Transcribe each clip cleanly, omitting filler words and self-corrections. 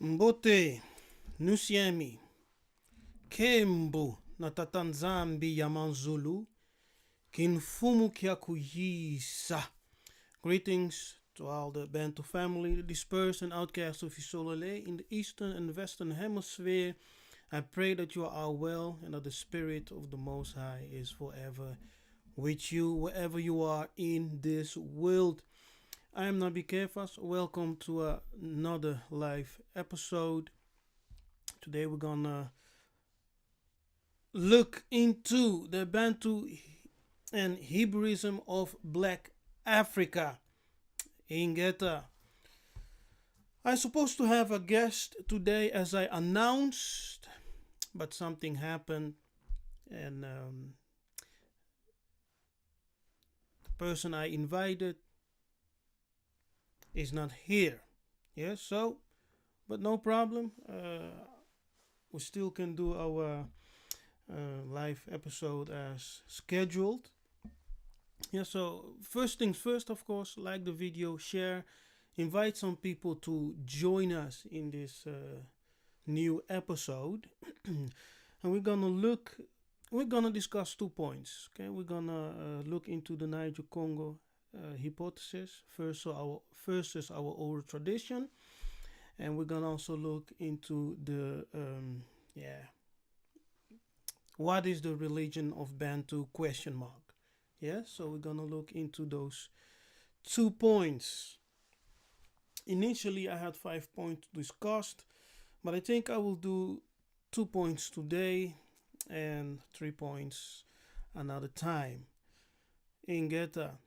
Mbote, Nusiemi, Kembo, Natatanzambi Yamanzulu, Kinfumu Kyakuyisa. Greetings to all the Bantu family, the dispersed and outcast of Isolele in the eastern and western hemisphere. I pray that you are well and that the spirit of the Most High is forever with you wherever you are in this world. I am Nabi Kefas. Welcome to another live episode. Today we're gonna look into the Bantu and Hebrewism of Black Africa. Ingeta. I'm supposed to have a guest today as I announced, but something happened and the person I invited is not here. Yes, so, but no problem. We still can do our live episode as scheduled. Yeah, so first things first, of course, like the video, share, invite some people to join us in this new episode. And we're gonna discuss 2 points. Okay, we're gonna look into the Niger-Congo hypothesis versus our oral tradition, and we're gonna also look into the what is the religion of Bantu ? Yes, so we're gonna look into those 2 points. Initially, I had 5 points discussed, but I think I will do 2 points today and 3 points another time. Ingeta.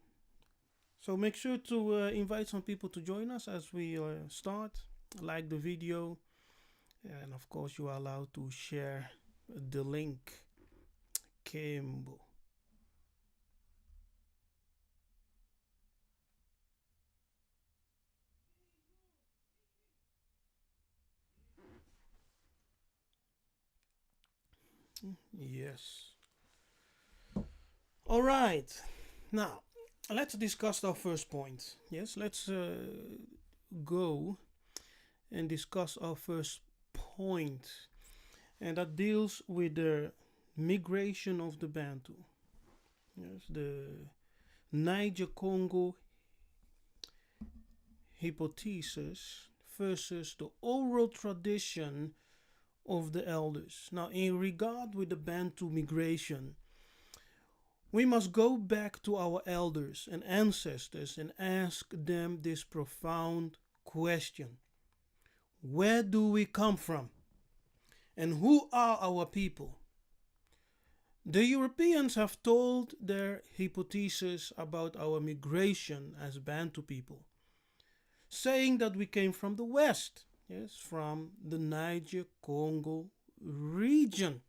So make sure to invite some people to join us as we start. Like the video, and of course you are allowed to share the link. Kembo. Yes. All right. Now, let's discuss our first point. Yes, let's go and discuss our first point, and that deals with the migration of the Bantu. Yes, the Niger-Congo hypothesis versus the oral tradition of the elders. Now, in regard with the Bantu migration, we must go back to our elders and ancestors and ask them this profound question: where do we come from? And who are our people? The Europeans have told their hypothesis about our migration as Bantu people, saying that we came from the west, yes, from the Niger-Congo region.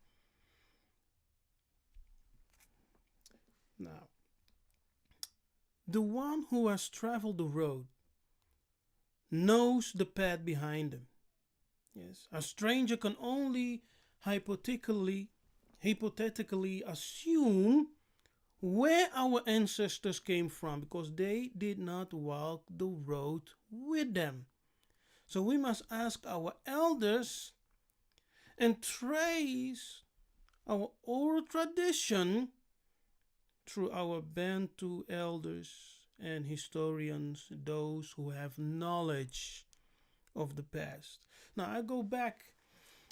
Now, the one who has traveled the road knows the path behind him. Yes, a stranger can only hypothetically assume where our ancestors came from because they did not walk the road with them. So we must ask our elders and trace our oral tradition through our Bantu elders and historians, those who have knowledge of the past. Now I go back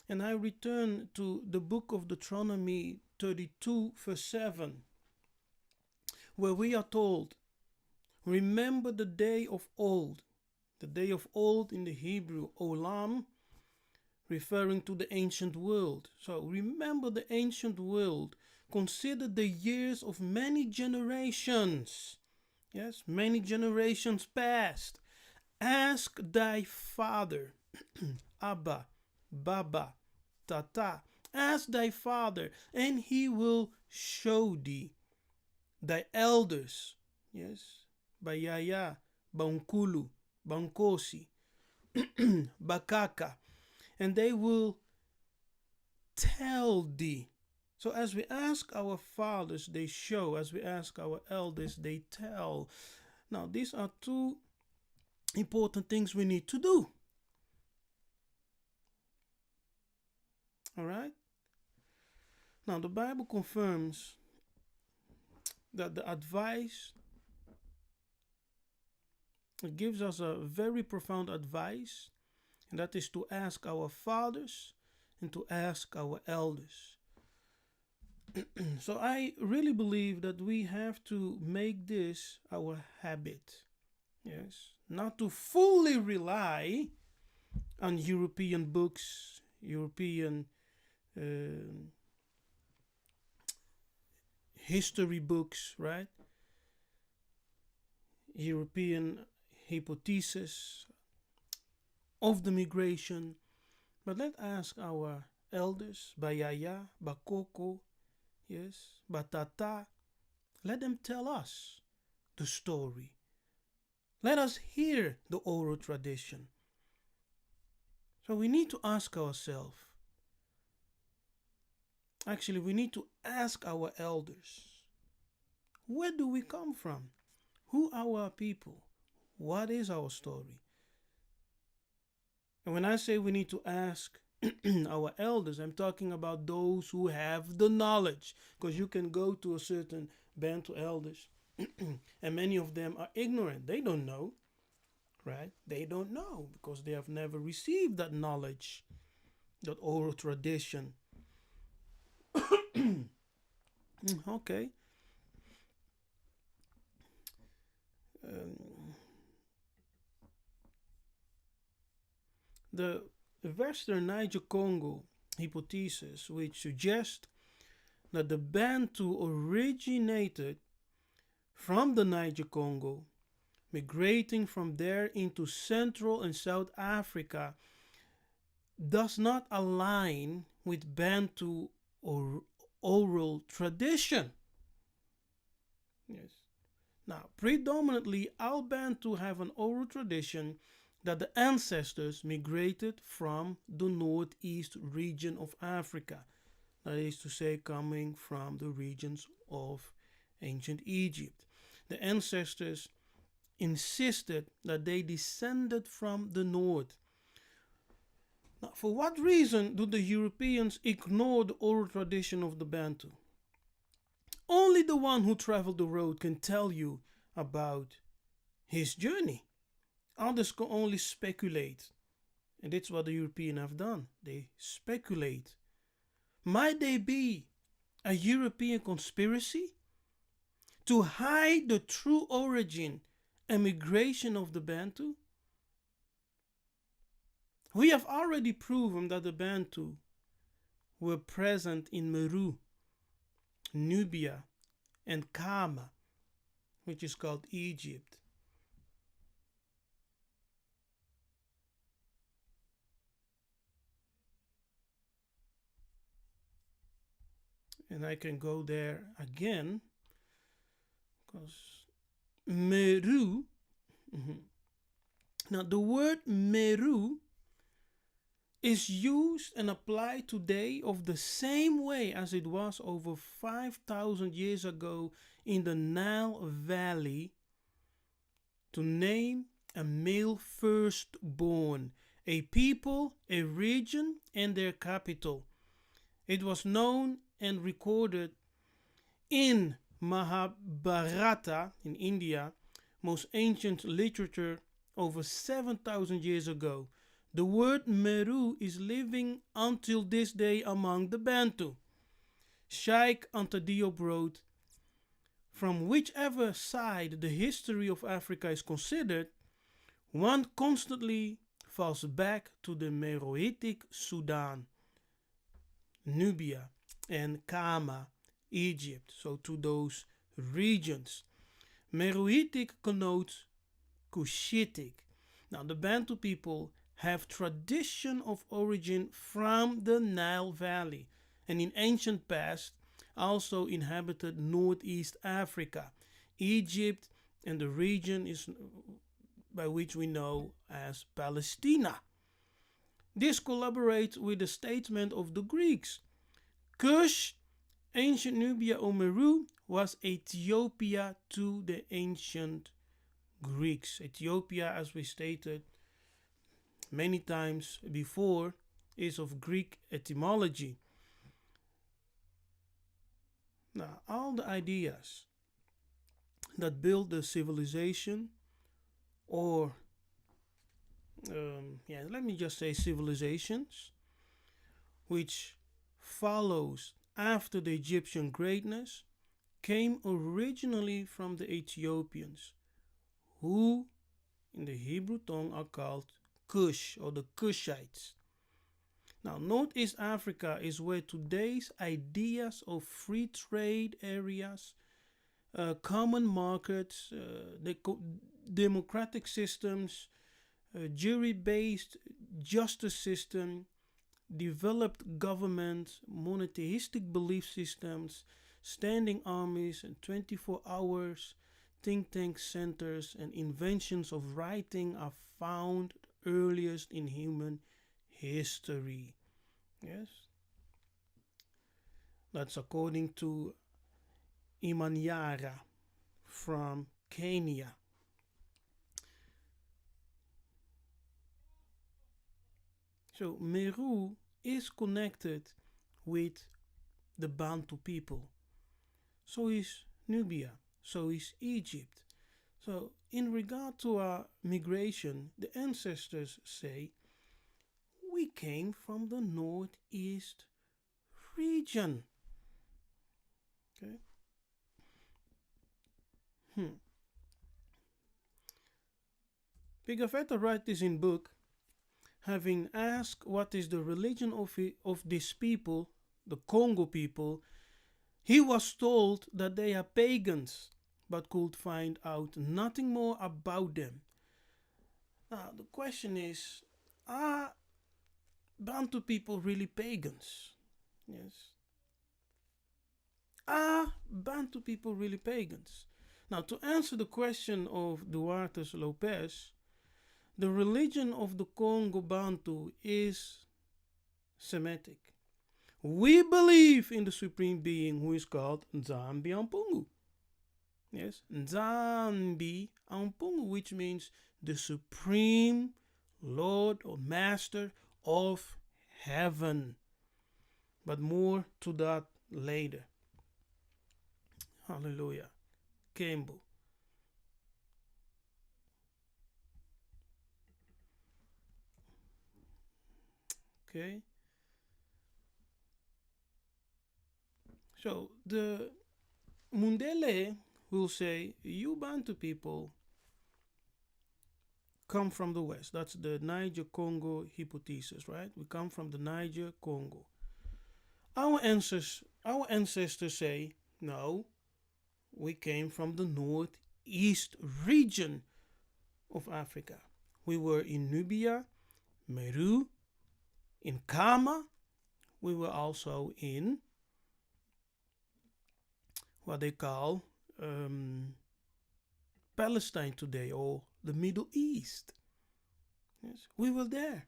and I return to the book of Deuteronomy 32 verse 7, where we are told, remember the day of old. The day of old in the Hebrew, olam, referring to the ancient world. So remember the ancient world. Consider the years of many generations. Yes, many generations past. Ask thy father, Abba, Baba, Tata. Ask thy father, and he will show thee. Thy elders, yes, Bayaya, Bankulu, Bankosi, Bakaka, and they will tell thee. So as we ask our fathers, they show. As we ask our elders, they tell. Now, these are 2 important things we need to do. All right? Now, the Bible confirms that the advice, it gives us a very profound advice, and that is to ask our fathers and to ask our elders. So I really believe that we have to make this our habit. Yes, not to fully rely on European books, European uh, history books, right? European hypothesis of the migration, but let's ask our elders, Bayaya, Bakoko, yes, Batata. Let them tell us the story. Let us hear the oral tradition. So we need to ask ourselves. Actually, we need to ask our elders. Where do we come from? Who are our people? What is our story? And when I say we need to ask our elders, I'm talking about those who have the knowledge. Because you can go to a certain Bantu elders and many of them are ignorant. They don't know, right? They don't know because they have never received that knowledge, that oral tradition. Okay. The Western Niger Congo hypothesis, which suggests that the Bantu originated from the Niger Congo, migrating from there into Central and South Africa, does not align with Bantu or oral tradition. Yes. Now, predominantly, all Bantu have an oral tradition that the ancestors migrated from the northeast region of Africa. That is to say, coming from the regions of ancient Egypt. The ancestors insisted that they descended from the north. Now, for what reason do the Europeans ignore the oral tradition of the Bantu? Only the one who traveled the road can tell you about his journey. Others can only speculate. And that's what the Europeans have done. They speculate. Might they be a European conspiracy to hide the true origin and migration of the Bantu? We have already proven that the Bantu were present in Meru, Nubia, and Kama, which is called Egypt. And I can go there again because Meru. Now, the word Meru is used and applied today of the same way as it was over 5,000 years ago in the Nile Valley to name a male firstborn, a people, a region, and their capital. It was known and recorded in Mahabharata in India, most ancient literature over 7,000 years ago. The word Meru is living until this day among the Bantu. Sheikh Anta Diop wrote, from whichever side the history of Africa is considered, one constantly falls back to the Meroitic Sudan, Nubia, and Kama, Egypt, so to those regions. Meroitic connotes Cushitic. Now, the Bantu people have tradition of origin from the Nile Valley, and in ancient past also inhabited northeast Africa, Egypt, and the region is by which we know as Palestina. This collaborates with the statement of the Greeks. Kush, ancient Nubia or Meru, was Ethiopia to the ancient Greeks. Ethiopia, as we stated many times before, is of Greek etymology. Now, all the ideas that build the civilization, or let me just say civilizations, which follows after the Egyptian greatness, came originally from the Ethiopians, who in the Hebrew tongue are called Cush, or the Cushites. Now, Northeast Africa is where today's ideas of free trade areas, common markets, democratic systems, jury-based justice system, developed government, monotheistic belief systems, standing armies, and 24 hours think tank centers and inventions of writing are found earliest in human history. Yes, that's according to Imanyara from Kenya. So Meru is connected with the Bantu people. So is Nubia. So is Egypt. So in regard to our migration, the ancestors say we came from the northeast region. Okay. Pigafetta writes this in book, having asked what is the religion of this people, the Congo people. He was told that they are pagans, but could find out nothing more about them. Now, the question is, are Bantu people really pagans? Yes. Are Bantu people really pagans? Now, to answer the question of Duarte Lopez, the religion of the Congo Bantu is Semitic. We believe in the supreme being who is called Nzambi Ampungu. Yes, Nzambi Ampungu, which means the supreme Lord or Master of heaven. But more to that later. Hallelujah. Kembo. Okay. So the Mundele will say, you Bantu people come from the west. That's the Niger-Congo hypothesis, right? We come from the Niger-Congo. Our ancestors say, no, we came from the northeast region of Africa. We were in Nubia, Meru, in Kama. We were also in what they call Palestine today, or the Middle East. Yes, we were there.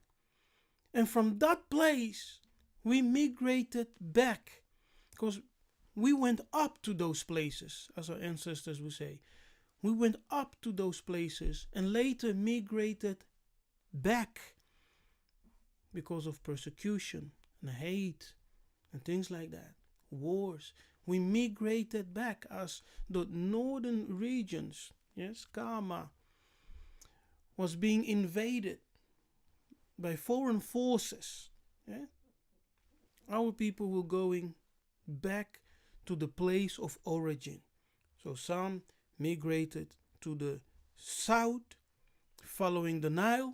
And from that place, we migrated back, because we went up to those places, as our ancestors would say. We went up to those places and later migrated back because of persecution and hate and things like that, wars. We migrated back as the northern regions, yes, Kama, was being invaded by foreign forces. Yeah? Our people were going back to the place of origin. So some migrated to the south, following the Nile,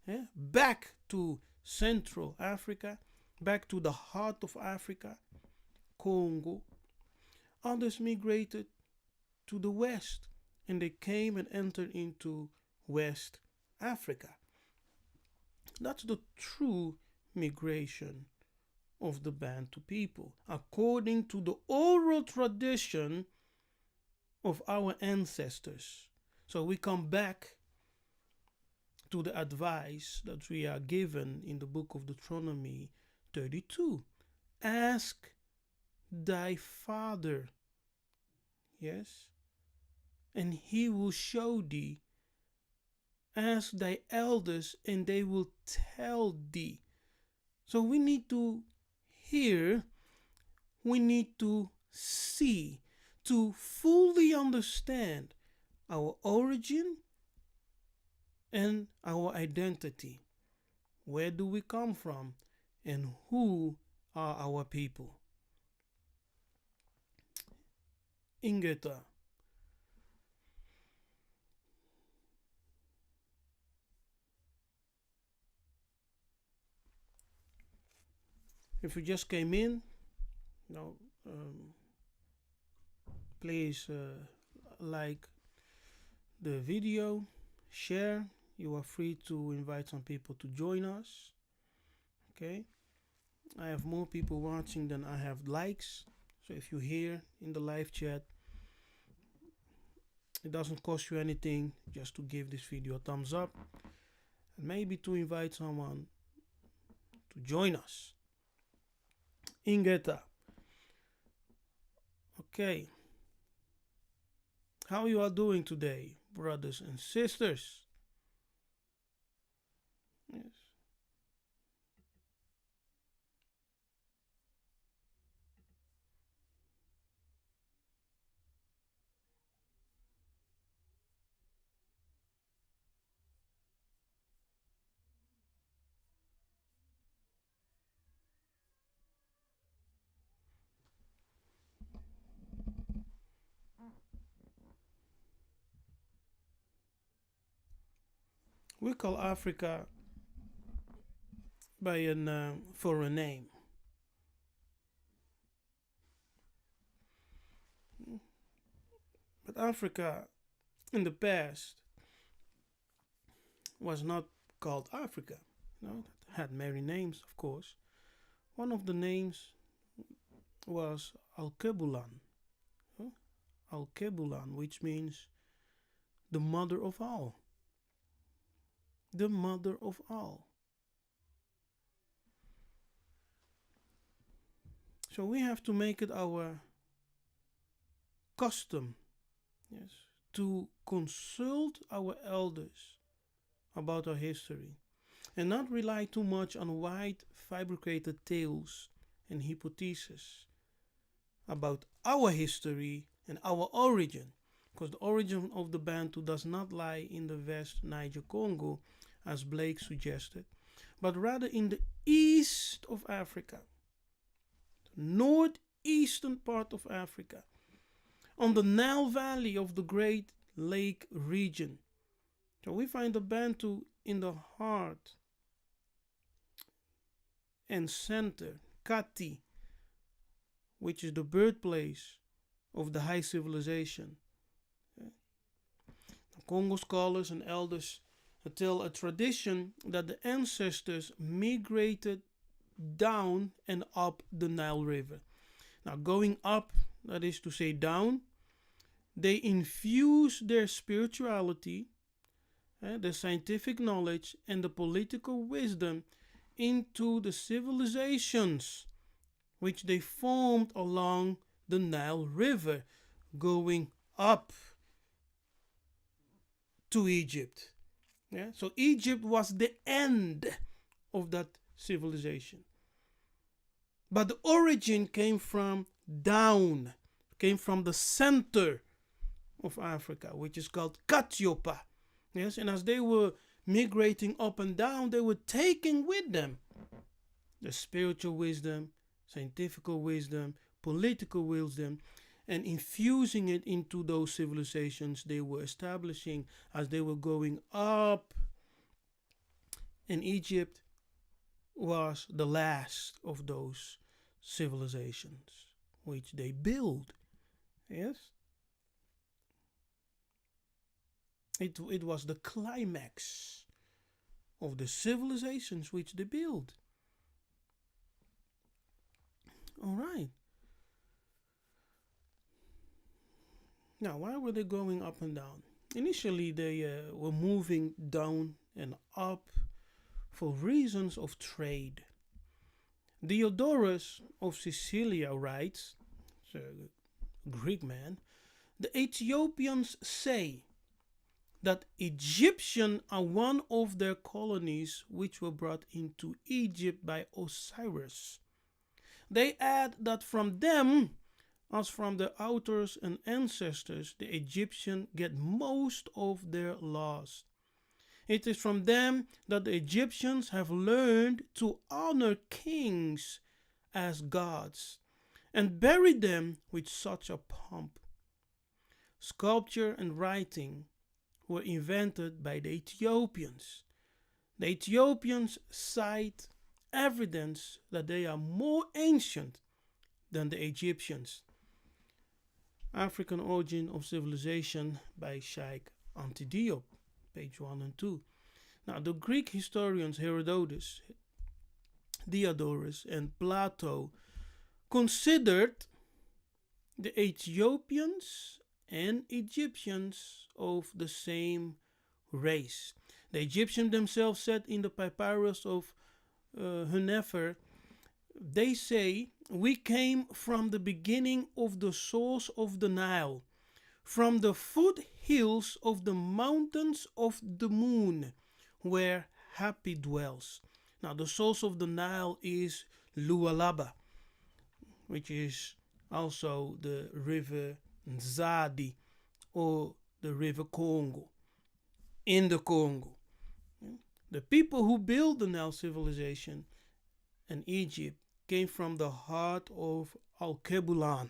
yeah, back to Central Africa, back to the heart of Africa, Congo. Others migrated to the west, and they came and entered into West Africa. That's the true migration of the Bantu people, according to the oral tradition of our ancestors. So we come back to the advice that we are given in the book of Deuteronomy 32. Ask thy father, yes, and he will show thee. Ask thy elders, and they will tell thee. So we need to hear, we need to see, to fully understand our origin and our identity. Where do we come from and who are our people? Ingeta. If you just came in, you know, please like the video, share. You are free to invite some people to join us. Okay, I have more people watching than I have likes. So if you're here in the live chat, it doesn't cost you anything just to give this video a thumbs up and maybe to invite someone to join us. Ingeta. Okay. How you are doing today, brothers and sisters? Yes. We call Africa by a foreign name. But Africa in the past was not called Africa. You know, it had many names, of course. One of the names was Alkebulan. Alkebulan, which means the mother of all. The mother of all. So we have to make it our custom, yes, to consult our elders about our history and not rely too much on wide fabricated tales and hypotheses about our history and our origin, because the origin of the Bantu does not lie in the West Niger Congo as Blake suggested, but rather in the east of Africa, the northeastern part of Africa, on the Nile Valley of the Great Lake region. So we find the Bantu in the heart and center, Kati, which is the birthplace of the high civilization. Congo scholars and elders tell a tradition that the ancestors migrated down and up the Nile River. Now, going up, that is to say down, they infuse their spirituality, the scientific knowledge, and the political wisdom into the civilizations which they formed along the Nile River, going up to Egypt. Yeah? So Egypt was the end of that civilization. But the origin came from down, came from the center of Africa, which is called Katiopa. Yes, and as they were migrating up and down, they were taking with them the spiritual wisdom, scientific wisdom, political wisdom, and infusing it into those civilizations they were establishing as they were going up. And Egypt was the last of those civilizations which they built. Yes? It was the climax of the civilizations which they built. All right. Now, why were they going up and down? Initially, they were moving down and up for reasons of trade. Diodorus of Sicilia writes, a Greek man, the Ethiopians say that Egyptians are one of their colonies which were brought into Egypt by Osiris. They add that from them, as from the authors and ancestors, the Egyptians get most of their laws. It is from them that the Egyptians have learned to honor kings as gods and bury them with such a pomp. Sculpture and writing were invented by the Ethiopians. The Ethiopians cite evidence that they are more ancient than the Egyptians. African Origin of Civilization by Sheikh Antidiop, page 1 and 2. Now, the Greek historians Herodotus, Diodorus, and Plato considered the Ethiopians and Egyptians of the same race. The Egyptians themselves said in the papyrus of Hunefer, they say, "We came from the beginning of the source of the Nile, from the foothills of the mountains of the moon, where Happy dwells." Now, the source of the Nile is Lualaba, which is also the river Nzadi or the river Congo, in the Congo. The people who built the Nile civilization and Egypt came from the heart of Alkebulan,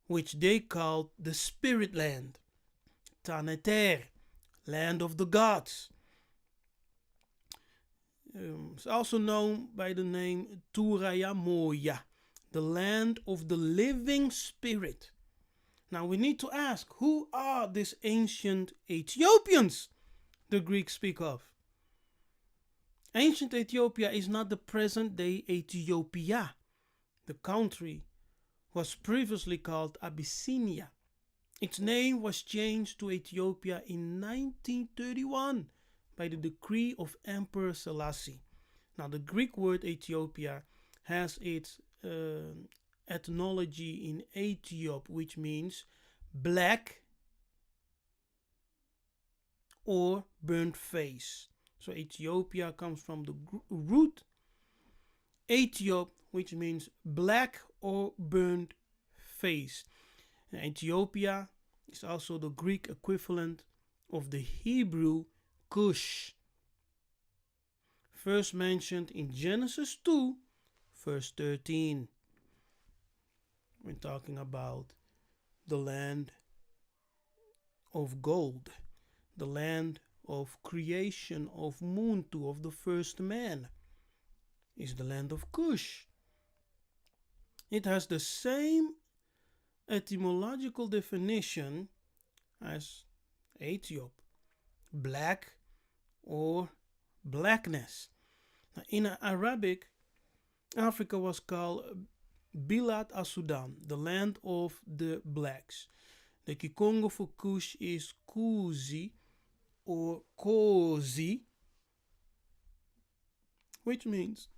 which they called the spirit land, Taneter, land of the gods. It's also known by the name Turaya Moya, the land of the living spirit. Now we need to ask, who are these ancient Ethiopians the Greeks speak of? Ancient Ethiopia is not the present day Ethiopia. The country was previously called Abyssinia. Its name was changed to Ethiopia in 1931 by the decree of Emperor Selassie. Now, the Greek word Ethiopia has its etymology in Ethiop, which means black or burnt face. So Ethiopia comes from the root Ethiop, which means black or burnt face. And Ethiopia is also the Greek equivalent of the Hebrew Cush, first mentioned in Genesis 2, verse 13. We're talking about the land of gold, the land of creation of Muntu, of the first man, is the land of Cush. It has the same etymological definition as Ethiop, black or blackness. Now, in Arabic, Africa was called Bilad al-Sudan, the land of the blacks. The Kikongo for Kush is Kuzi or Kozi, which means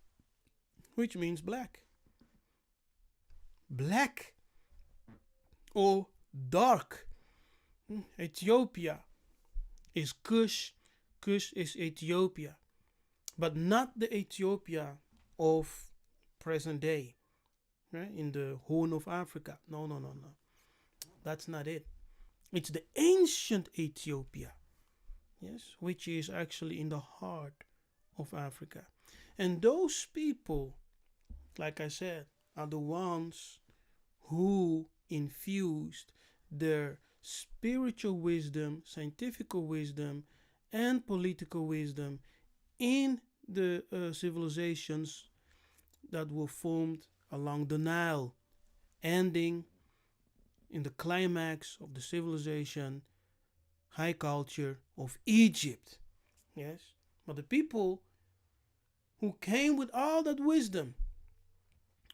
black. Black or dark. Ethiopia is Kush. Kush is Ethiopia, but not the Ethiopia of present day, right? In the Horn of Africa. No. That's not it. It's the ancient Ethiopia, yes, which is actually in the heart of Africa. And those people, like I said, are the ones who infused their spiritual wisdom, scientific wisdom, and political wisdom in the civilizations that were formed along the Nile, ending in the climax of the civilization, high culture of Egypt. Yes, but the people who came with all that wisdom,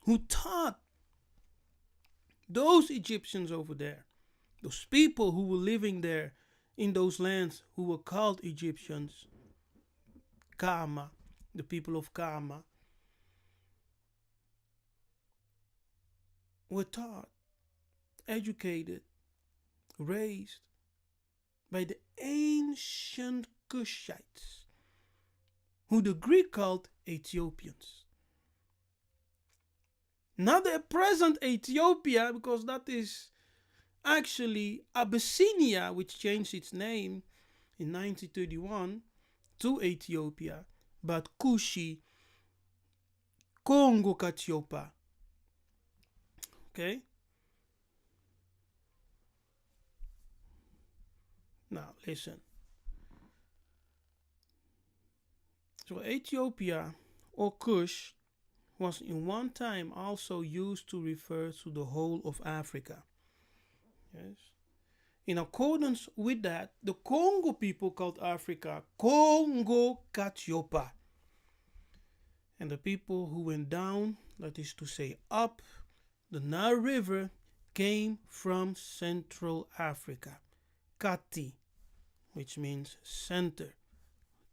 who taught those Egyptians over there, those people who were living there in those lands who were called Egyptians, Kama, the people of Kama, were taught, educated, raised by the ancient Cushites, who the Greek called Ethiopians. Not the present Ethiopia, because that is actually Abyssinia, which changed its name in 1931 to Ethiopia, but Kushi, Congo Katiopa. Okay? Now, listen. So, Ethiopia or Kush was in one time also used to refer to the whole of Africa. Yes. In accordance with that, the Congo people called Africa Congo Katiopa. And the people who went down, that is to say up, the Nile River came from Central Africa. Kati, which means center,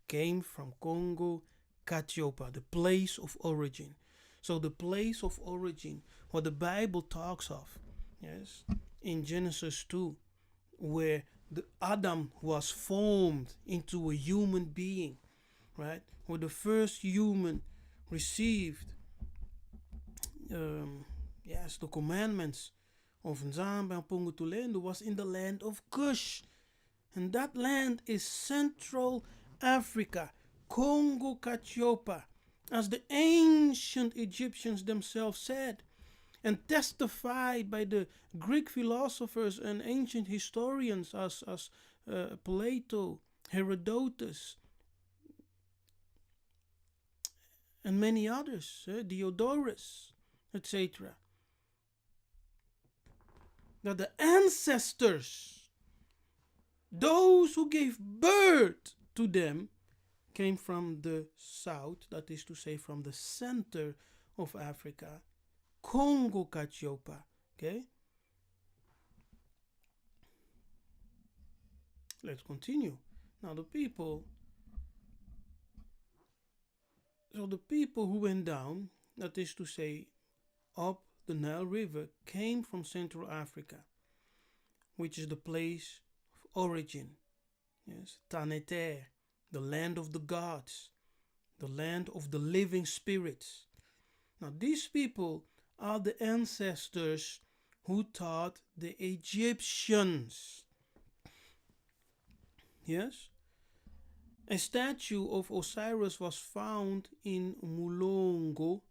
came from Congo Katiopa, the place of origin. So the place of origin, what the Bible talks of, yes, in Genesis 2, where the Adam was formed into a human being, right? Where the first human received, yes, the commandments of Nzambe and Pongotulendo was in the land of Kush. And that land is Central Africa, Congo Katiopa, as the ancient Egyptians themselves said, and testified by the Greek philosophers and ancient historians as Plato, Herodotus, and many others, Diodorus, etc. That the ancestors, those who gave birth to them, came from the south, that is to say from the center of Africa, Congo Katiopa. Okay? Let's continue. Now the people who went down, that is to say up the Nile River, came from Central Africa, which is the place of origin. Yes, Taneter, the land of the gods, the land of the living spirits. Now these people are the ancestors who taught the Egyptians. Yes? A statue of Osiris was found in Mulongo,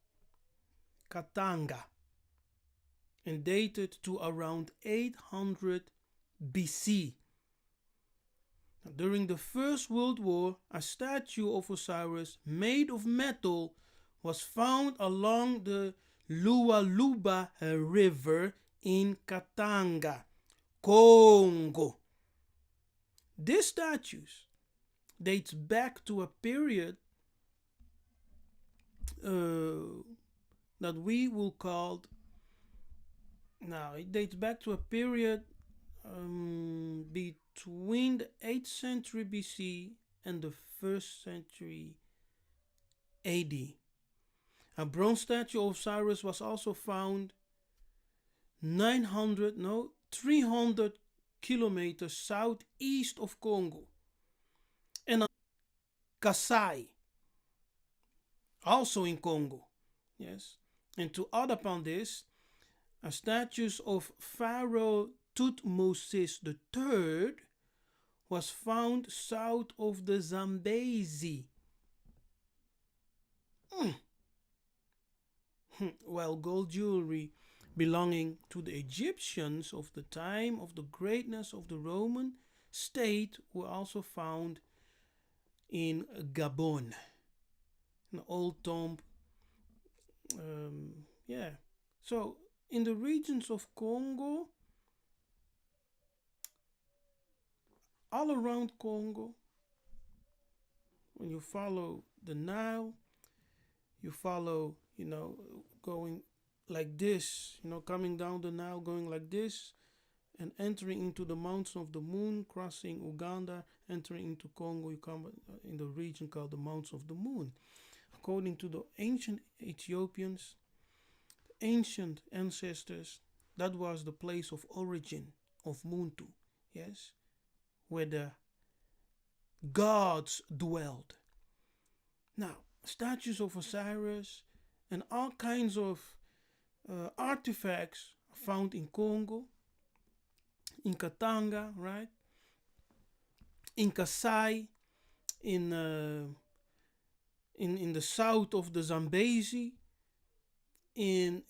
Katanga, and dated to around 800 BC. During the First World War, a statue of Osiris made of metal was found along the Lualaba River in Katanga, Congo. These statues dates back to a period that we will call, now it dates back to a period between the 8th century BC and the 1st century AD. A bronze statue of Cyrus was also found 300 kilometers southeast of Congo. And Kasai, also in Congo. Yes. And to add upon this, a statue of Pharaoh Thutmose III was found south of the Zambezi. While gold jewelry belonging to the Egyptians of the time of the greatness of the Roman state were also found in Gabon, an old tomb. So in the regions of Congo, all around Congo, when you follow the Nile, you follow, going like this, coming down the Nile, going like this, and entering into the Mountains of the Moon, crossing Uganda, entering into Congo, you come in the region called the Mountains of the Moon. According to the ancient Ethiopians, ancient ancestors, that was the place of origin of Muntu, yes, where the gods dwelled. Now, statues of Osiris and all kinds of artifacts found in Congo, in Katanga, right? In Kasai, in the south of the Zambezi, even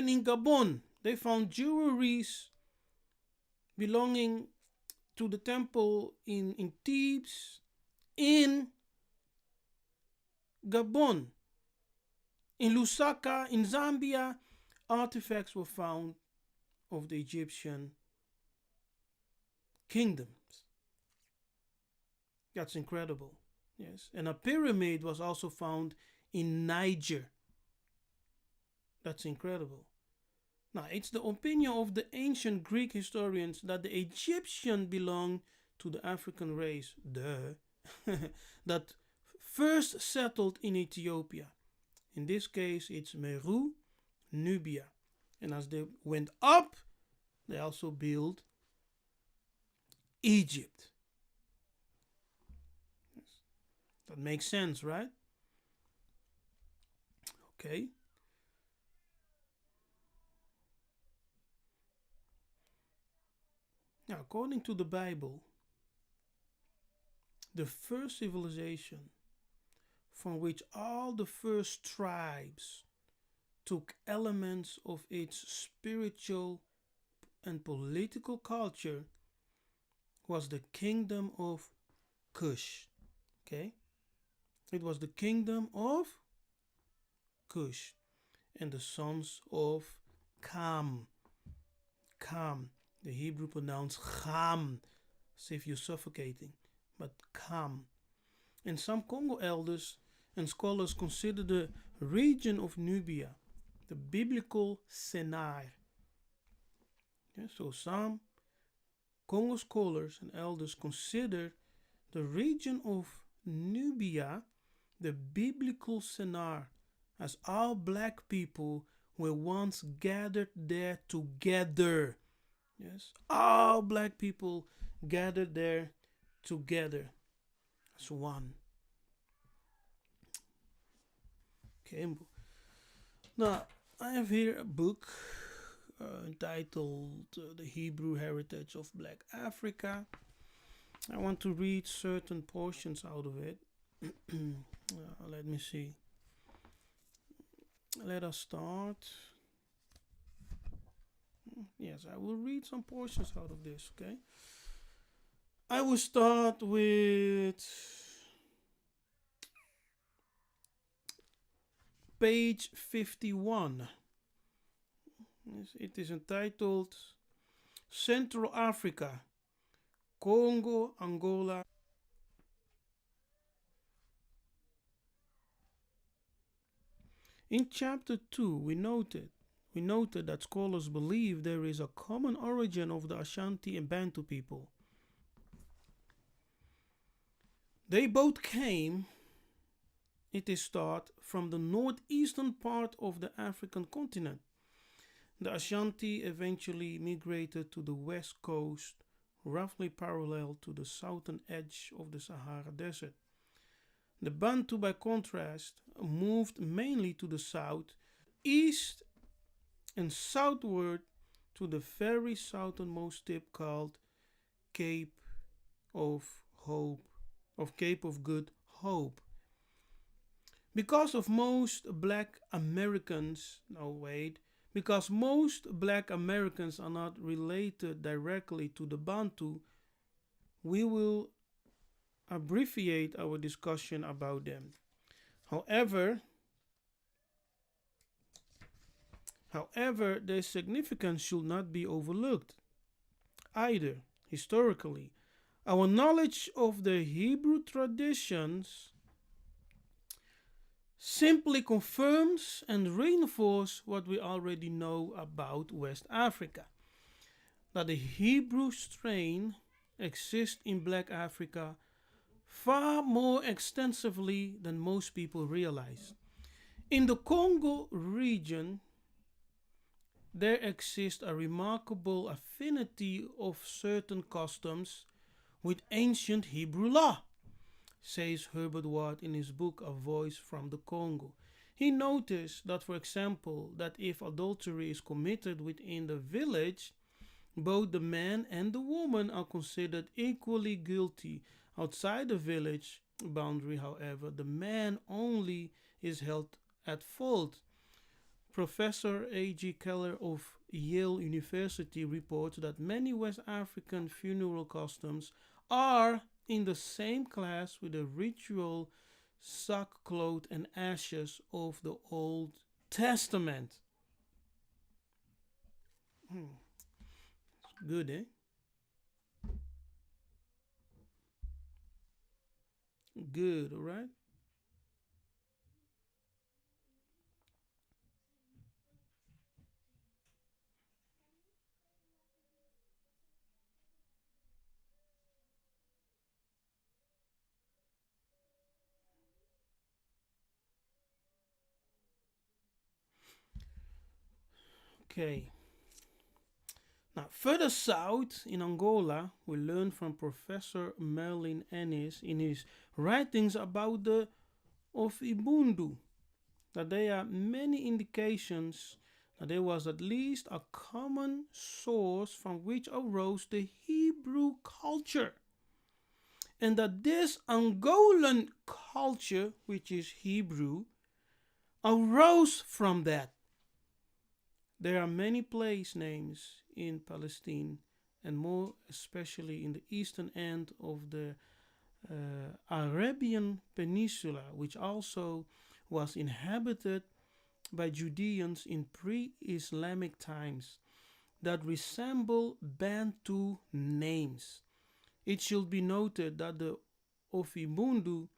in Gabon, they found jewelries belonging to the temple in Thebes, in Gabon, in Lusaka, in Zambia, artifacts were found of the Egyptian kingdoms. That's incredible. Yes, and a pyramid was also found in Niger. That's incredible. Now, it's the opinion of the ancient Greek historians that the Egyptian belonged to the African race, that first settled in Ethiopia. In this case, it's Meru, Nubia. And as they went up, they also built Egypt. That makes sense, right? Okay. Now, according to the Bible, the first civilization from which all the first tribes took elements of its spiritual and political culture was the kingdom of Cush. Okay? It was the kingdom of Cush and the sons of Cam. Cam. The Hebrew pronounced Cham, as if you're suffocating, but Cam. And some Congo elders and scholars consider the region of Nubia the biblical Sennaar. Yeah, so some Congo scholars and elders consider the region of Nubia the biblical Sennaar, as all black people were once gathered there together. Yes, all black people gathered there together as one. Okay, now I have here a book entitled The Hebrew Heritage of Black Africa. I want to read certain portions out of it. Let me see. Let us start. Yes, I will read some portions out of this, okay? I will start with page 51. Yes, it is entitled Central Africa, Congo, Angola. In chapter 2, we noted that scholars believe there is a common origin of the Ashanti and Bantu people. They both came, it is thought, from the northeastern part of the African continent. The Ashanti eventually migrated to the west coast, roughly parallel to the southern edge of the Sahara Desert. The Bantu, by contrast, moved mainly to the south, east, and southward to the very southernmost tip called Cape of Good Hope. Because most black Americans are not related directly to the Bantu, we will abbreviate our discussion about them. However, their significance should not be overlooked either. Historically, our knowledge of the Hebrew traditions simply confirms and reinforces what we already know about West Africa, that the Hebrew strain exists in Black Africa far more extensively than most people realize. In the Congo region, there exists a remarkable affinity of certain customs with ancient Hebrew law. says Herbert Watt in his book A Voice from the Congo. He noticed that, for example, that if adultery is committed within the village, both the man and the woman are considered equally guilty. Outside the village boundary, however, the man only is held at fault. Professor A.G. Keller of Yale University reports that many West African funeral customs are in the same class with the ritual sackcloth and ashes of the Old Testament. Good, eh? Good, all right? Okay. Now, further south in Angola, we learn from Professor Merlin Ennis in his writings about the of Ibundu that there are many indications that there was at least a common source from which arose the Hebrew culture, and that this Angolan culture, which is Hebrew, arose from that. There are many place names in Palestine, and more especially in the eastern end of the Arabian Peninsula, which also was inhabited by Judeans in pre-Islamic times, that resemble Bantu names. It should be noted that the Ofibundu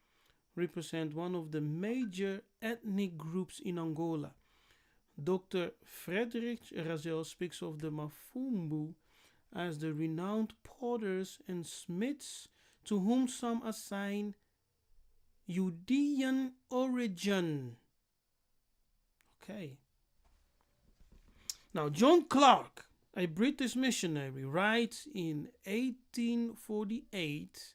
represent one of the major ethnic groups in Angola. Dr. Frederick Razel speaks of the Mafumbu as the renowned potters and smiths to whom some assign Judean origin. Okay. Now, John Clark, a British missionary, writes in 1848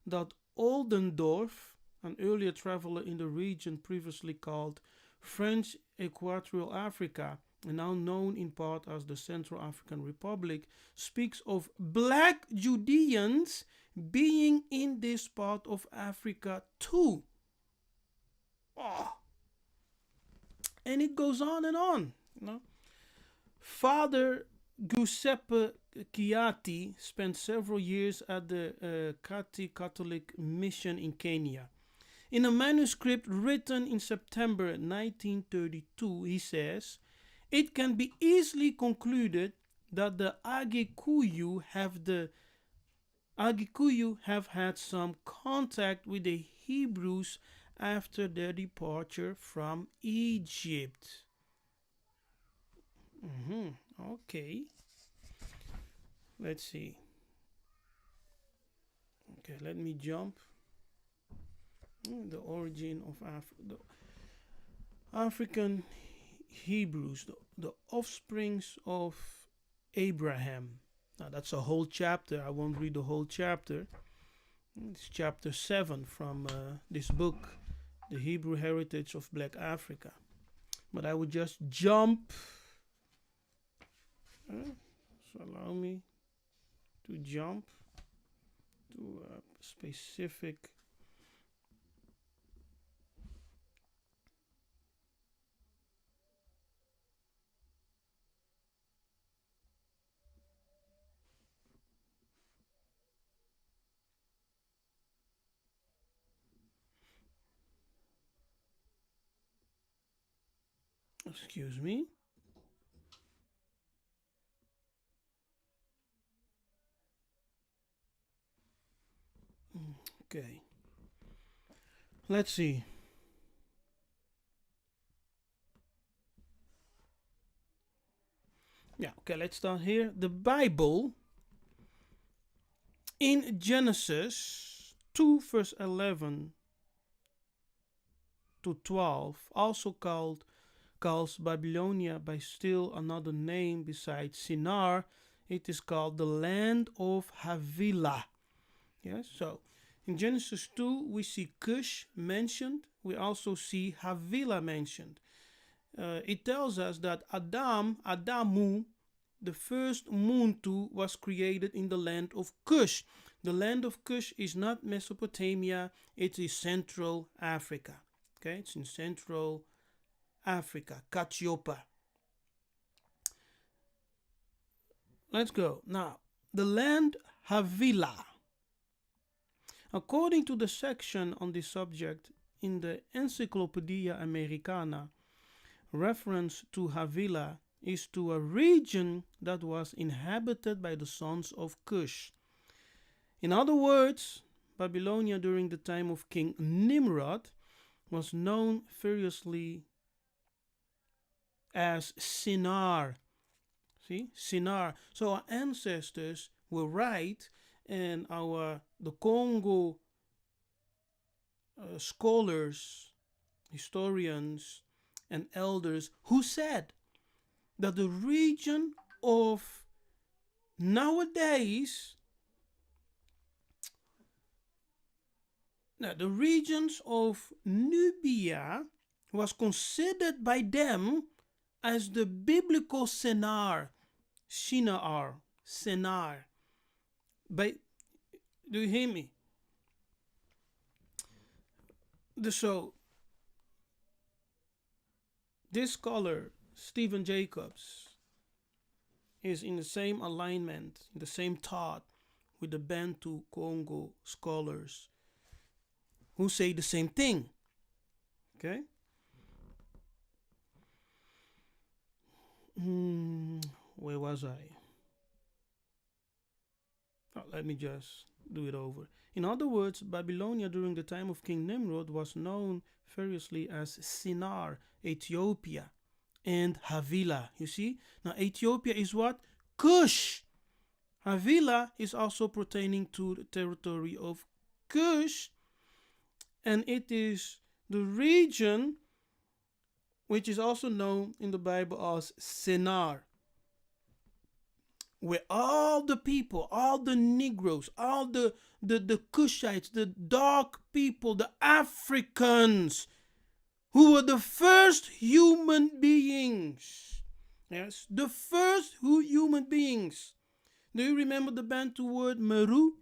that Oldendorf, an earlier traveler in the region previously called French Equatorial Africa, and now known in part as the Central African Republic, speaks of black Judeans being in this part of Africa too. Oh. And it goes on and on. You know? Father Giuseppe Chiatti spent several years at the Kati Catholic Mission in Kenya. In a manuscript written in September 1932, he says, "It can be easily concluded that the Agikuyu have had some contact with the Hebrews after their departure from Egypt." Okay. Let's see. Okay, let me jump. The origin of the African Hebrews, the offsprings of Abraham. Now that's a whole chapter. I won't read the whole chapter. It's chapter 7 from this book, The Hebrew Heritage of Black Africa. But I would just jump. So allow me to jump to a specific excuse me. Okay. Let's see. Yeah, okay, let's start here. The Bible in Genesis 2 verse 11 to 12 also calls Babylonia by still another name besides Shinar. It is called the land of Havilah. Yes, so In Genesis 2, we see Cush mentioned. We also see Havilah mentioned. It tells us that Adamu, the first Muntu, was created in the land of Cush. The land of Cush is not Mesopotamia, it is Central Africa. Okay, it's in Central Africa, Katiopa. Let's go. Now, the land Havilah. According to the section on this subject in the Encyclopedia Americana, reference to Havilah is to a region that was inhabited by the sons of Cush. In other words, Babylonia during the time of King Nimrod was known variously as Sinar. See, Sinar. So our ancestors were right, and the Congo scholars, historians, and elders who said that the region of nowadays, the regions of Nubia was considered by them as the biblical Sennar. Do you hear me? So, this scholar, Stephen Jacobs, is in the same alignment, in the same thought with the Bantu Congo scholars who say the same thing. Okay? Where was I? Let me just do it over. In other words, Babylonia during the time of King Nimrod was known variously as Sinar, Ethiopia, and Havilah. You see? Now, Ethiopia is what? Cush. Havilah is also pertaining to the territory of Cush, and it is the region which is also known in the Bible as Sinar, where all the people, all the Negroes, all the Cushites, the dark people, the Africans, who were the first human beings. Yes, the first human beings. Do you remember the Bantu word Meru?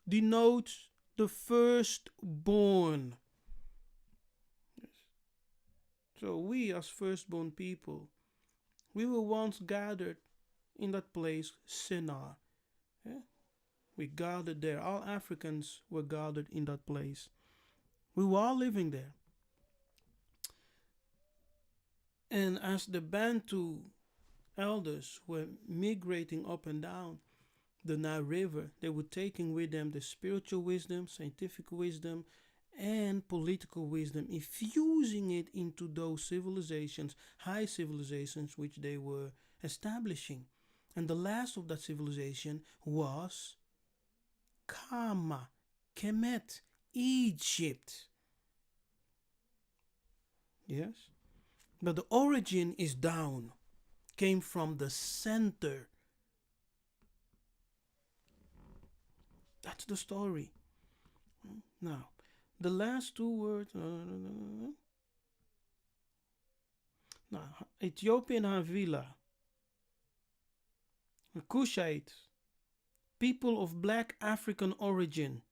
Denotes the firstborn. Yes. So we as firstborn people, we were once gathered in that place, Sinar. Yeah? We gathered there. All Africans were gathered in that place. We were all living there. And as the Bantu elders were migrating up and down the Nile River, they were taking with them the spiritual wisdom, scientific wisdom, and political wisdom, infusing it into those civilizations, high civilizations, which they were establishing. And the last of that civilization was Kemet, Egypt. Yes? But the origin is down, came from the center. That's the story. Now, the last two words. Now, Ethiopian Havilah, the Cushites, people of black African origin.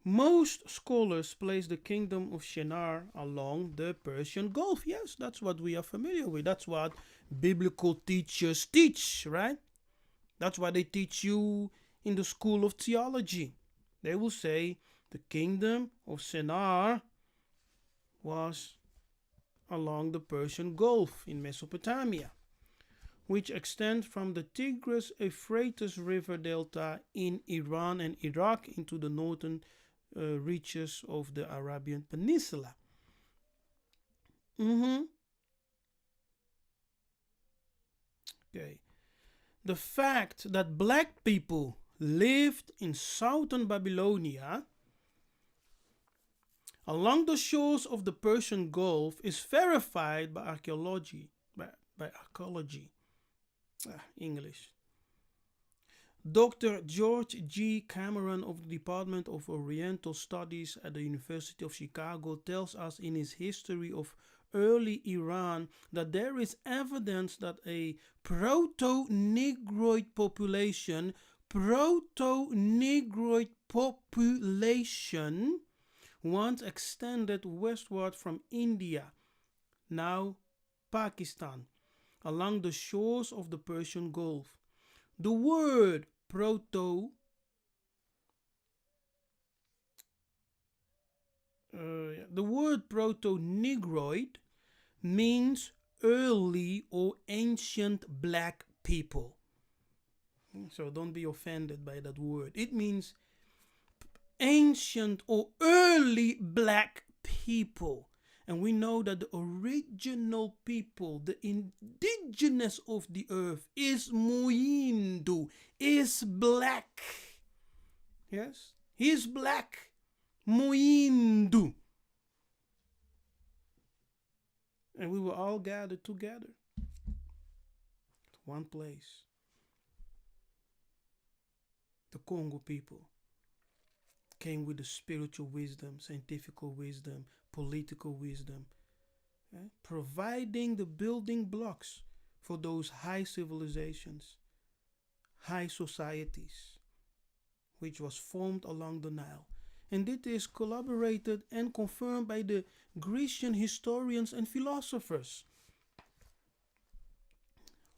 Most scholars place the kingdom of Shinar along the Persian Gulf. Yes, that's what we are familiar with. That's what biblical teachers teach, right? That's what they teach you in the school of theology. They will say the kingdom of Shinar was along the Persian Gulf in Mesopotamia, which extend from the Tigris-Euphrates River Delta in Iran and Iraq into the northern reaches of the Arabian Peninsula. Okay. The fact that black people lived in southern Babylonia along the shores of the Persian Gulf is verified by archaeology. English. Dr. George G. Cameron of the Department of Oriental Studies at the University of Chicago tells us in his History of Early Iran that there is evidence that a proto-Negroid population once extended westward from India, now Pakistan, along the shores of the Persian Gulf. The word proto-Negroid means early or ancient black people. So don't be offended by that word. It means ancient or early black people. And we know that the original people, the indigenous of the earth, is Muindu, is black. Yes, he is black. Muindu. And we were all gathered together at one place. The Congo people came with the spiritual wisdom, scientific wisdom, political wisdom, providing the building blocks for those high civilizations, high societies, which was formed along the Nile. And it is corroborated and confirmed by the Grecian historians and philosophers,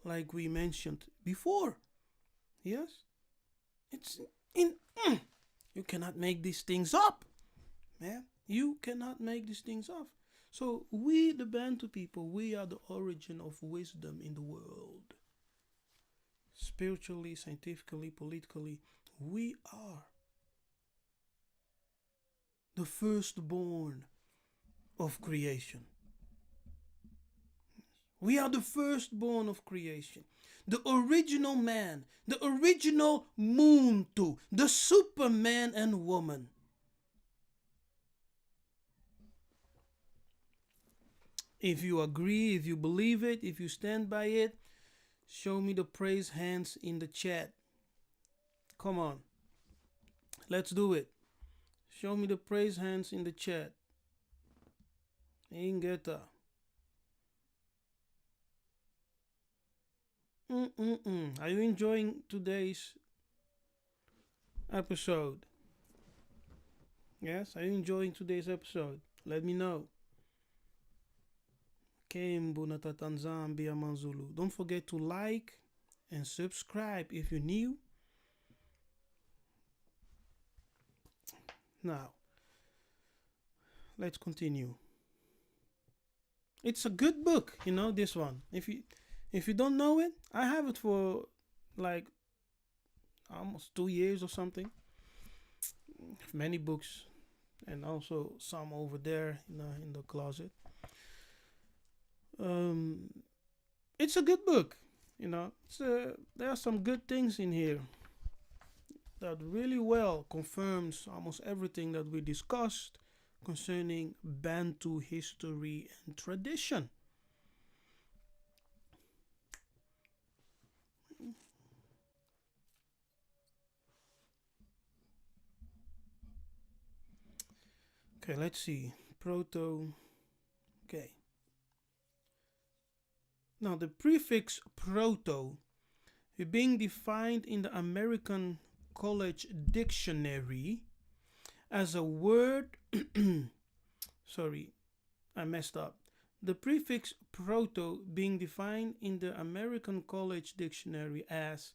like we mentioned before. Yes? It's in. You cannot make these things up. Man, you cannot make these things up. So we, the Bantu people, we are the origin of wisdom in the world. Spiritually, scientifically, politically, we are the firstborn of creation. We are the firstborn of creation. The original man, the original Muntu, the Superman and woman. If you agree, if you believe it, if you stand by it, show me the praise hands in the chat. Come on. Let's do it. Show me the praise hands in the chat. Ingeta. Are you enjoying today's episode? Yes, are you enjoying today's episode? Let me know. Don't forget to like and subscribe if you're new. Now, let's continue. It's a good book, this one. If you don't know it, I have it for like almost 2 years or something. Many books, and also some over there in the closet. It's a good book, there are some good things in here that really well confirms almost everything that we discussed concerning Bantu history and tradition. Okay, let's see. Okay. Now, the prefix proto being defined in the American College Dictionary as a word. Sorry, I messed up. The prefix proto being defined in the American College Dictionary as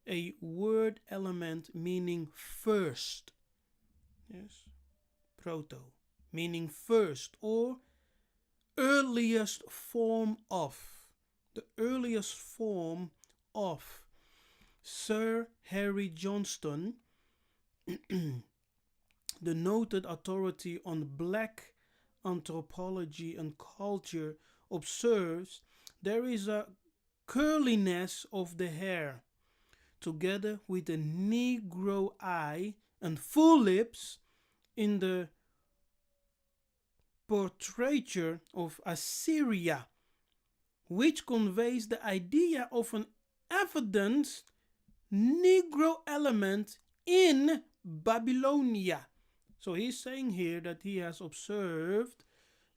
a word element meaning first. Yes, proto meaning first or earliest form of. The earliest form of. Sir Harry Johnston, the noted authority on black anthropology and culture, observes there is a curliness of the hair, together with a Negro eye and full lips in the portraiture of Assyria, which conveys the idea of an evidence Negro element in Babylonia. So he's saying here that he has observed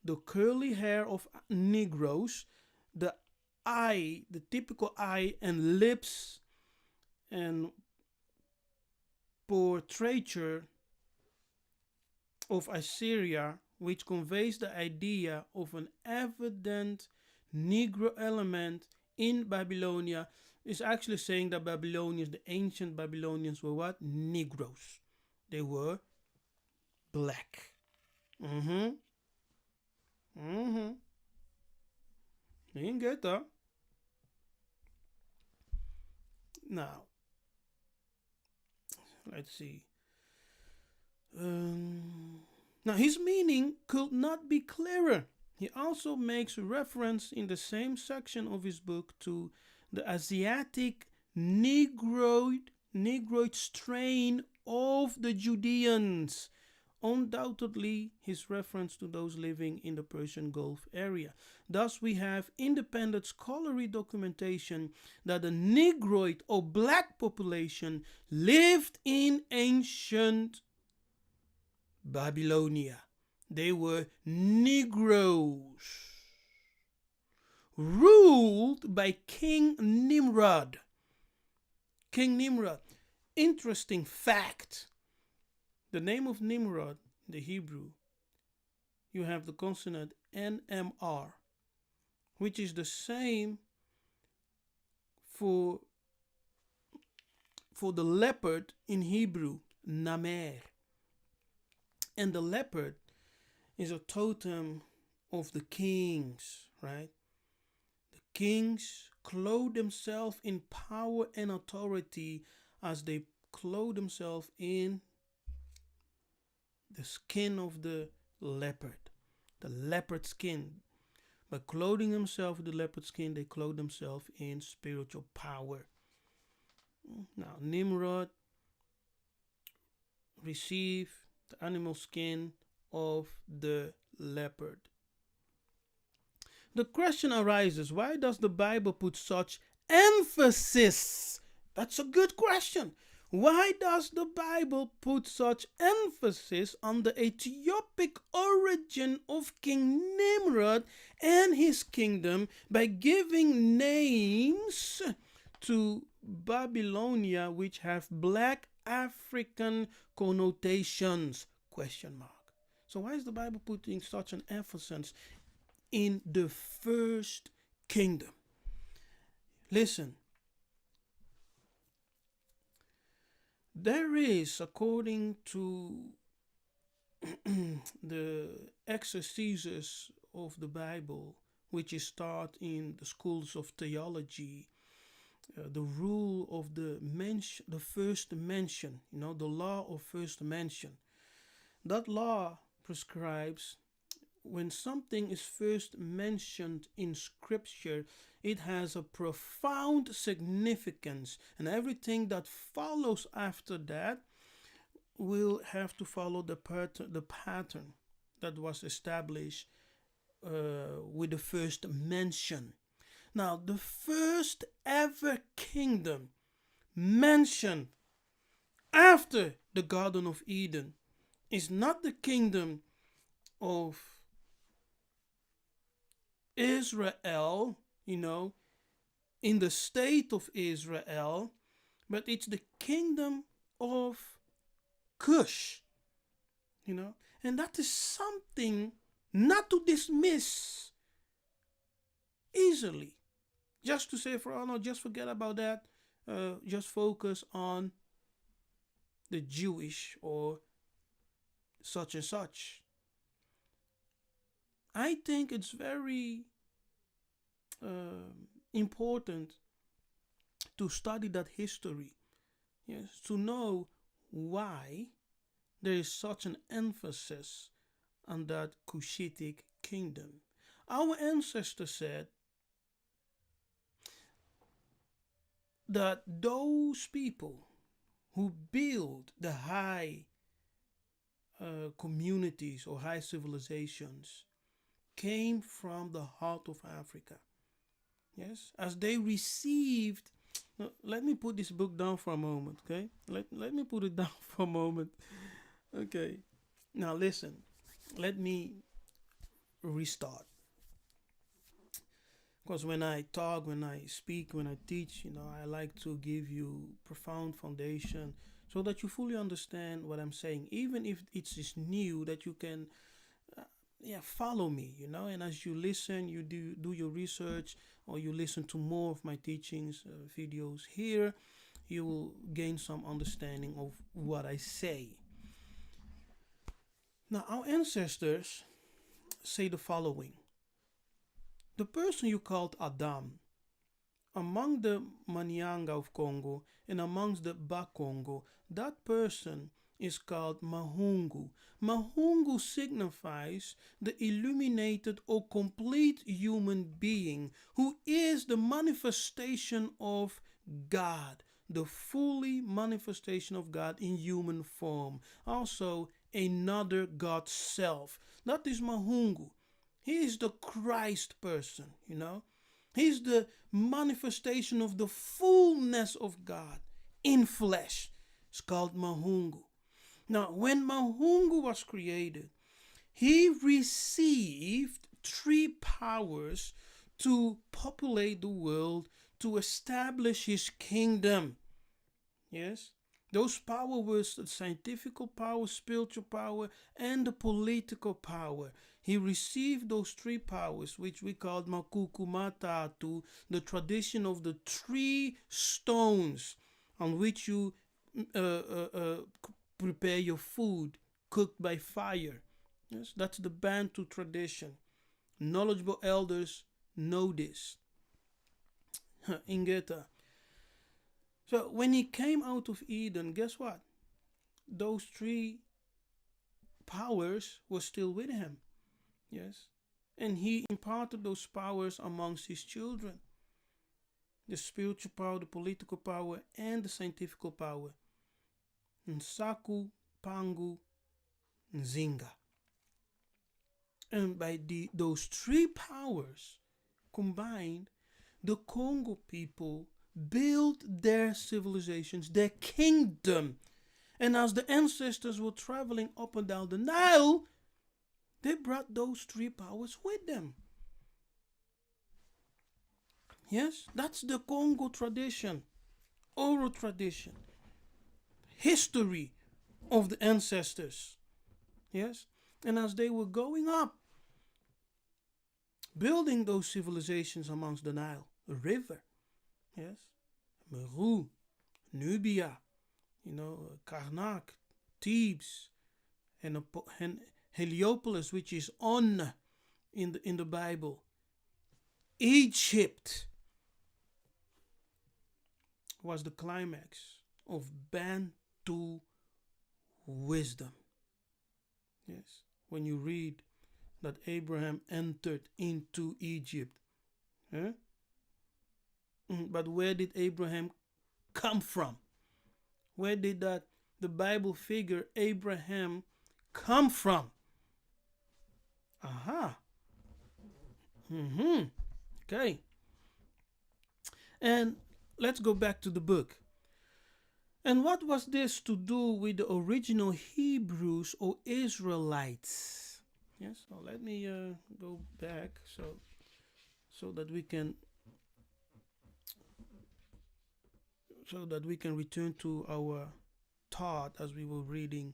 the curly hair of Negroes, the eye, the typical eye and lips and portraiture of Assyria, which conveys the idea of an evident Negro element in Babylonia, is actually saying that Babylonians, the ancient Babylonians, were what? Negroes. They were black. Mm-hmm. Mm-hmm. You didn't get that. Now, let's see. Now, his meaning could not be clearer. He also makes reference in the same section of his book to the Asiatic Negroid strain of the Judeans. Undoubtedly, his reference to those living in the Persian Gulf area. Thus, we have independent scholarly documentation that the Negroid or black population lived in ancient Babylonia. They were Negroes, ruled by King Nimrod. King Nimrod. Interesting fact. The name of Nimrod, the Hebrew, you have the consonant NMR, which is the same for the leopard in Hebrew, Namer. And the leopard is a totem of the kings, right? The kings clothe themselves in power and authority as they clothe themselves in the skin of the leopard skin. By clothing themselves with the leopard skin, they clothe themselves in spiritual power. Now, Nimrod received the animal skin of the leopard. The question arises, why does the Bible put such emphasis? That's a good question. Why does the Bible put such emphasis on the Ethiopic origin of King Nimrod and his kingdom by giving names to Babylonia which have black African connotations? Question mark. So why is the Bible putting such an emphasis in the first kingdom? Listen. There is, according to the exegesis of the Bible, which is taught in the schools of theology, the rule of the first mention, the law of first mention. That law prescribes when something is first mentioned in scripture, it has a profound significance, and everything that follows after that will have to follow the pattern that was established with the first mention. Now, the first ever kingdom mentioned after the Garden of Eden is not the kingdom of Israel, in the state of Israel, but it's the kingdom of Cush, and that is something not to dismiss easily. Just to say, just forget about that, just focus on the Jewish or such and such. I think it's very important to study that history, yes, to know why there is such an emphasis on that Cushitic kingdom. Our ancestors said that those people who build the high communities or high civilizations came from the heart of Africa. Yes, as they received Let me put this book down for a moment, okay? Let me put it down for a moment. Okay. Now listen. Let me restart. Because when I talk, when I speak, when I teach, I like to give you profound foundation so that you fully understand what I'm saying, even if it is new, that you can follow me, and as you listen, you do your research, or you listen to more of my teachings, videos here, you will gain some understanding of what I say. Now, our ancestors say the following: the person you called Adam, among the Manyanga of Congo and amongst the Bakongo, that person is called Mahungu. Mahungu signifies the illuminated or complete human being who is the manifestation of God, the fully manifestation of God in human form. Also, another God self. That is Mahungu. He is the Christ person. He's the manifestation of the fullness of God in flesh. It's called Mahungu. Now, when Mahungu was created, he received three powers to populate the world, to establish his kingdom. Yes? Those powers were the scientific power, spiritual power, and the political power. He received those three powers, which we called Makuku Matatu, the tradition of the three stones on which you prepare your food, cooked by fire. Yes, that's the Bantu tradition. Knowledgeable elders know this. Ingeta. So when he came out of Eden, guess what? Those three powers were still with him. Yes. And he imparted those powers amongst his children. The spiritual power, the political power, and the scientific power. Nsaku, Pangu, Nzinga. And by those three powers combined, the Congo people built their civilizations, their kingdom. And as the ancestors were traveling up and down the Nile, they brought those three powers with them. Yes, that's the Congo tradition, oral tradition, history of the ancestors. Yes, and as they were going up, building those civilizations amongst the Nile, a river, yes, Meru, Nubia, Karnak, Thebes, and Heliopolis, which is On in the Bible, Egypt was the climax of Bantu wisdom. Yes, when you read that Abraham entered into Egypt, huh? But where did Abraham come from? Where did the Bible figure Abraham come from? Aha. Okay. And let's go back to the book. And what was this to do with the original Hebrews or Israelites? Yes, so let me go back so that we can return to our thought as we were reading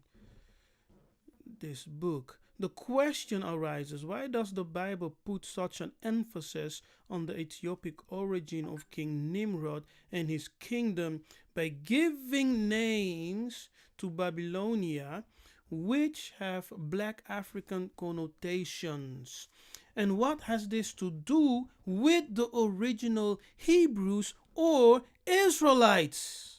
this book. The question arises, why does the Bible put such an emphasis on the Ethiopic origin of King Nimrod and his kingdom by giving names to Babylonia which have black African connotations? And what has this to do with the original Hebrews or Israelites?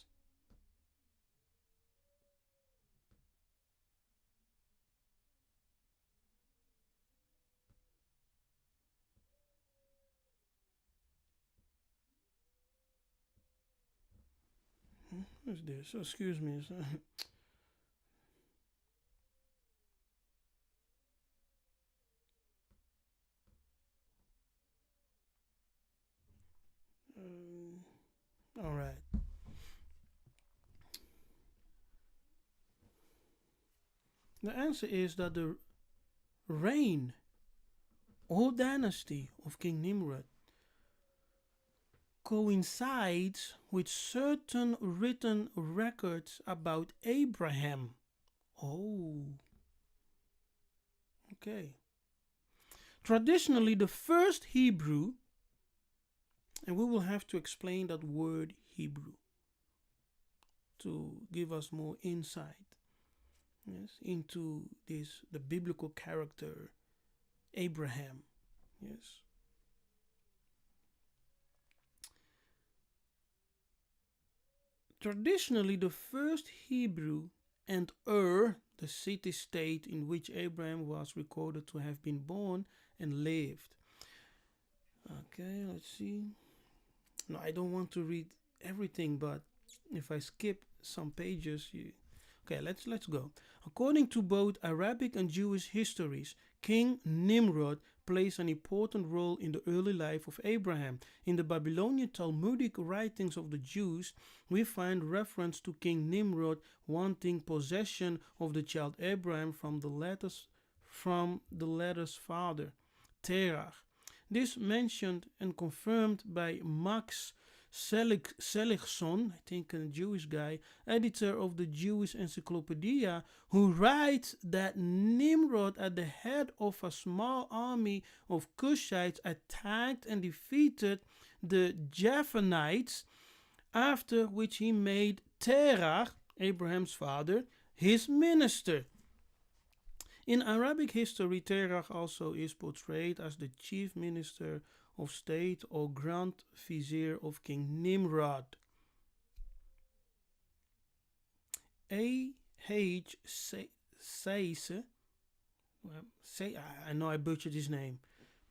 What's this? Excuse me. All right. The answer is that the reign or dynasty of King Nimrod coincides with certain written records about Abraham. Oh, okay. Traditionally, the first Hebrew, and we will have to explain that word Hebrew to give us more insight, yes, into this the biblical character Abraham. Yes. Traditionally, the first Hebrew and the city state in which Abraham was recorded to have been born and lived. Okay, let's see. No, I don't want to read everything, but if I skip some pages, okay, let's go. According to both Arabic and Jewish histories, King Nimrod plays an important role in the early life of Abraham. In the Babylonian Talmudic writings of the Jews, we find reference to King Nimrod wanting possession of the child Abraham from the latter's father, Terah. This mentioned and confirmed by Max Seligson, I think a Jewish guy, editor of the Jewish Encyclopedia, who writes that Nimrod, at the head of a small army of Cushites, attacked and defeated the Japhanites, after which he made Terah, Abraham's father, his minister. In Arabic history, Terah also is portrayed as the chief minister of state or grand vizier of King Nimrod. A.H. says, I know I butchered his name,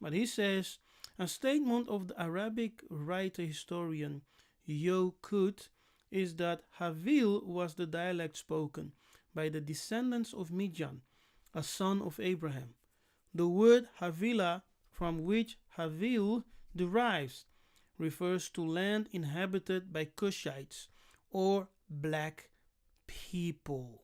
but he says, a statement of the Arabic writer historian Yokut is that Havil was the dialect spoken by the descendants of Midian, a son of Abraham. The word Havilah, from which Havil derives, refers to land inhabited by Cushites or black people.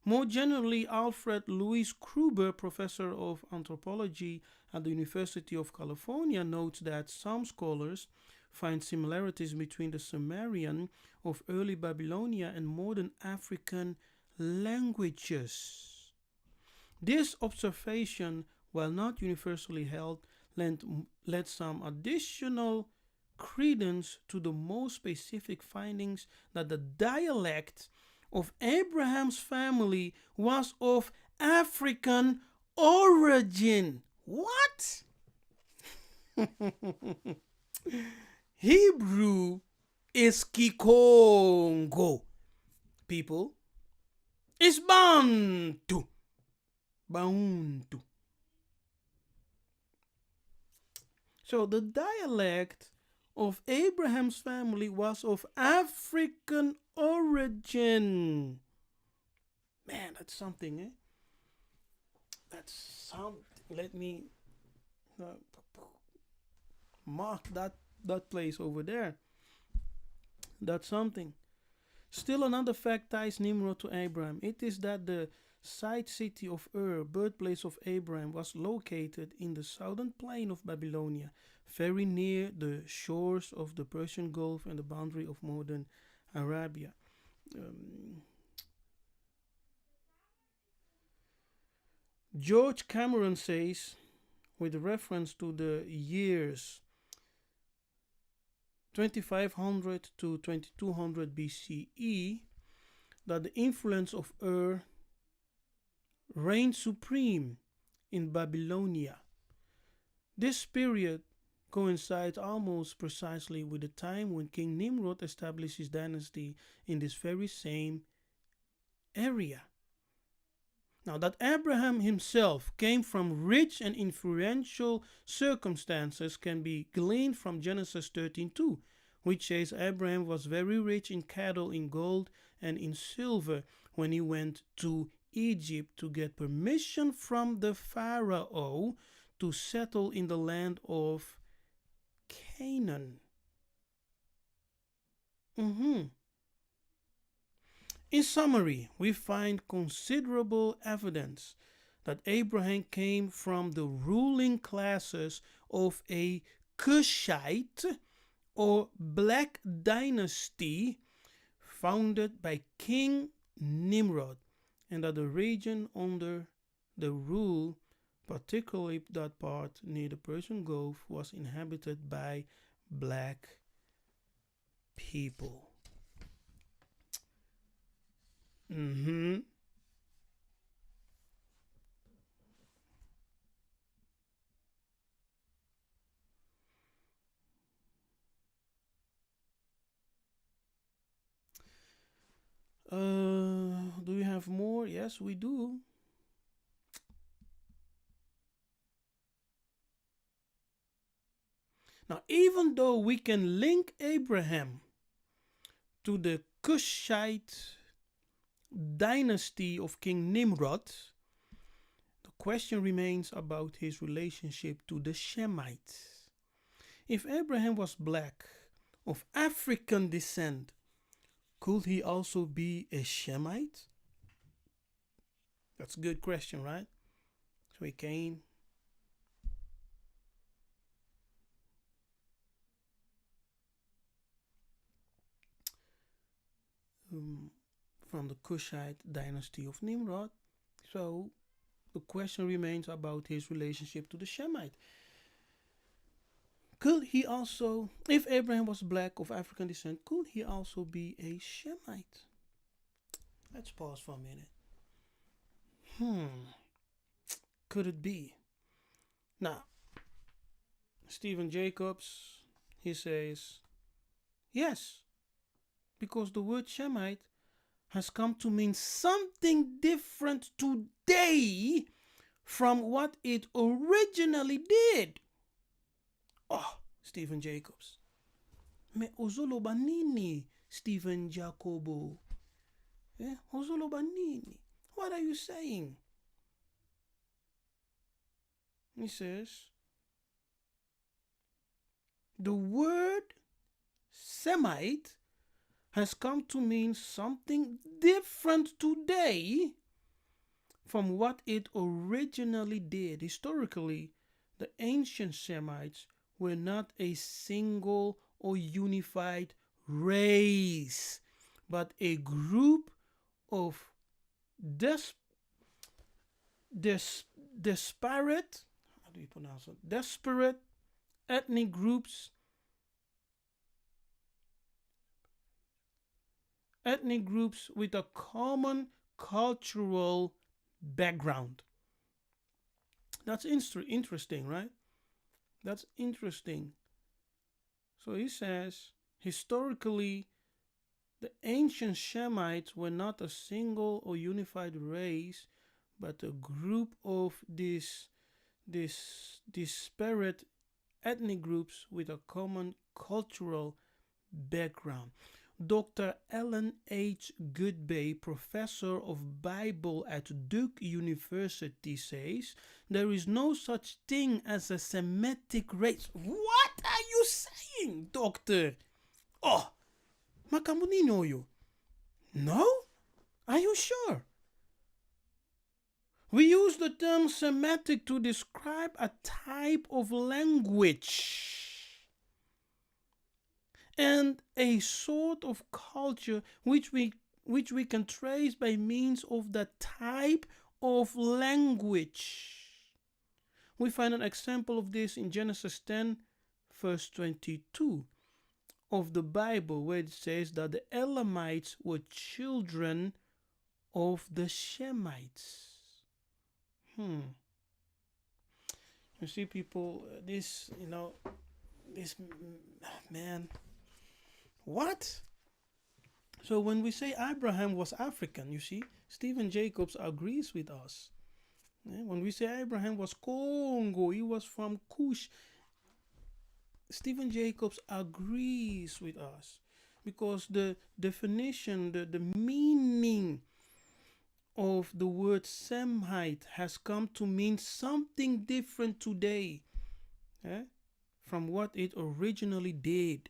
More generally, Alfred Louis Kruber, professor of anthropology at the University of California, notes that some scholars find similarities between the Sumerian of early Babylonia and modern African languages. This observation, while not universally held, led some additional credence to the more specific findings that the dialect of Abraham's family was of African origin. What? Hebrew is Kikongo. People is Bantu. Bantu. So the dialect of Abraham's family was of African origin. Man, that's something, eh? That's something. Let me mark that place over there. That's something. Still another fact ties Nimrod to Abraham. It is that the site city of birthplace of Abraham, was located in the southern plain of Babylonia, very near the shores of the Persian Gulf and the boundary of modern Arabia. George Cameron says, with reference to the years 2500 to 2200 BCE, that the influence of reigned supreme in Babylonia. This period coincides almost precisely with the time when King Nimrod established his dynasty in this very same area. Now, that Abraham himself came from rich and influential circumstances can be gleaned from Genesis 13:2, which says Abraham was very rich in cattle, in gold, and in silver when he went to Egypt to get permission from the Pharaoh to settle in the land of Canaan. Mhm. In summary, we find considerable evidence that Abraham came from the ruling classes of a Cushite or Black dynasty founded by King Nimrod, and that the region under the rule, particularly that part near the Persian Gulf, was inhabited by black people. Mm-hmm. Do we have more? Yes, we do. Now, even though we can link Abraham to the Cushite dynasty of King Nimrod, the question remains about his relationship to the Shemites. If Abraham was black, of African descent, could he also be a Shemite? That's a good question, right? So he came um, from the Cushite dynasty of Nimrod. So the question remains about his relationship to the Shemite. Could he also, if Abraham was black of African descent, could he also be a Shemite? Let's pause for a minute. Could it be? Now, Stephen Jacobs, he says, yes, because the word Shemite has come to mean something different today from what it originally did. Oh, Stephen Jacobs. Me ozolo banini, Stephen Jacobo. Ozolo banini. What are you saying? He says, the word Semite has come to mean something different today from what it originally did. Historically, the ancient Semites were not a single or unified race, but a group of dis- disparate, how do you pronounce it? Disparate ethnic groups, with a common cultural background. That's interesting, right? That's interesting. So he says, historically, the ancient Shemites were not a single or unified race, but a group of these disparate ethnic groups with a common cultural background. Dr. Ellen H. Goodbay, professor of Bible at Duke University, says there is no such thing as a Semitic race. What are you saying, doctor? Oh, makamunino. No? Are you sure? We use the term Semitic to describe a type of language and a sort of culture which we can trace by means of the type of language. We find an example of this in Genesis 10 verse 22 of the Bible, where it says that the Elamites were children of the Shemites. You see, people, this, this man, what? So when we say Abraham was African, you see, Stephen Jacobs agrees with us. When we say Abraham was Congo, he was from Kush, Stephen Jacobs agrees with us because the definition, the meaning of the word Semite has come to mean something different today from what it originally did.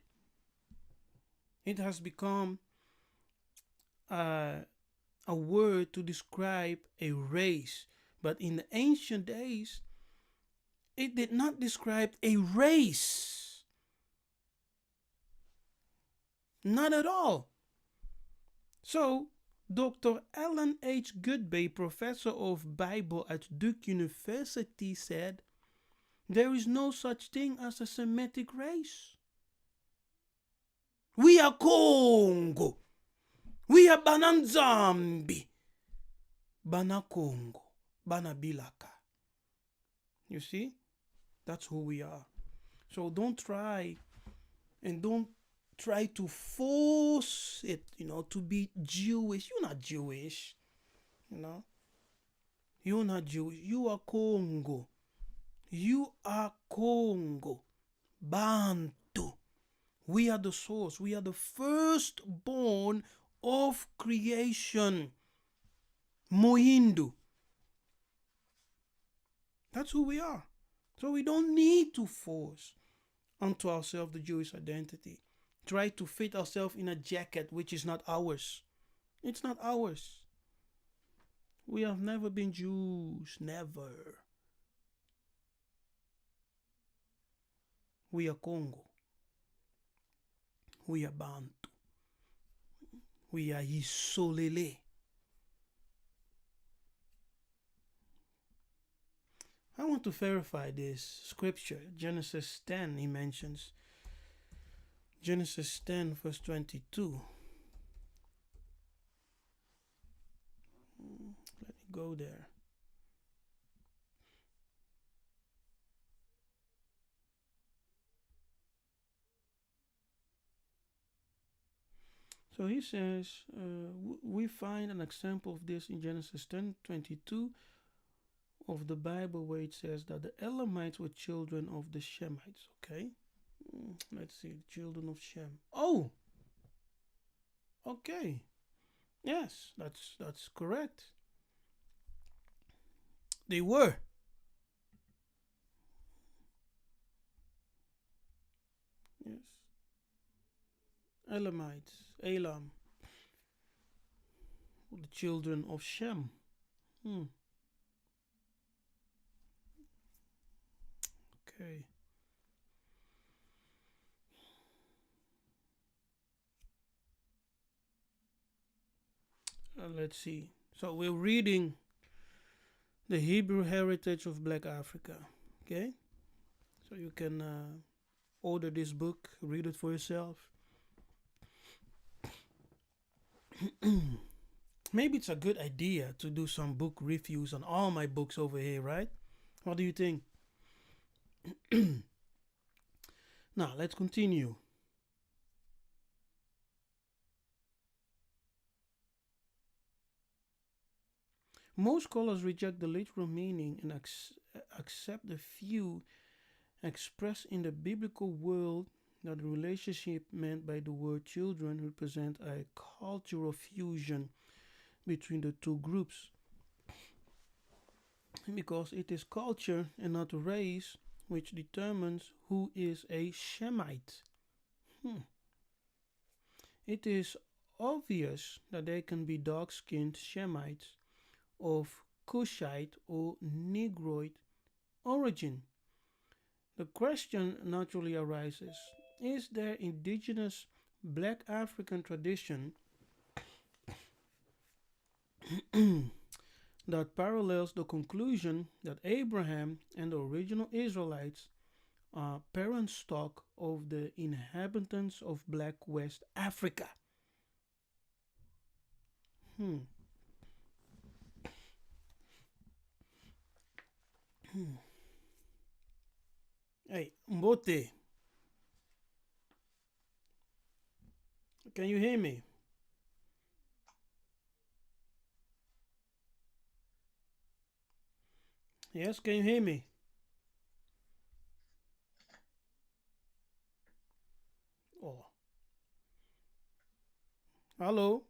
It has become uh, a word to describe a race. But in the ancient days, it did not describe a race. Not at all. So, Dr. Alan H. Goodbay, professor of Bible at Duke University, said, there is no such thing as a Semitic race. We are Congo. We are Bananzambi. Bana Congo. Bana Bilaka. You see? That's who we are. So don't try to force it, to be Jewish. You're not Jewish. You're not Jewish. You are Congo. You are Congo. Bantu. We are the source. We are the firstborn of creation. Mohindu. That's who we are. So we don't need to force onto ourselves the Jewish identity. Try to fit ourselves in a jacket which is not ours. It's not ours. We have never been Jews. Never. We are Congo. We are Bantu. We are Isolele. I want to verify this scripture. Genesis 10, he mentions. Genesis 10, verse 22. Let me go there. So he says, we find an example of this in Genesis 10:22 of the Bible, where it says that the Elamites were children of the Shemites. Okay, let's see, the children of Shem. Oh, okay, yes, that's correct. They were. Yes, Elamites, Elam, the children of Shem. Okay. Let's see. So we're reading the Hebrew heritage of Black Africa. Okay? So you can order this book, read it for yourself. Maybe it's a good idea to do some book reviews on all my books over here, right? What do you think? Now, let's continue. Most scholars reject the literal meaning and accept the view expressed in the biblical world that the relationship meant by the word children represent a cultural fusion between the two groups, because it is culture and not race which determines who is a Shemite. It is obvious that there can be dark-skinned Shemites of Cushite or Negroid origin. The question naturally arises, is there indigenous Black African tradition that parallels the conclusion that Abraham and the original Israelites are parent stock of the inhabitants of Black West Africa? Hey, Mbote, can you hear me? Yes, can you hear me? Oh, hello?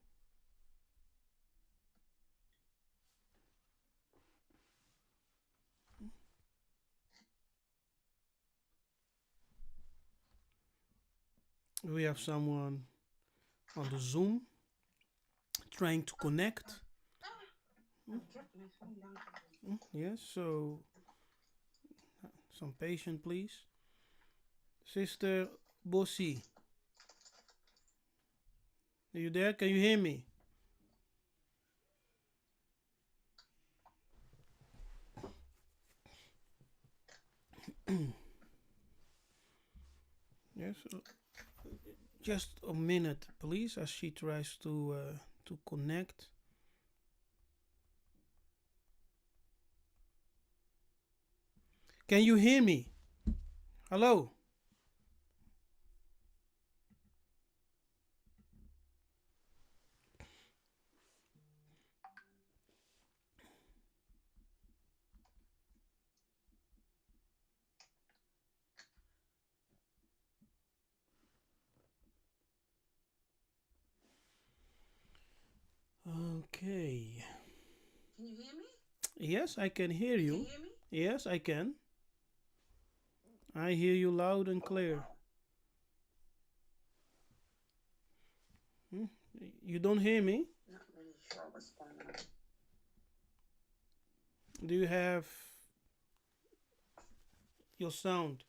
We have someone on the Zoom, trying to connect. Yes, so some patience, please. Sister Bossi, are you there? Can you hear me? Yes, just a minute, please, as she tries to connect. Can you hear me? Hello. Okay. Can you hear me? Yes, I can hear Can you. you hear me? Yes, I can. I hear you loud and clear. Hmm? You don't hear me? Not really sure what's going on. Do you have your sound?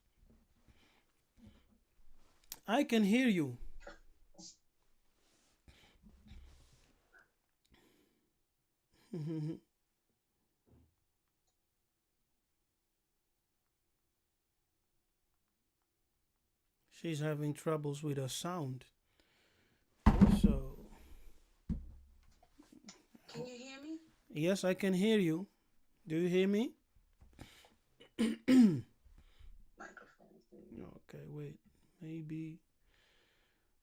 I can hear you. She's having troubles with her sound. So, Can you hear me? yes, I can hear you. Do you hear me? Microphone. Okay, wait. Maybe.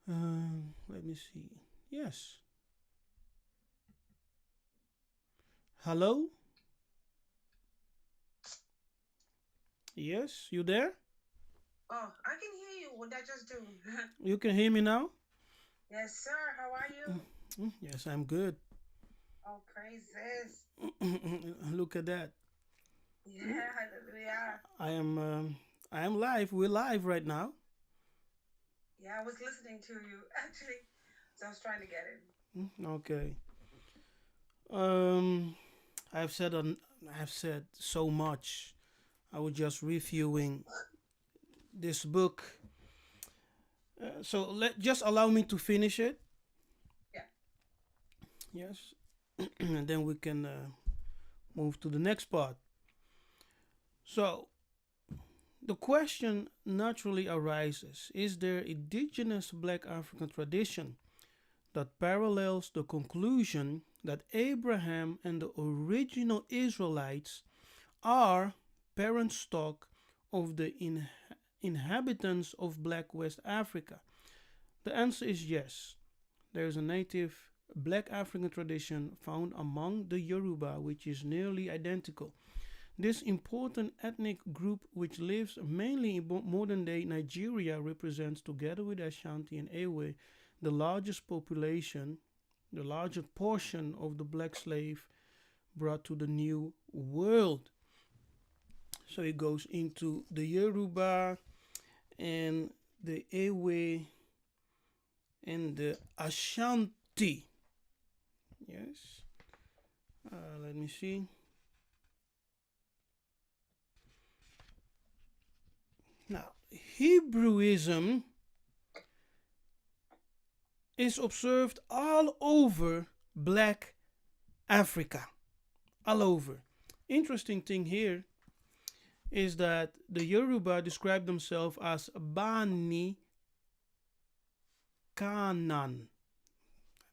Let me see. Yes. Hello? Yes, you there? Oh, I can hear you. What did I just do? You can hear me now? Yes, sir. How are you? Yes, I'm good. Oh, praises. Look at that. Yeah, hallelujah. I am I am live. We're live right now. Yeah, I was listening to you actually, so I was trying to get in. Okay. Um I've said I've said so much. I was just reviewing this book. So let just allow me to finish it. Yeah. Yes. And then we can move to the next part. So, the question naturally arises, is there indigenous black African tradition that parallels the conclusion that Abraham and the original Israelites are parent stock of the inhabitants of black West Africa? The answer is yes. There is a native black African tradition found among the Yoruba which is nearly identical. This important ethnic group, which lives mainly in modern day Nigeria, represents, together with Ashanti and Ewe, the largest population, the largest portion of the black slave brought to the New World. So it goes into the Yoruba and the Ewe and the Ashanti. Yes. Let me see. Now, Hebrewism is observed all over black Africa. All over. Interesting thing here is that the Yoruba describe themselves as Bani Kanan.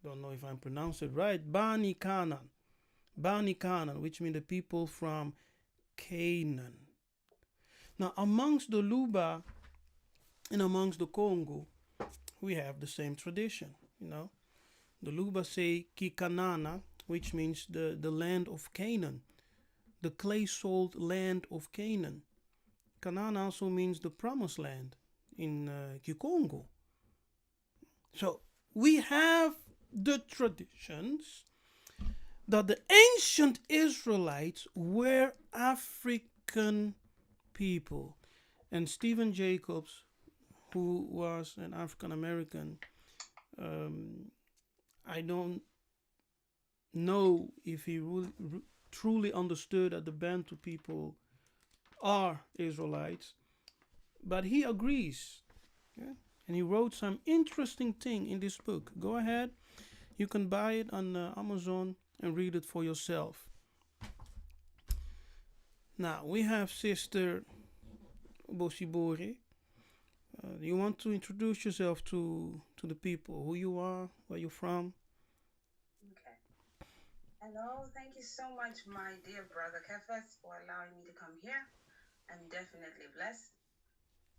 I don't know if I'm pronouncing it right. Bani Kanan. Bani Kanan, which means the people from Canaan. Now, amongst the Luba and amongst the Congo, we have the same tradition, you know. The Luba say Kikanana, which means the land of Canaan, the clay soiled land of Canaan. Canaan also means the promised land in Kikongo. So we have the traditions that the ancient Israelites were African people. And Stephen Jacobs, who was an African American, I don't know if he truly understood that the Bantu people are Israelites, but he agrees. Yeah? And he wrote some interesting thing in this book. Go ahead, you can buy it on Amazon and read it for yourself. Now we have Sister Bosibori. You want to introduce yourself to the people, who you are, where you're from? Okay. Hello. Thank you so much, my dear brother Kefas, for allowing me to come here. I'm definitely blessed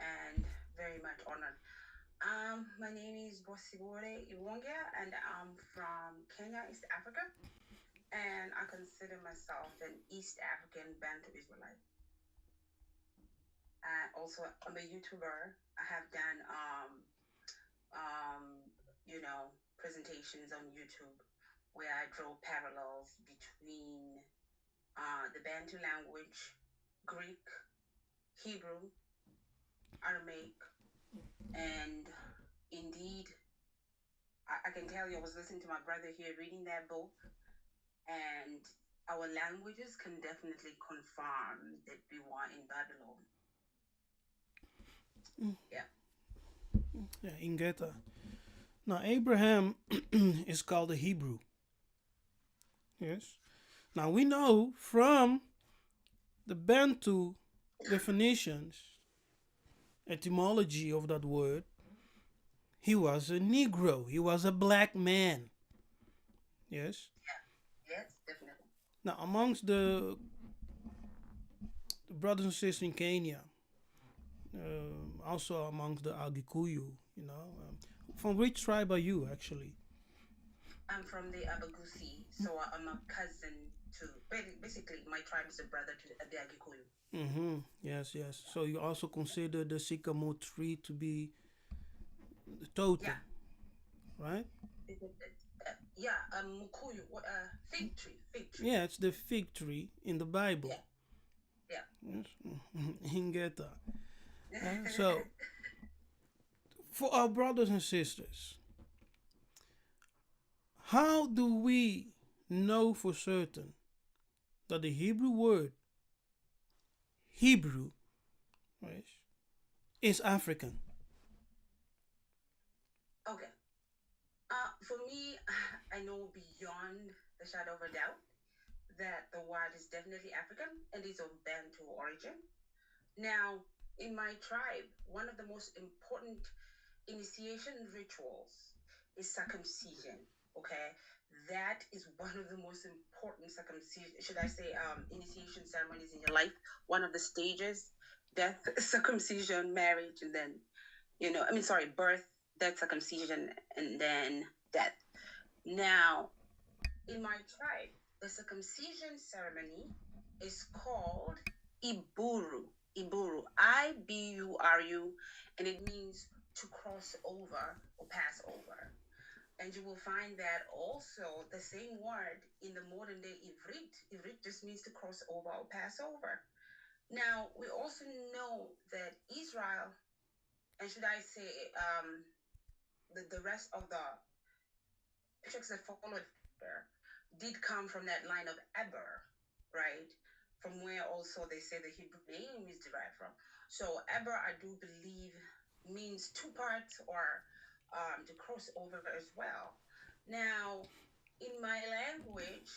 and very much honored. My name is Bosibore Iwongia, and I'm from Kenya, East Africa. And I consider myself an East African Bantu Israelite. Also, I'm a YouTuber. I have done, presentations on YouTube where I draw parallels between the Bantu language, Greek, Hebrew, Aramaic, and indeed, I can tell you, I was listening to my brother here reading that book, and our languages can definitely confirm that we were in Babylon. Yeah. Yeah, Ingeta. Now Abraham is called a Hebrew. Yes. Now we know from the Bantu definitions, etymology of that word, he was a Negro. He was a black man. Yes. Yeah. Yes, definitely. Now amongst the brothers and sisters in Kenya, also amongst the Agikuyu, from which tribe are you actually? I'm from the Abagusi, so I'm a cousin to basically my tribe is a brother to the Agikuyu. Mm-hmm. Yes, yes. So you also consider the sycamore tree to be the totem, Yeah. right? Yeah, Mukuyu, fig tree, fig tree. Yeah, it's the fig tree in the Bible. Yeah, Yes. Ingeta. So, for our brothers and sisters, how do we know for certain that the Hebrew word Hebrew, right, is African? Okay. For me, I know beyond the shadow of a doubt that the word is definitely African and is of Bantu origin. Now, in my tribe, one of the most important initiation rituals is circumcision. Okay, that is one of the most important circumcision. Should I say, initiation ceremonies in your life? One of the stages: death, circumcision, marriage, and then, birth, death, circumcision, and then death. Now, in my tribe, the circumcision ceremony is called Iburu. Iburu. Iburu. And it means to cross over or pass over. And you will find that also the same word in the modern day Ivrit. Ivrit just means to cross over or pass over. Now, we also know that Israel, and should I say, the rest of the patriarchs that followed her did come from that line of Eber, right? From where also they say the Hebrew name is derived from. So Eber, I do believe, means two parts or to cross over as well. Now, in my language,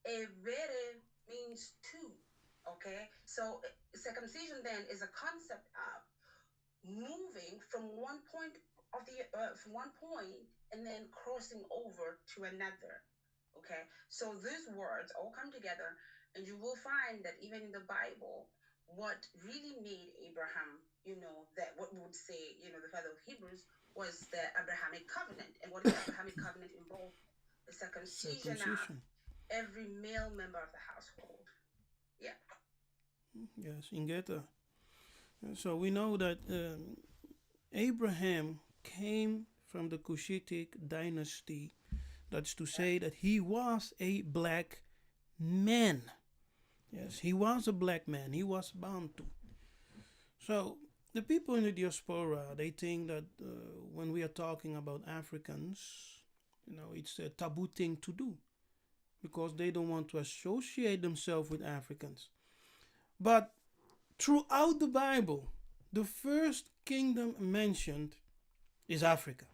Evere means two. Okay, so circumcision then is a concept of moving from one point from one point and then crossing over to another. Okay, so these words all come together, and you will find that even in the Bible, what really made Abraham, that what we would say, the father of Hebrews, was the Abrahamic covenant. And what is the Abrahamic covenant involved? The circumcision of Circumcision. every male member of the household. Yeah. Yes, Ingeta. So we know that Abraham came from the Cushitic dynasty. That's to say that he was a black man. Yes, he was a black man. He was Bantu. So the people in the diaspora, they think that when we are talking about Africans, it's a taboo thing to do because they don't want to associate themselves with Africans. But throughout the Bible, the first kingdom mentioned is Africa.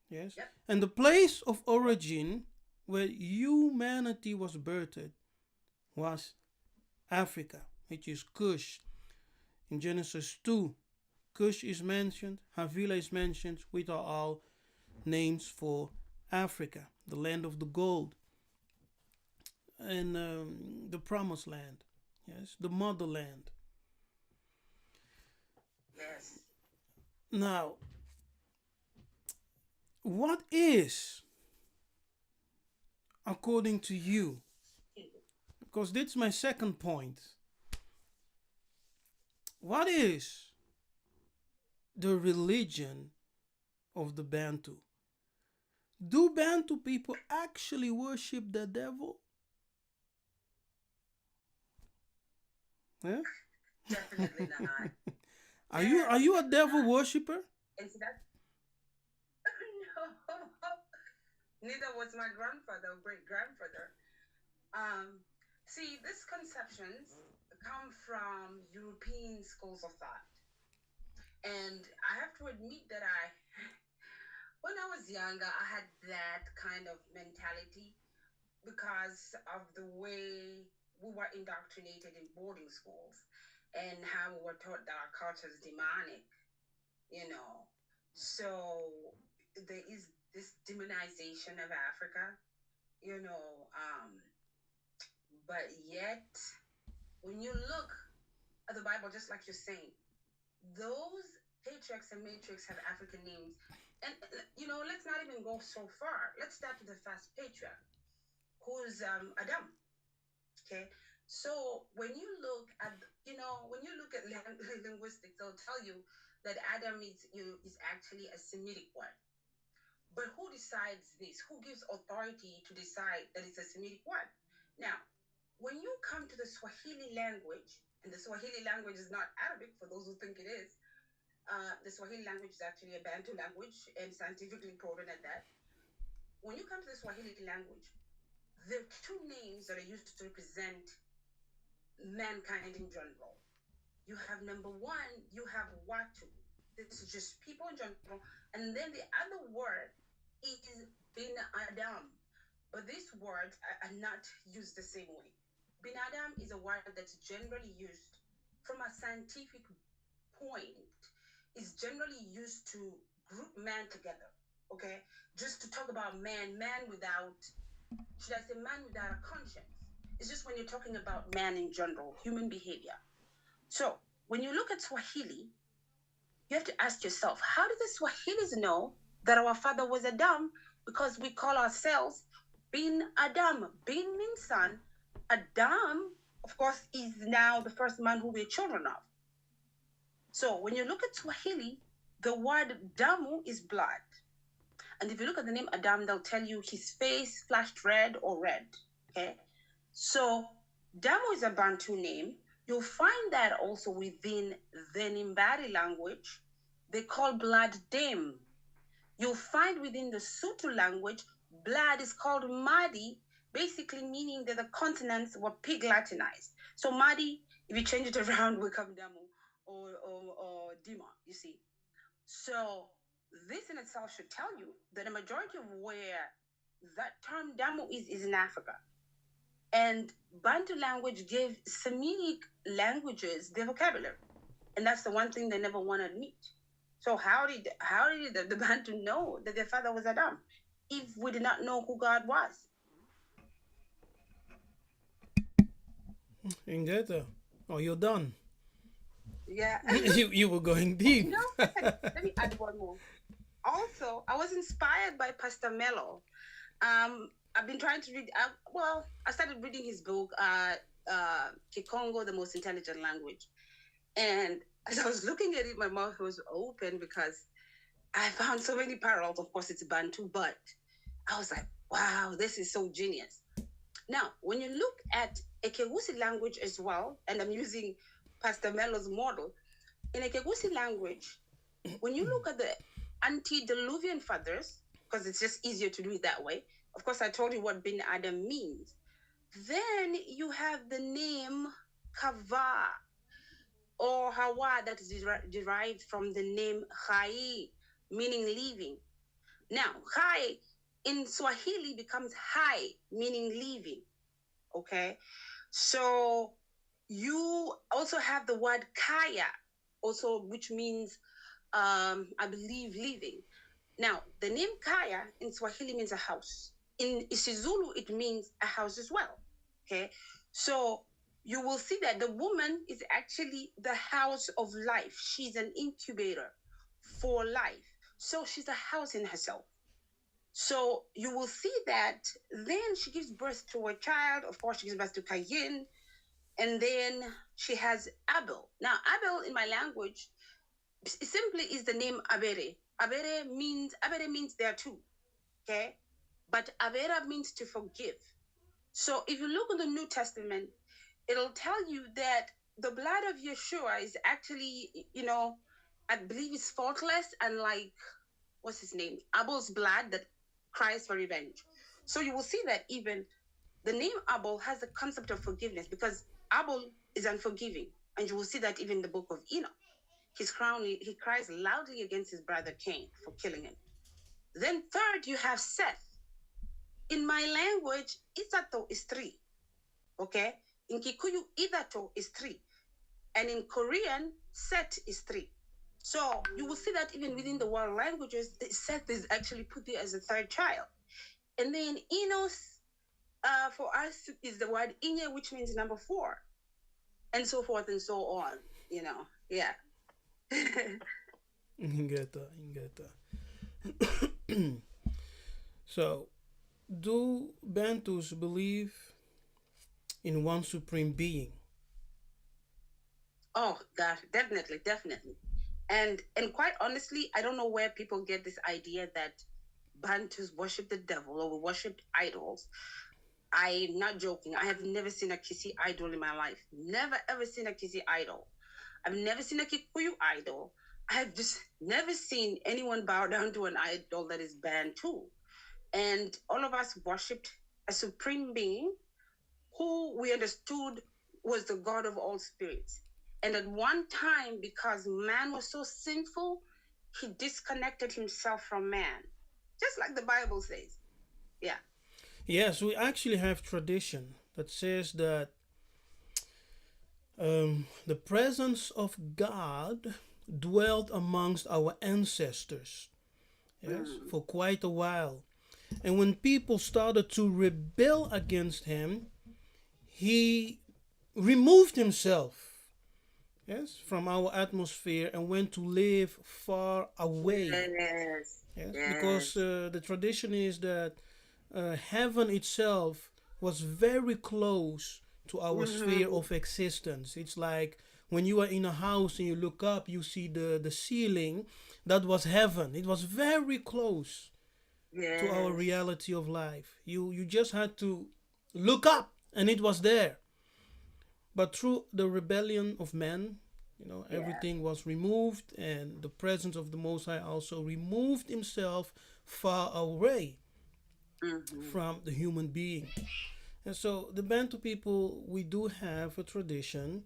Yes? Yep. And the place of origin where humanity was birthed was Africa, which is Cush. In Genesis 2, Cush is mentioned, Havilah is mentioned, which are all names for Africa, the land of the gold, and the promised land, yes, the motherland. Yes. Now, what is, according to you, because this is my second point, what is the religion of the Bantu? Do Bantu people actually worship the devil? Yeah? Definitely not. Are you a devil worshipper? And so that no, neither was my grandfather or great grandfather. See, these conceptions come from European schools of thought, and I have to admit that when I was younger, I had that kind of mentality because of the way we were indoctrinated in boarding schools and how we were taught that our culture is demonic, you know. So there is this demonization of Africa, you know, but yet when you look at the Bible, just like you're saying, those patriarchs and matriarchs have African names. And, let's not even go so far. Let's start with the first patriarch, who's Adam. Okay. So when you look at, linguistics, they'll tell you that Adam is actually a Semitic word. But who decides this? Who gives authority to decide that it's a Semitic word? Now, when you come to the Swahili language, and the Swahili language is not Arabic for those who think it is, the Swahili language is actually a Bantu language and scientifically proven at that. When you come to the Swahili language, there are two names that are used to represent mankind in general. You have number one, you have Watu. This is just people in general. And then the other word is Bin Adam. But these words are not used the same way. Bin Adam is a word that's generally used from a scientific point, is generally used to group man together. Okay? Just to talk about man without, should I say, man without a conscience. It's just when you're talking about man in general, human behavior. So when you look at Swahili, you have to ask yourself, how did the Swahilis know that our father was Adam? Because we call ourselves Bin Adam. Bin means son. Adam, of course, is now the first man who we're children of. So when you look at Swahili, the word damu is blood. And if you look at the name Adam, they'll tell you his face flashed red or red. Okay? So damu is a Bantu name. You'll find that also within the Nimbari language, they call blood dem. You'll find within the Sutu language, blood is called Madi, basically meaning that the consonants were pig Latinized. So Madi, if you change it around, will come Damu or Dima, you see. So this in itself should tell you that a majority of where that term Damu is in Africa. And Bantu language gave Semitic languages their vocabulary. And that's the one thing they never want to admit. So how did the Bantu know that their father was Adam if we did not know who God was? Ingeta, oh, you're done. Yeah. you were going deep. Let me add one more. Also, I was inspired by Pastor Mello. I've been trying to read. I started reading his book, Kikongo, the Most Intelligent Language, and as I was looking at it, my mouth was open because I found so many parallels. Of course, it's Bantu, but I was like, wow, this is so genius. Now, when you look at Ekewusi language as well, and I'm using Pastor Mello's model, In a Kegusi language, when you look at the antediluvian fathers, because it's just easier to do it that way. Of course, I told you what bin Adam means. Then you have the name Kava or Hawa that is derived from the name Hai, meaning living. Now, Hai in Swahili becomes Hai, meaning living. Okay? So you also have the word Kaya, also which means I believe living. Now, the name Kaya in Swahili means a house. In isiZulu, it means a house as well. Okay, so you will see that the woman is actually the house of life. She's an incubator for life. So she's a house in herself. So you will see that then she gives birth to a child. Of course, she gives birth to Cain, and then she has Abel. Now, Abel in my language simply is the name Abere. Abere means there too. Okay, but Avera means to forgive. So if you look in the New Testament, it'll tell you that the blood of Yeshua is actually, I believe it's faultless and like, what's his name? Abel's blood that cries for revenge. So you will see that even the name Abel has the concept of forgiveness because Abel is unforgiving. And you will see that even in the book of Enoch. He cries loudly against his brother Cain for killing him. Then third, you have Seth. In my language, Isato is three. Okay? In Kikuyu, Idato is three. And in Korean, Set is three. So you will see that even within the world languages, the Seth is actually put there as a third child. And then Enos, for us, is the word Inye, which means number four. And so forth and so on. Yeah. Ingeta, Ingeta. So, do Bantus believe in one supreme being? Oh God, definitely, definitely. And quite honestly, I don't know where people get this idea that Bantus worship the devil or worship idols. I'm not joking. I have never seen a Kisi idol in my life. Never ever seen a Kisi idol. I've never seen a Kikuyu idol. I've just never seen anyone bow down to an idol that is Bantu. And all of us worshipped a supreme being who we understood was the God of all spirits. And at one time, because man was so sinful, he disconnected himself from man, just like the Bible says. Yeah. Yes, we actually have tradition that says that the presence of God dwelt amongst our ancestors, yes, for quite a while. And when people started to rebel against him, he removed himself, yes, from our atmosphere and went to live far away. Yes. Yes, because the tradition is that heaven itself was very close to our sphere of existence. It's like when you are in a house and you look up, you see the ceiling. That was heaven. It was very close to our reality of life. You just had to look up and it was there. But through the rebellion of man, everything was removed, and the presence of the Most High also removed himself far away from the human being. And so the Bantu people, we do have a tradition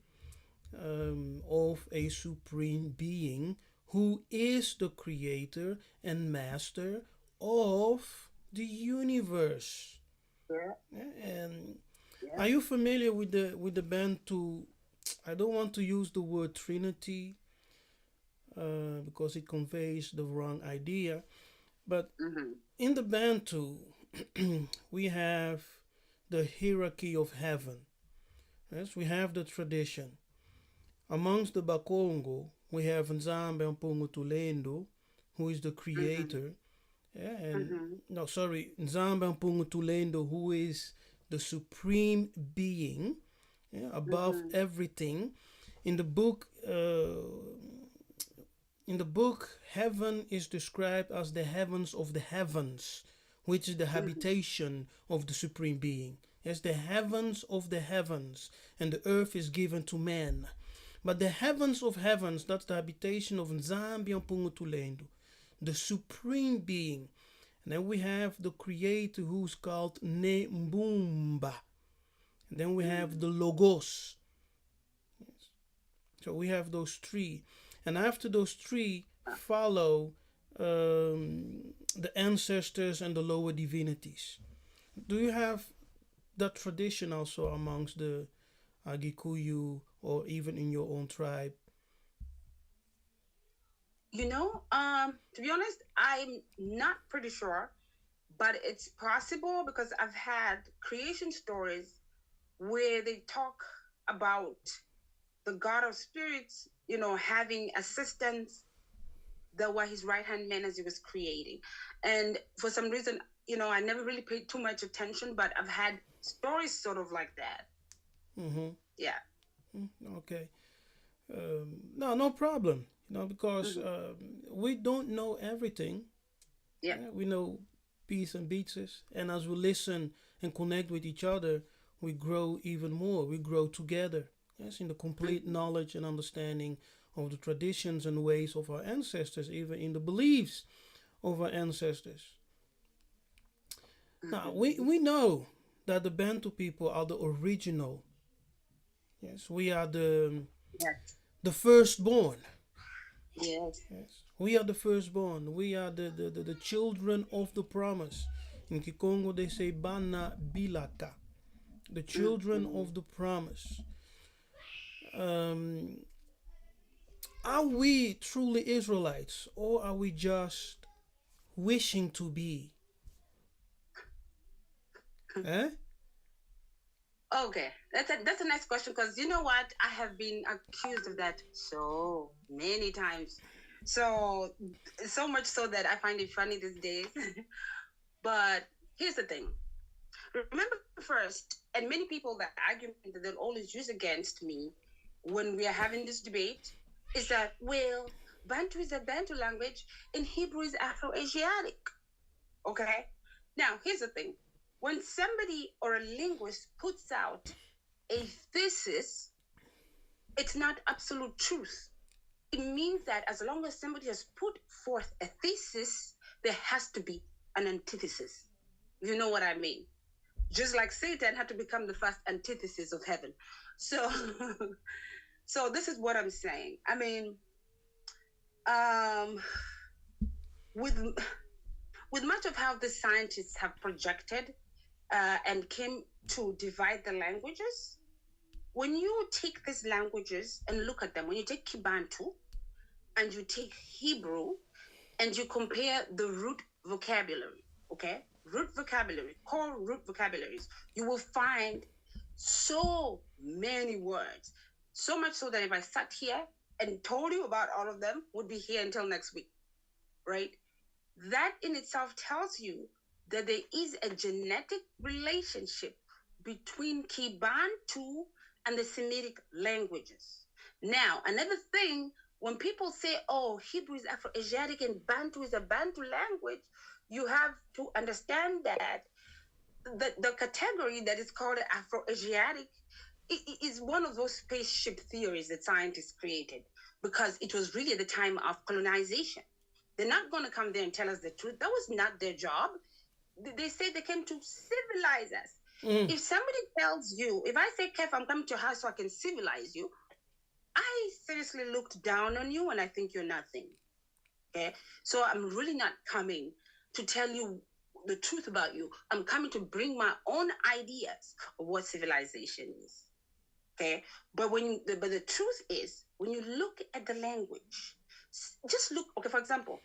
of a supreme being who is the creator and master of the universe. And are you familiar with the Bantu? I don't want to use the word Trinity because it conveys the wrong idea. But in the Bantu, we have the hierarchy of heaven. Yes, we have the tradition. Amongst the Bakongo, we have Nzambe Mpungu Tulendo, who is the creator. Yeah, and no, sorry, Nzambe Mpungu Tulendo, who is the supreme being, above everything. In the book, heaven is described as the heavens of the heavens, which is the habitation of the supreme being. Yes, the heavens of the heavens, and the earth is given to man. But the heavens of heavens, that's the habitation of Nzambi Mpungutulendo, the supreme being. And then we have the creator who's called Nembumba. And then we have the Logos. So we have those three. And after those three follow the ancestors and the lower divinities. Do you have that tradition also amongst the Agikuyu or even in your own tribe? To be honest, I'm not pretty sure, but it's possible because I've had creation stories where they talk about the God of spirits, having assistants that were his right hand men as he was creating. And for some reason, I never really paid too much attention, but I've had stories sort of like that. Mm-hmm. Yeah. Okay. No problem. Because we don't know everything. Yeah. We know bits and pieces, and as we listen and connect with each other, we grow even more. We grow together. Yes, in the complete knowledge and understanding of the traditions and ways of our ancestors, even in the beliefs of our ancestors. Now we know that the Bantu people are the original. Yes, we are Yes. the firstborn. Yes. Yes. We are the firstborn. We are the children of the promise. In Kikongo, they say Bana Bilaka, the children of the promise. Um, are we truly Israelites, or are we just wishing to be? Eh? Okay, that's a nice question because you know what? I have been accused of that so many times. So much so that I find it funny these days. But here's the thing. Remember first, and many people that argument that they'll always use against me when we are having this debate is that, well, Bantu is a Bantu language and Hebrew is Afro-Asiatic. Okay? Now, here's the thing. When somebody or a linguist puts out a thesis, it's not absolute truth. It means that as long as somebody has put forth a thesis, there has to be an antithesis. You know what I mean? Just like Satan had to become the first antithesis of heaven. So, so this is what I'm saying. I mean, um, with much of how the scientists have projected and came to divide the languages, when you take these languages and look at them, when you take Kibantu and you take Hebrew and you compare the root vocabulary, okay? Root vocabulary, core root vocabularies, you will find so many words. So much so that if I sat here and told you about all of them, would be here until next week, right? That in itself tells you that there is a genetic relationship between Kibantu and the Semitic languages. Now, another thing, when people say, oh, Hebrew is Afro-Asiatic and Bantu is a Bantu language, you have to understand that the category that is called Afro-Asiatic is one of those spaceship theories that scientists created because it was really at the time of colonization. They're not going to come there and tell us the truth. That was not their job. They say they came to civilize us. If somebody tells you, if I say, Kef, I'm coming to your house so I can civilize you, I seriously looked down on you and I think you're nothing. Okay? So I'm really not coming to tell you the truth about you. I'm coming to bring my own ideas of what civilization is. Okay? But the truth is, when you look at the language, just look, okay, for example,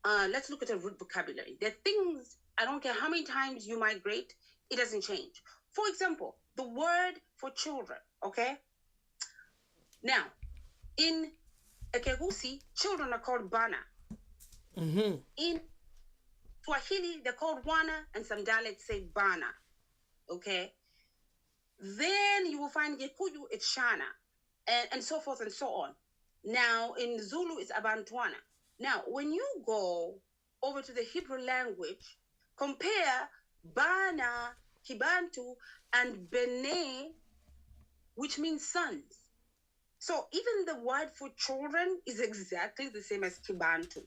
let's look at a root vocabulary. There are things, I don't care how many times you migrate, it doesn't change. For example, the word for children, okay? Now, in Ekegusi, children are called bana. In Swahili, they're called wana, and some dialects say bana, okay? Then you will find Gikuyu, it's shana, and so forth and so on. Now, in Zulu, it's Abantwana. Now, when you go over to the Hebrew language, compare Bana, Kibantu, and Bene, which means sons. So even the word for children is exactly the same as Kibantu.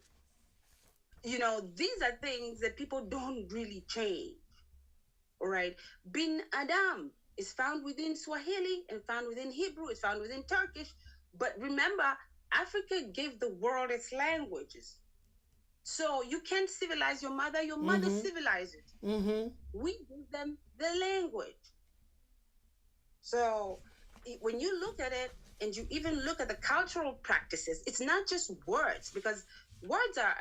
These are things that people don't really change. All right. Bin Adam is found within Swahili and found within Hebrew, it's found within Turkish. But remember, Africa gave the world its languages. So you can't civilize your mother Mm-hmm. civilized it. Mm-hmm. We give them the language. So when you look at it and you even look at the cultural practices, it's not just words, because words are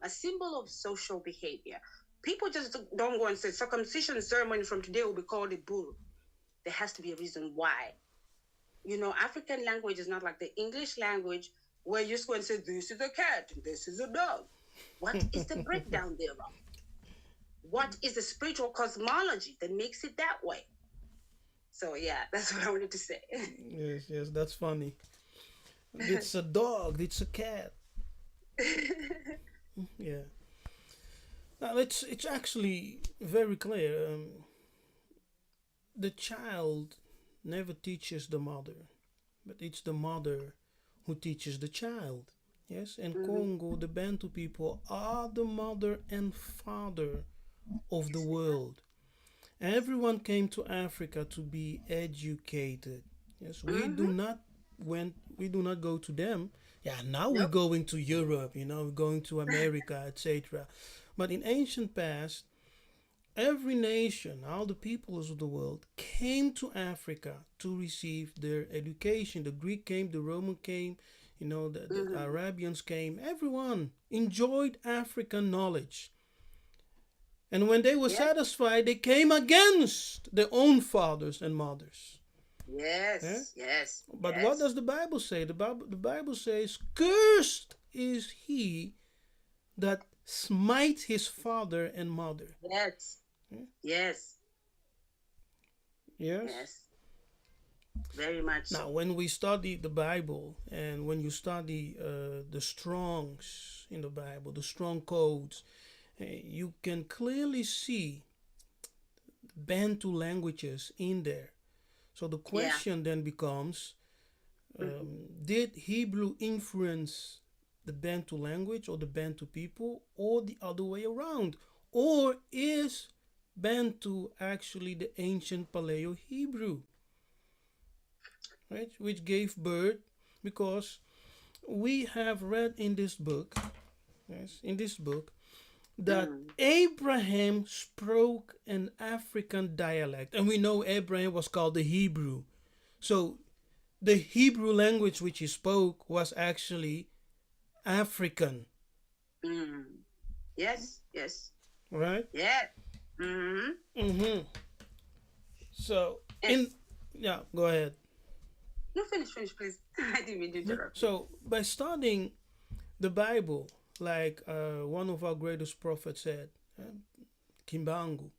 a symbol of social behavior. People just don't go and say circumcision ceremony from today will be called a bull. There has to be a reason why. African language is not like the English language where you just go and say, this is a cat, this is a dog. What is the breakdown thereof? What is the spiritual cosmology that makes it that way? So yeah, that's what I wanted to say. Yes, yes, that's funny. It's a dog. It's a cat. Yeah. Now it's actually very clear. The child never teaches the mother, but it's the mother who teaches the child. Yes, and Mm-hmm. Congo, the Bantu people are the mother and father of the world. Everyone came to Africa to be educated. Yes, Mm-hmm. we do not go to them. Yeah, now we're Nope. going to Europe, we're going to America, etc. But in ancient past, every nation, all the peoples of the world came to Africa to receive their education. The Greek came, the Roman came, the Mm-hmm. Arabians came. Everyone enjoyed African knowledge. And when they were Yes. satisfied, they came against their own fathers and mothers. Eh? Yes. Yes. But what Yes. does the Bible say? The Bible says, "Cursed is he that smite his father and mother." Yes. Eh? Yes. Yes. Yes. Very much Now, so. when we study the Bible and when you study the Strongs in the Bible, the strong codes, you can clearly see Bantu languages in there. So the Yeah. question then becomes, Mm-hmm. did Hebrew influence the Bantu language or the Bantu people, or the other way around? Or is Bantu actually the ancient Paleo Hebrew, right? Which gave birth, because we have read in this book, yes, in this book, that Mm. Abraham spoke an African dialect, and we know Abraham was called the Hebrew. So the Hebrew language which he spoke was actually African, Mm. Yes. Yes. right? Yes. Mm-hmm. Mm-hmm. So And in yeah, go ahead. no, finish, please. I didn't mean to Yeah. interrupt you. So by studying the Bible, like one of our greatest prophets said, Kimbangu,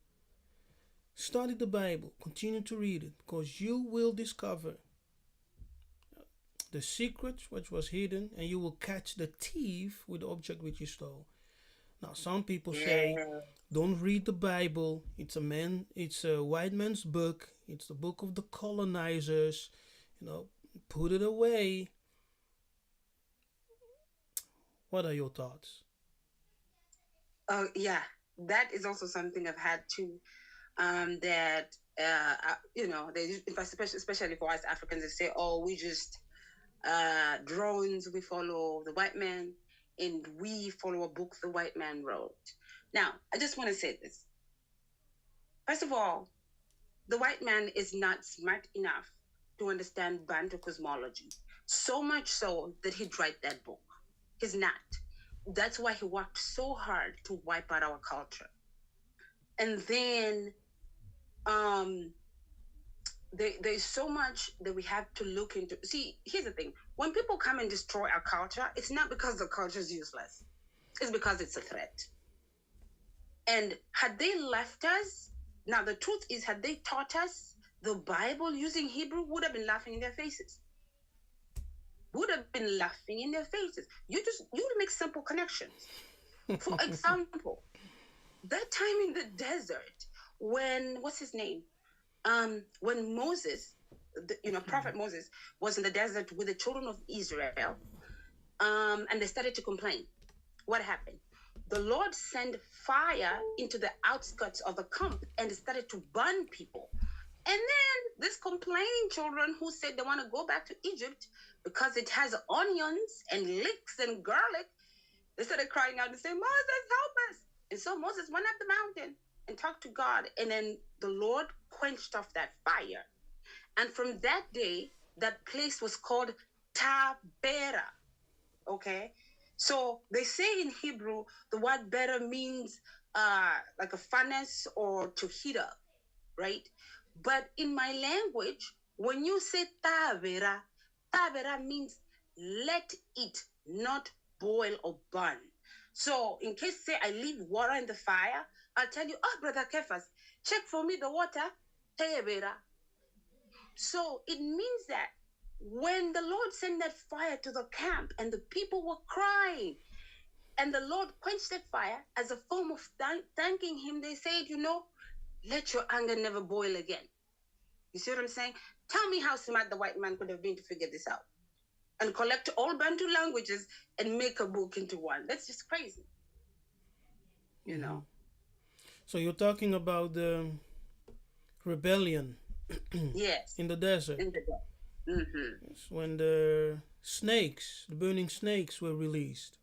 study the Bible, continue to read it, because you will discover the secret which was hidden, and you will catch the thief with the object which he stole. Now, some people say, Yeah. don't read the Bible. It's a white man's book. It's the book of the colonizers. Put it away. What are your thoughts? Oh, yeah. That is also something I've had too. That they, especially for us Africans, they say, "Oh, we just drones. We follow the white man, and we follow a book the white man wrote." Now, I just want to say this. First of all, the white man is not smart enough to understand Bantu cosmology. So much so that he'd write that book. He's not. That's why he worked so hard to wipe out our culture. And then um, there's so much that we have to look into. See, here's the thing. When people come and destroy our culture, it's not because the culture is useless. It's because it's a threat. And had they left us, now the truth is, had they taught us the Bible using Hebrew, would have been laughing in their faces. Would have been laughing in their faces. You would make simple connections. For example, that time in the desert when what's his name? When Moses Prophet Moses was in the desert with the children of Israel, and they started to complain. What happened? The Lord sent fire into the outskirts of the camp and started to burn people. And then this complaining children who said they want to go back to Egypt because it has onions and leeks and garlic, they started crying out and saying, Moses, help us. And so Moses went up the mountain and talked to God. And then the Lord quenched off that fire. And from that day, that place was called Tabera. Okay? So they say in Hebrew, the word better means like a furnace or to heat up, right? But in my language, when you say Tabera, Tabera means let it not boil or burn. So in case say I leave water in the fire, I'll tell you, oh, Brother Kefas, check for me the water, Tabera. So it means that when the Lord sent that fire to the camp and the people were crying, and the Lord quenched that fire as a form of thanking Him, they said, let your anger never boil again. You see what I'm saying? Tell me how smart the white man could have been to figure this out and collect all Bantu languages and make a book into one. That's just crazy. You know? So you're talking about the rebellion Yes. in the desert. In the desert. Yes, when the burning snakes were released.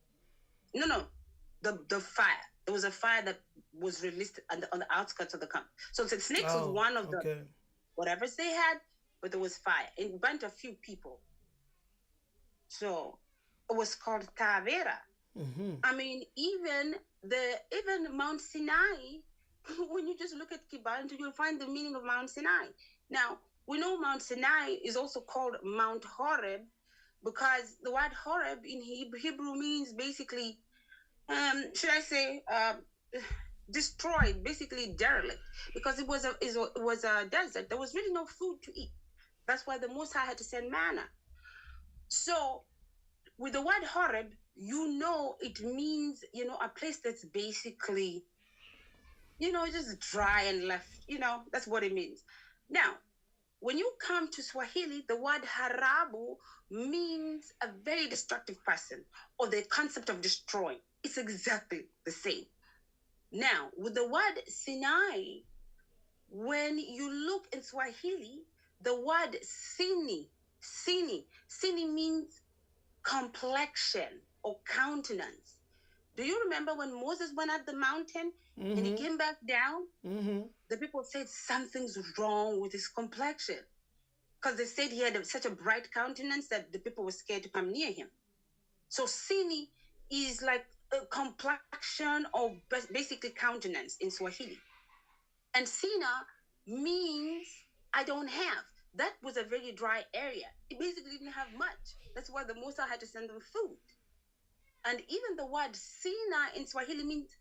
No. The fire. There was a fire that was released on the outskirts of the camp. So the snakes was one of the whatever they had, but there was fire. It burnt a few people. So it was called Tavera. I mean, even Mount Sinai, when you just look at Kibantu, you'll find the meaning of Mount Sinai. Now, we know Mount Sinai is also called Mount Horeb because the word Horeb in Hebrew means basically, should I say, destroyed, basically derelict, because it was a desert. There was really no food to eat. That's why the Most High had to send manna. So with the word Horeb, it means, a place that's basically, just dry and left, that's what it means. Now, when you come to Swahili, the word Harabu means a very destructive person or the concept of destroying. It's exactly the same. Now, with the word Sinai, when you look in Swahili, the word sini means complexion or countenance. Do you remember when Moses went up the mountain and he came back down? The people said something's wrong with his complexion because they said he had such a bright countenance that the people were scared to come near him. So sini is like a complexion or basically countenance in Swahili. And Sina means I don't have. That was a very dry area. It basically didn't have much. That's why the Musa had to send them food. And even the word Sina in Swahili means,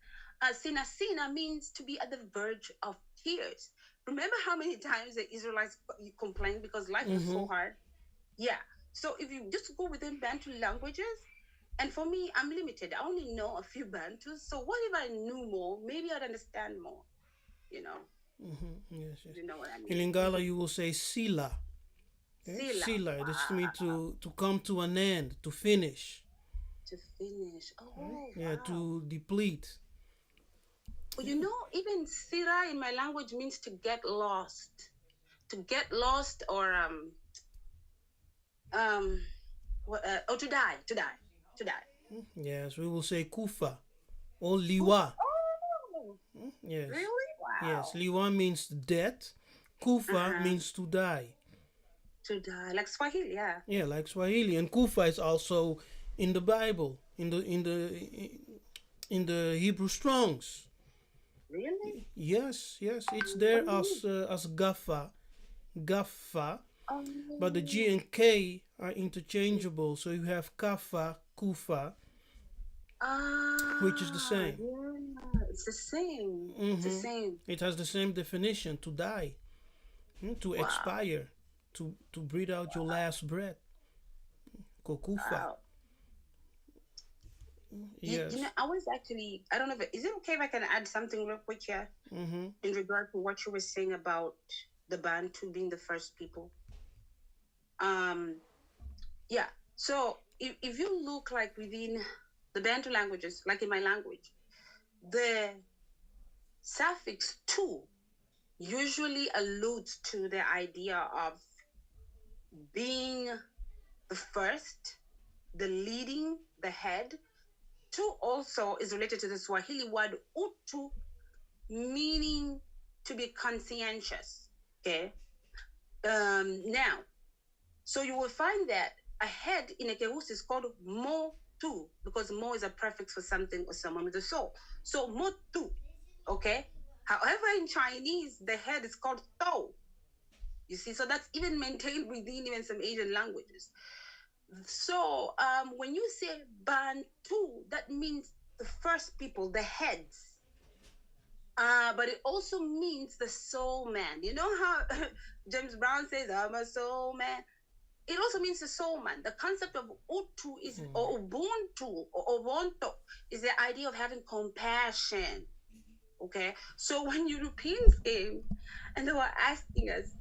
Sina means to be at the verge of tears. Remember how many times the Israelites complained because life was so hard? Yeah. So if you just go within Bantu languages, and for me, I'm limited. I only know a few Bantus. So what if I knew more? Maybe I'd understand more, Yes. You know what I mean? In Lingala, you will say sila. Okay? Sila. Wow. This means to come to an end, to finish. To finish. Oh, yeah, wow. To deplete. Well, even sira in my language means to get lost. To get lost or to die. Yes, we will say kufa or liwa. Oh, yes. Really? Wow. Yes, liwa means death. Kufa means to die. To die, like Swahili, yeah. Yeah, like Swahili, and kufa is also in the Bible, in the Hebrew Strongs. Really? Yes, it's there as gaffa, but the G and K are interchangeable, so you have kafa, kufa, which is the same. Yeah, it's the same. It's the same. It has the same definition: to die, to expire, to breathe out your last breath. Kokufa. Wow. Yes. I was actually, I don't know is it okay if I can add something real quick here? In regard to what you were saying about the Bantu being the first people? Um, yeah. So if you look like within the Bantu languages, like in my language, the suffix "tu" usually alludes to the idea of being the first, the leading, the head. "Tu" also is related to the Swahili word "utu," meaning to be conscientious. Okay. Now, so you will find that a head in a Kehus is called mo tu because mo is a prefix for something or someone with a soul. So mo tu, okay? However, in Chinese, the head is called to. You see, so that's even maintained within even some Asian languages. So when you say Bantu, that means the first people, the heads. But it also means the soul man. You know how James Brown says, I'm a soul man? It also means the soul man. The concept of Utu is, or Ubuntu, or Ubuntu, is the idea of having compassion. Okay? So when Europeans came and they were asking us,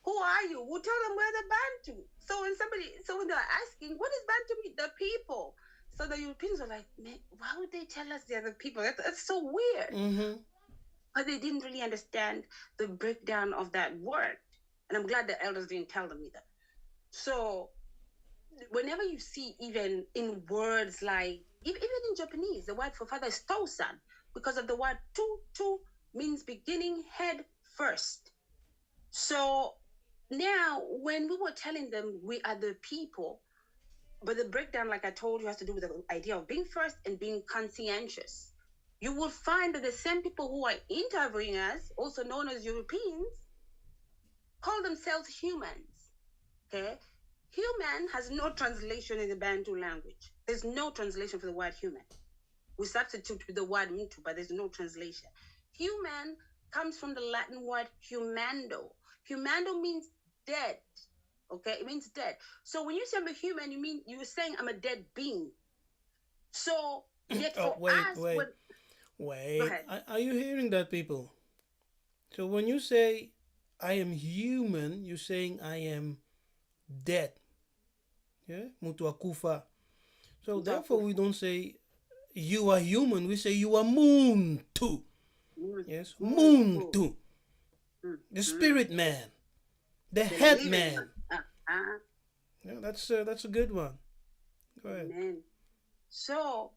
who are you? We'll tell them we're the Bantu. So when they're asking, what does Bantu mean? The people. So the Europeans were like, man, why would they tell us they're the people? That's so weird. Mm-hmm. But they didn't really understand the breakdown of that word. And I'm glad the elders didn't tell them either. So whenever you see, even in words like, even in Japanese, the word for father is Tosan, because of the word tu means beginning, head, first. So now, when we were telling them we are the people, but the breakdown, like I told you, has to do with the idea of being first and being conscientious. You will find that the same people who are interviewing us, also known as Europeans, call themselves humans. Okay? Human has no translation in the Bantu language. There's no translation for the word human. We substitute with the word mutu, but there's no translation. Human comes from the Latin word humando. Humando means dead. Okay, it means dead. So when you say I'm a human, you're saying I'm a dead being. So yet Oh, for wait, us, wait, when go wait. ahead. Are you hearing that, people? So when you say I am human, you're saying I am dead. Yeah, mutu akufa. So therefore, we don't say you are human. We say you are moon too. Yes, moon too. The spirit man, the The head living man. one. Uh-huh. Yeah, that's a good one. Go ahead. Amen. So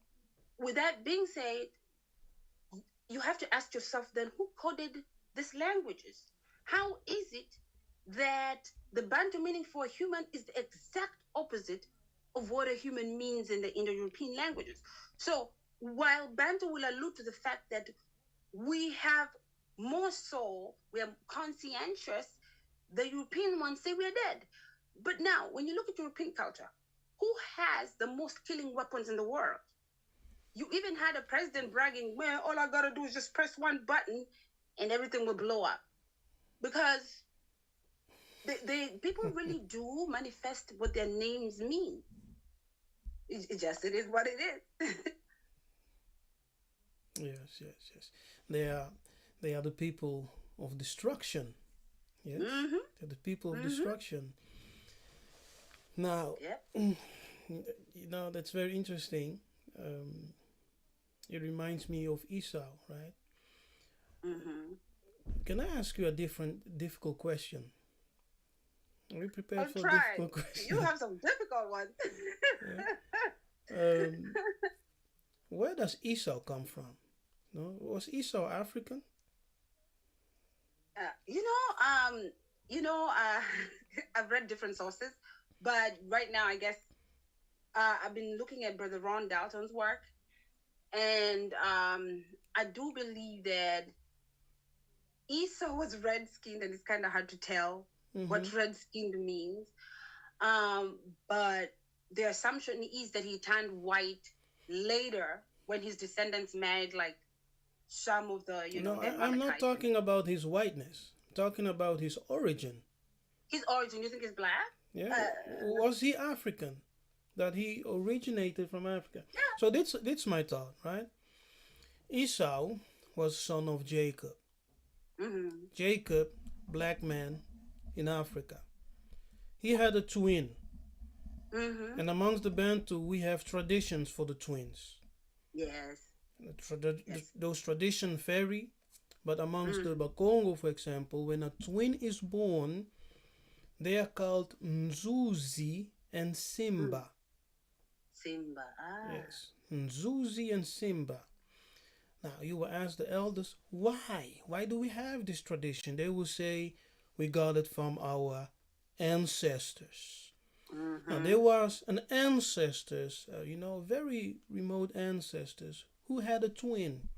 with that being said, you have to ask yourself then, who coded these languages? How is it that the Bantu meaning for a human is the exact opposite of what a human means in the Indo-European languages? So while Bantu will allude to the fact that we have more soul, we are conscientious, the European ones say we are dead. But now, when you look at European culture, who has the most killing weapons in the world? You even had a president bragging, man, all I gotta do is just press one button and everything will blow up. Because people really do manifest what their names mean. It is what it is. Yes, yes, yes. They are they are the people of destruction. Yes, Mm-hmm. they're the people of Mm-hmm. destruction. Now, Yep. that's very interesting. Um, it reminds me of Esau, right? Mm-hmm. Can I ask you a difficult question? Are you prepared I'll for a try. difficult You question? have some difficult ones. Yeah. Um, where does Esau come from? No, was Esau African? uh, you know, you know, I've read different sources, but right now, I guess I've been looking at Brother Ron Dalton's work, and I do believe that Esau was red skinned, and it's kind of hard to tell Mm-hmm. what red skinned means. But the assumption is that he turned white later when his descendants married like some of the, No, the I'm not Amalekites. talking about his whiteness. I'm talking about his origin. His origin, you think, is black? Yeah, Uh, was he African? That he originated from Africa. So that's my thought, right? Esau was son of Jacob. mm-hmm. Jacob, black man in Africa. he had a twin. Mm-hmm. And amongst the Bantu, we have traditions for the twins. Yes. Yes. Those traditions vary, but amongst the Mm. Bakongo, for example, when a twin is born, they are called Nzuzi and Mm. Simba. Simba. Ah. Yes, Nzuzi and Simba. Now, you will ask the elders, why? Why do we have this tradition? They will say, we got it from our ancestors. Now, Mm-hmm. there was an ancestors, very remote ancestors, who had a twin,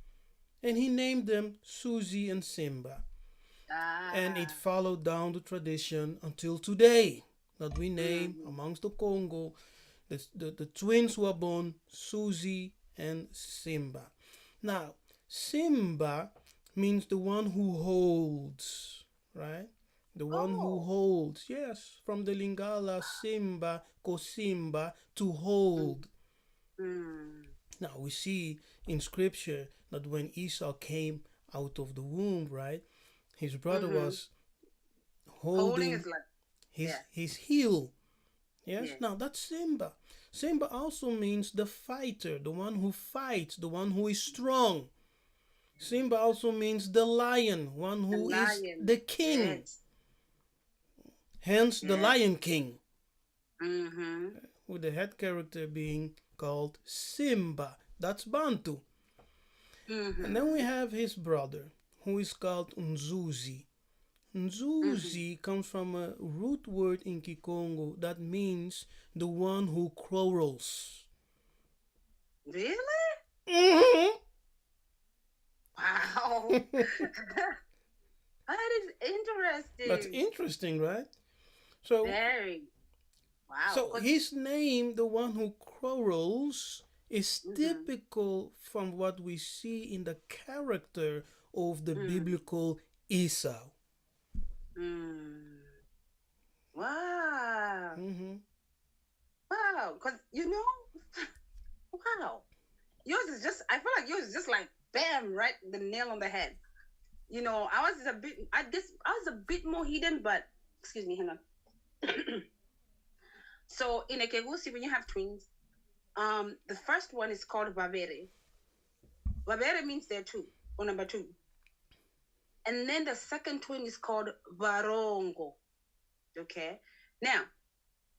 and he named them Susie and Simba. And it Ah. followed down the tradition until today that we name Mm-hmm. amongst the Congo the twins who are born Susie and Simba. Now, Simba means the one who holds, right? The one who Oh. holds, yes, from the Lingala Simba, Kosimba, to Mm. hold. Mm. Now, we see in scripture that when Esau came out of the womb, right, his brother Mm-hmm. was Holding holding is like, his, yeah. his heel. Yes, Yes. now that's Simba. Simba also means the fighter, the one who fights, the one who is strong. Simba also means the lion, one The who is lion. the king. Yes. Hence the Yes. Lion King, Mm-hmm. with the head character being called Simba. That's Bantu. And then we Mm-hmm. have his brother, who is called Nzuzi. Mm-hmm. Nzuzi comes from a root word in Kikongo that means the one who quarrels. Really? Mhm. Wow. That is That's interesting. interesting, right? So, Very. Wow. so Cause, his name, the one who quarrels, is mm-hmm. typical from what we see in the character of the Mm, biblical Esau. mm. Wow. Mm-hmm. Wow. Cause wow. Yours is just. I feel like yours is just like bam, right, the nail on the head. I was a bit. I guess I was a bit more hidden, but excuse me, hang on. So in a kegusi, when you have twins, the first one is called babere. Babere means they're two, or number two. And then the second twin is called varongo. Okay. Now,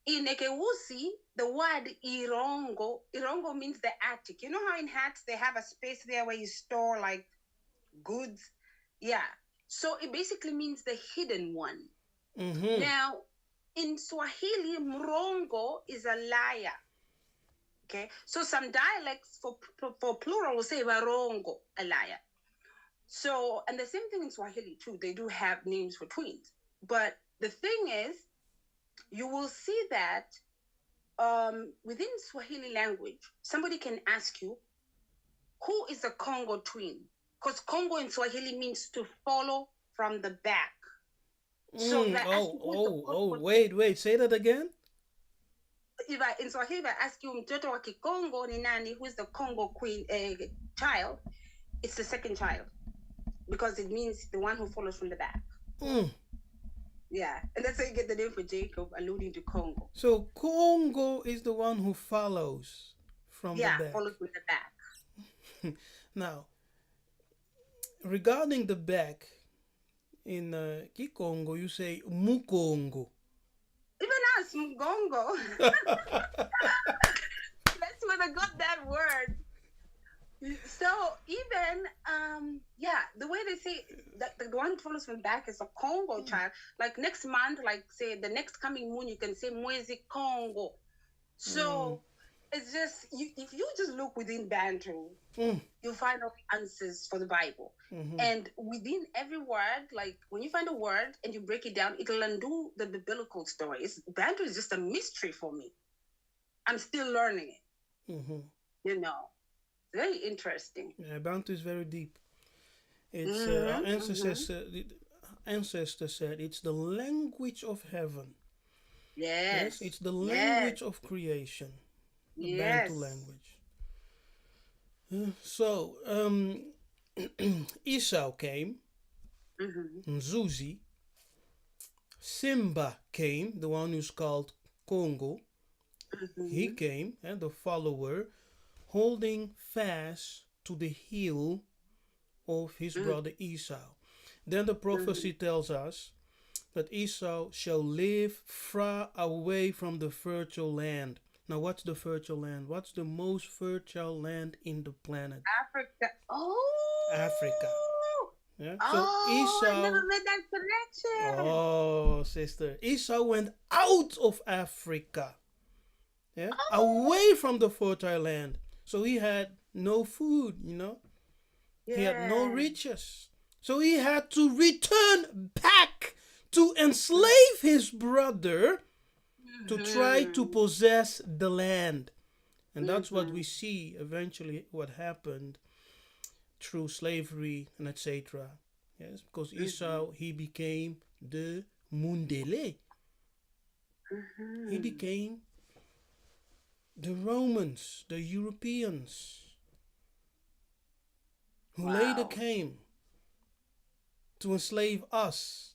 in Ekewusi, the word irongo means the attic. You know how in hats they have a space there where you store like goods? Yeah. So it basically means the hidden one. Mm-hmm. Now, in Swahili, mrongo is a liar. Okay. So some dialects for plural will say varongo, a liar. So, and the same thing in Swahili too. They do have names for twins. But the thing is, you will see that within Swahili language, somebody can ask you, who is a Congo twin? Because Congo in Swahili means to follow from the back. So if I ask you who's the Congo twin, Wait, say that again? in Swahili, if I ask you mtoto wa Kikongo ni nani, who is the Congo queen child, it's the second child because it means the one who follows from the back. Mm. Yeah, and that's how you get the name for Jacob, alluding to Congo. So Congo is the one who follows from the Yeah, back. follows from the back. Now, regarding the back, in Kikongo, you say Mukongo. Even us, Mgongo. That's where they got that word. So even the way they say that the one who follows from back is a Congo child. Like next month, like say the next coming moon, you can say Mwezi Congo. Mm. So it's just if you just look within Bantu, Mm. you'll find all the answers for the Bible. Mm-hmm. And within every word, like when you find a word and you break it down, it'll undo the biblical story. Bantu is just a mystery for me. I'm still learning it. Mm-hmm. Very interesting. Yeah, Bantu is very deep. It's our ancestor said it's the language of heaven. Yes, Yes. it's the Yes. language of creation. The Bantu Yes. language. So Esau came, Mm-hmm. Nzuzi, Simba came, the one who's called Congo. He Mm-hmm. came, and the follower, holding fast to the heel of his brother Esau. Then the Mm-hmm. prophecy tells us that Esau shall live far away from the fertile land. Now, what's the fertile land? What's the most fertile land in the planet? Africa. Africa. Oh, Yeah. So oh, I never Esau, made that connection. oh sister, Esau went out of Africa, yeah, Oh, away from the fertile land. So he had no food, he had no yeah. riches. So he had to return back to enslave his brother to try to Mm-hmm. possess the land. And that's what Mm-hmm. we see eventually what happened through slavery and etc. Yes, because Mm-hmm. Esau he became the Mundele. He Mm-hmm. became the Romans, the Europeans, who later Wow. came to enslave us,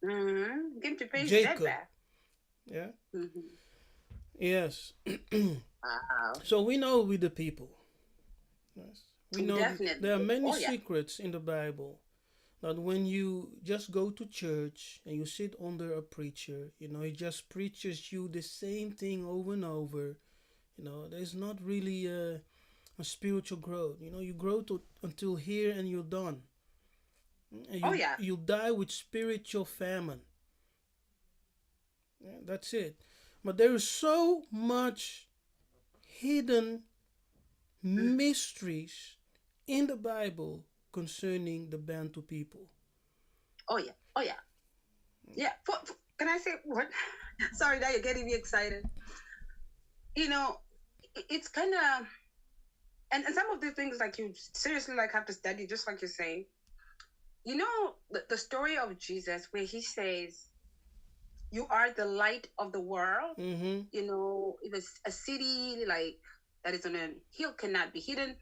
Mm-hmm. Came to pay his debt Jacob. back. Yeah. Mm-hmm. Yes. Wow. So we know we the people. Yes. We We know definitely there are do. many Oh yeah. secrets in the Bible that when you just go to church and you sit under a preacher, he just preaches you the same thing over and over. There's not really a spiritual growth. You grow until here and you're done. And Oh you yeah. you die with spiritual famine. Yeah, that's it. But there is so much hidden Mm. mysteries in the Bible concerning the Bantu people. Oh yeah. Oh yeah. Yeah. Can I say what? Sorry, now you're getting me excited. You know, it's kind of, and some of the things like you seriously like have to study, just like you're saying. The story of Jesus where he says, "You are the light of the world." Mm-hmm. It was a city like that is on a hill cannot be hidden,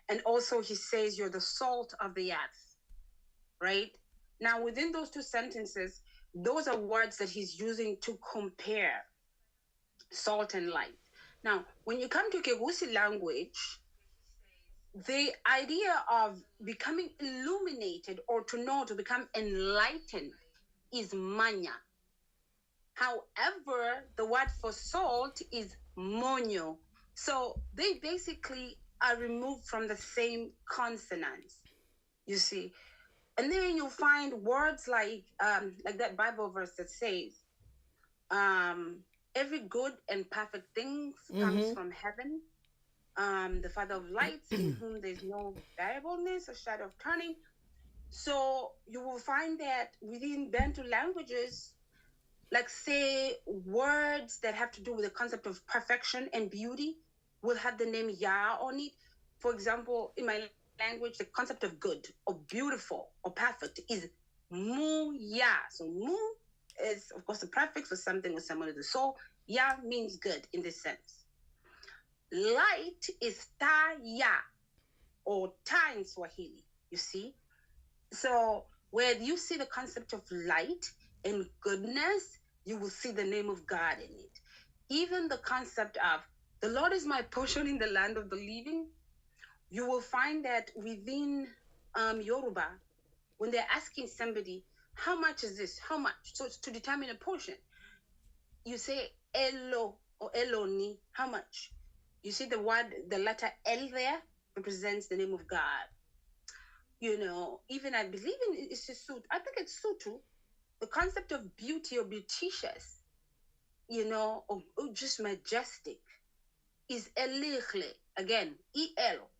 and also he says, "You're the salt of the earth." Right now, within those two sentences, those are words that he's using to compare salt and light. Now, when you come to Kegusi language, the idea of becoming illuminated or to know, to become enlightened is manya. However, the word for salt is monyo. So they basically are removed from the same consonants, you see. And then you'll find words like that Bible verse that says, um, every good and perfect thing comes Mm-hmm. from heaven, the Father of lights, in whom there's no variableness or shadow of turning. So you will find that within Bantu languages, like say words that have to do with the concept of perfection and beauty will have the name Ya on it. For example, in my language, the concept of good or beautiful or perfect is Mu Ya. So Mu is, of course, the prefix for something or someone of the soul. Ya means good in this sense. Light is Ta Ya or Ta in Swahili, you see. So where you see the concept of light and goodness, you will see the name of God in it. Even the concept of the Lord is my portion in the land of the living, you will find that within Yoruba, when they're asking somebody, how much is this? How much? So to determine a portion, you say Elo or Eloni, how much? You see the word, the letter L there represents the name of God. Even I believe in it's just suit. I think it's Sutu. The concept of beauty or beauticious, or just majestic is Elichle. Again, EL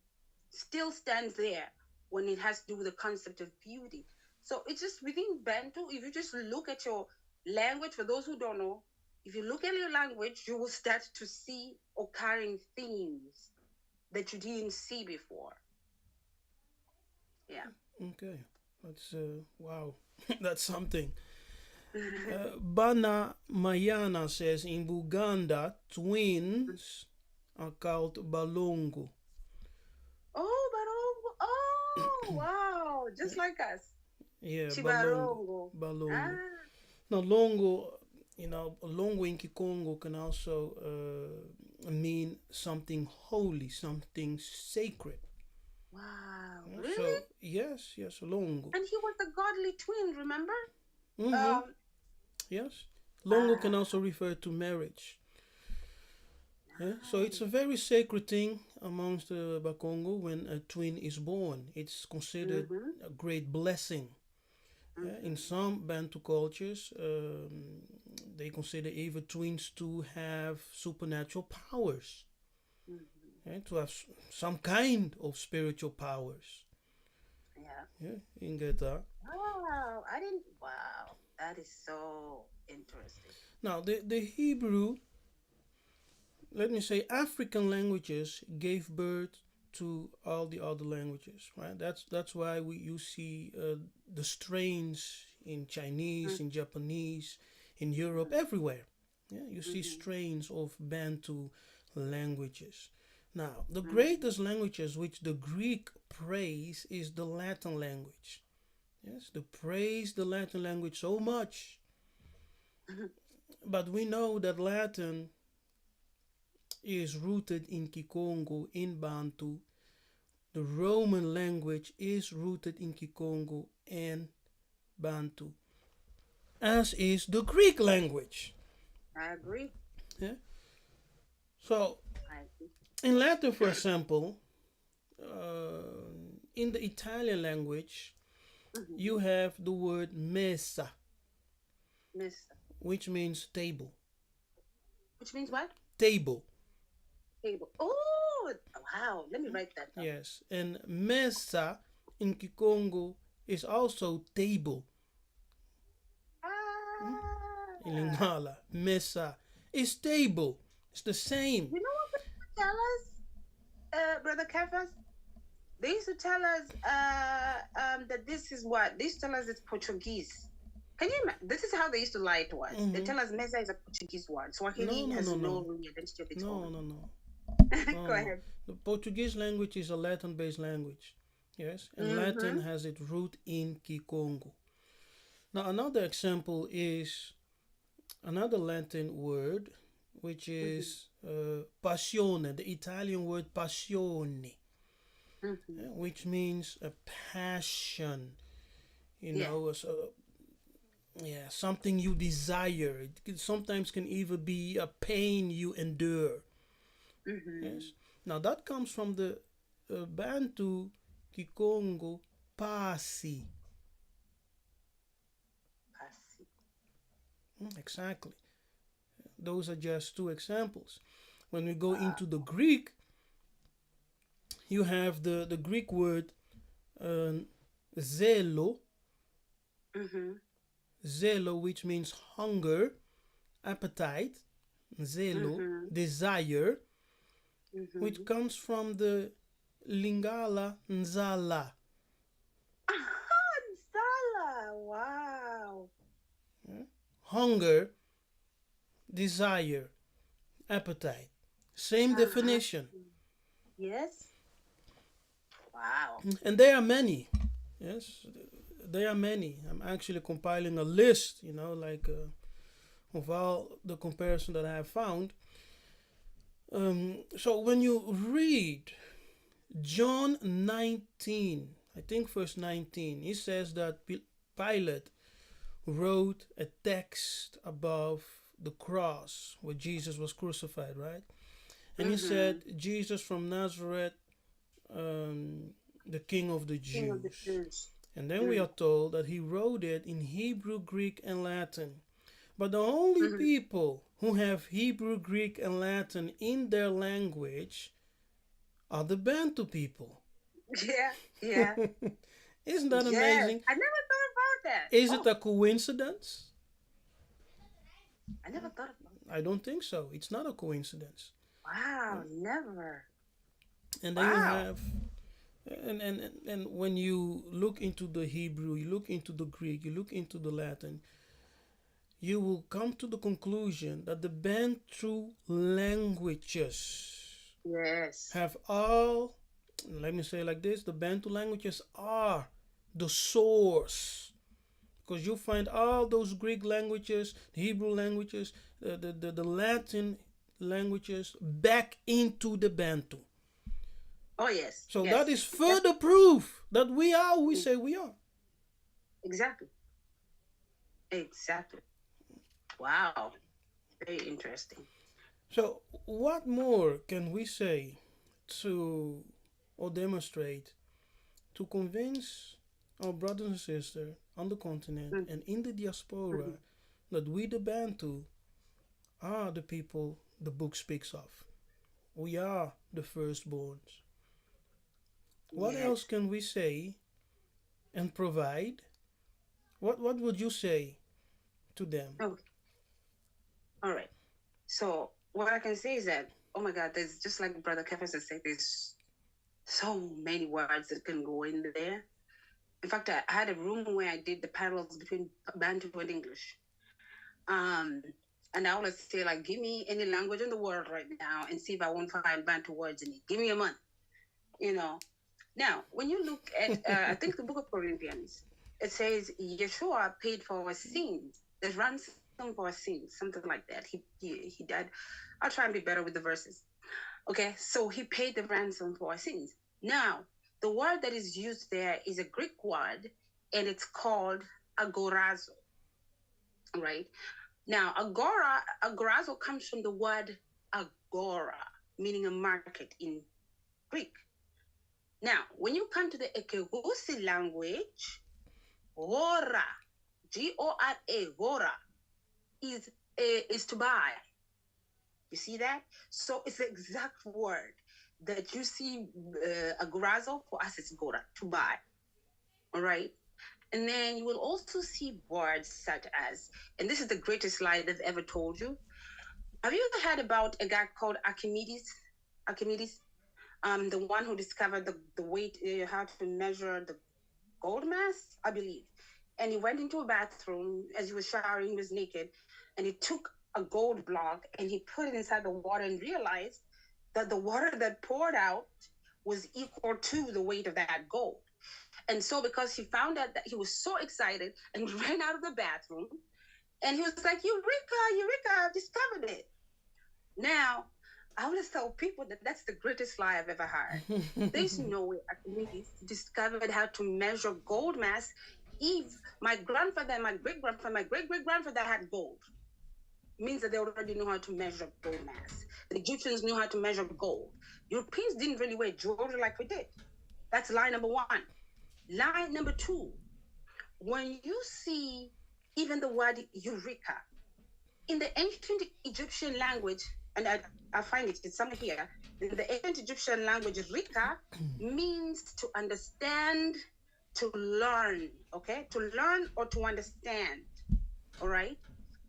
still stands there when it has to do with the concept of beauty. So it's just within Bantu, if you just look at your language, for those who don't know, if you look at your language, you will start to see occurring themes that you didn't see before. Yeah. Okay. That's wow. That's something. Bana Mayana says in Buganda, twins are called Balongo. Oh, wow, just like us. Yeah, Balongo. Chibarongo. Balongo. Ah. Now, longo, longo in Kikongo can also mean something holy, something sacred. Wow, Yeah, really? so, yes, longo. And he was the godly twin, remember? Mm-hmm. Um, Yes. Longo can ah, also refer to marriage. Yeah? So it's a nice. very sacred thing amongst the Bakongo when a twin is born. It's considered Mm-hmm. a great blessing. Yeah? In Mm-hmm. some Bantu cultures, they consider even twins to have supernatural powers, Mm-hmm. yeah? To have some kind of spiritual powers. Yeah. Yeah, you can get that. Wow, I didn't. Wow, that is so interesting. Now, the Hebrew, let me say, African languages gave birth to all the other languages, right? That's why you see the strains in Chinese, in Japanese, in Europe, Mm-hmm. everywhere. Yeah, you see Mm-hmm. strains of Bantu languages. Now, the Mm-hmm. greatest languages which the Greek praise is the Latin language. Yes, they praise the Latin language so much, but we know that Latin is rooted in Kikongo, in Bantu. The Roman language is rooted in Kikongo and Bantu, as is the Greek language. I agree. Yeah? So, I agree. in Latin, for example, in the Italian language, Mm-hmm. you have the word mesa, Miss, which means table. which means what? Table. Table. Oh, wow. Let me write that down. Yes. And mesa in Kikongo is also table. In Ah, Lingala, mesa is table. It's the same. you know what they used to tell us, Brother Kefas? They used to tell us that this is what they used to tell us it's Portuguese. Can you imagine? This is how they used to lie to us. They Mm-hmm. tell us mesa is a Portuguese word. No, Swahili no, has no, no no. real identity of its No, own. no, no. No, Go no. ahead. The Portuguese language is a Latin based language. Yes. And Latin Mm-hmm. has its root in Kikongo. Now, another example is another Latin word, which Mm-hmm. is passione, the Italian word passione, Mm-hmm. which means a passion, Yeah. yeah, something you desire. Sometimes can even be a pain you endure. Mm-hmm. Yes. Now that comes from the Bantu Kikongo Pasi. I see. Exactly. Those are just two examples. When we go Wow. into the Greek, you have the Greek word um, zelo, Mm-hmm. zelo, which means hunger, appetite, zelo, Mm-hmm. desire, which Mm-hmm. comes from the Lingala nzala, Sala. Wow. hunger, desire, appetite. Same Uh-huh. definition. Yes. Wow. And there are many. Yes, there are many. I'm actually compiling a list, of all the comparison that I have found. So when you read John 19, I think verse 19, he says that Pilate wrote a text above the cross where Jesus was crucified, right? And he Mm-hmm. said, Jesus from Nazareth, um, the King of the King of the Jews. Jews. And then we Mm. are told that he wrote it in Hebrew, Greek, and Latin. But the only Mm-hmm. people who have Hebrew, Greek, and Latin in their language are the Bantu people. Yeah. Yeah. Isn't that Yes. amazing? I never thought about that. Is it Oh, a coincidence? I never thought about I don't think so. It's not a coincidence. Wow, never. And then you Wow. have, and when you look into the Hebrew, you look into the Greek, you look into the Latin, you will come to the conclusion that the Bantu languages Yes. have all, let me say it like this, the Bantu languages are the source because you find all those Greek languages, the Hebrew languages, the Latin languages back into the Bantu. Oh yes, So that yes, is further proof that we are who we mm, say we are. exactly, exactly. Wow, very interesting. So what more can we say to or demonstrate to convince our brothers and sisters on the continent Mm, and in the diaspora mhm. that we the Bantu are the people the book speaks of. We are the firstborns. What else Yes. can we say and provide? What would you say to them? Okay. All right. So what I can say is that, oh my God, there's just like Brother Kefas has said, there's so many words that can go in there. In fact, I had a room where I did the parallels between Bantu and English. Um, and I always say, like, give me any language in the world right now and see if I won't find Bantu words in it. Give me a month, you know. Now, when you look at, I think the book of Corinthians, it says Yeshua paid for our sins. There's ransom for our sins, something like that. He died. I'll try and be better with the verses. Okay, so he paid the ransom for our sins. Now, the word that is used there is a Greek word, and it's called agorazo. Right now, agorazo comes from the word agora, meaning a market in Greek. Now, when you come to the Ekegusi language, gora, Gora, gora, is to buy. You see that? So it's the exact word that you see agorazo, for us it's gora, to buy. All right. And then you will also see words such as, and this is the greatest lie they've ever told you. Have you ever heard about a guy called Archimedes? Archimedes, the one who discovered the weight, how to measure the gold mass, I believe. And he went into a bathroom as he was showering, he was naked, and he took a gold block and he put it inside the water and realized that the water that poured out was equal to the weight of that gold. And so, because he found out that, he was so excited and ran out of the bathroom and he was like, Eureka, Eureka, I've discovered it. Now, I always tell people that that's the greatest lie I've ever heard. There's no way Archimedes discovered how to measure gold mass if my grandfather and my great grandfather, my great great grandfather had gold. It means that they already know how to measure gold mass. The Egyptians knew how to measure gold. Europeans didn't really wear jewelry like we did. That's lie number one. Lie number two, when you see even the word eureka, in the ancient Egyptian language, and I find it's somewhere here, in the ancient Egyptian language, Rika means to understand, to learn, okay? To learn or to understand, all right?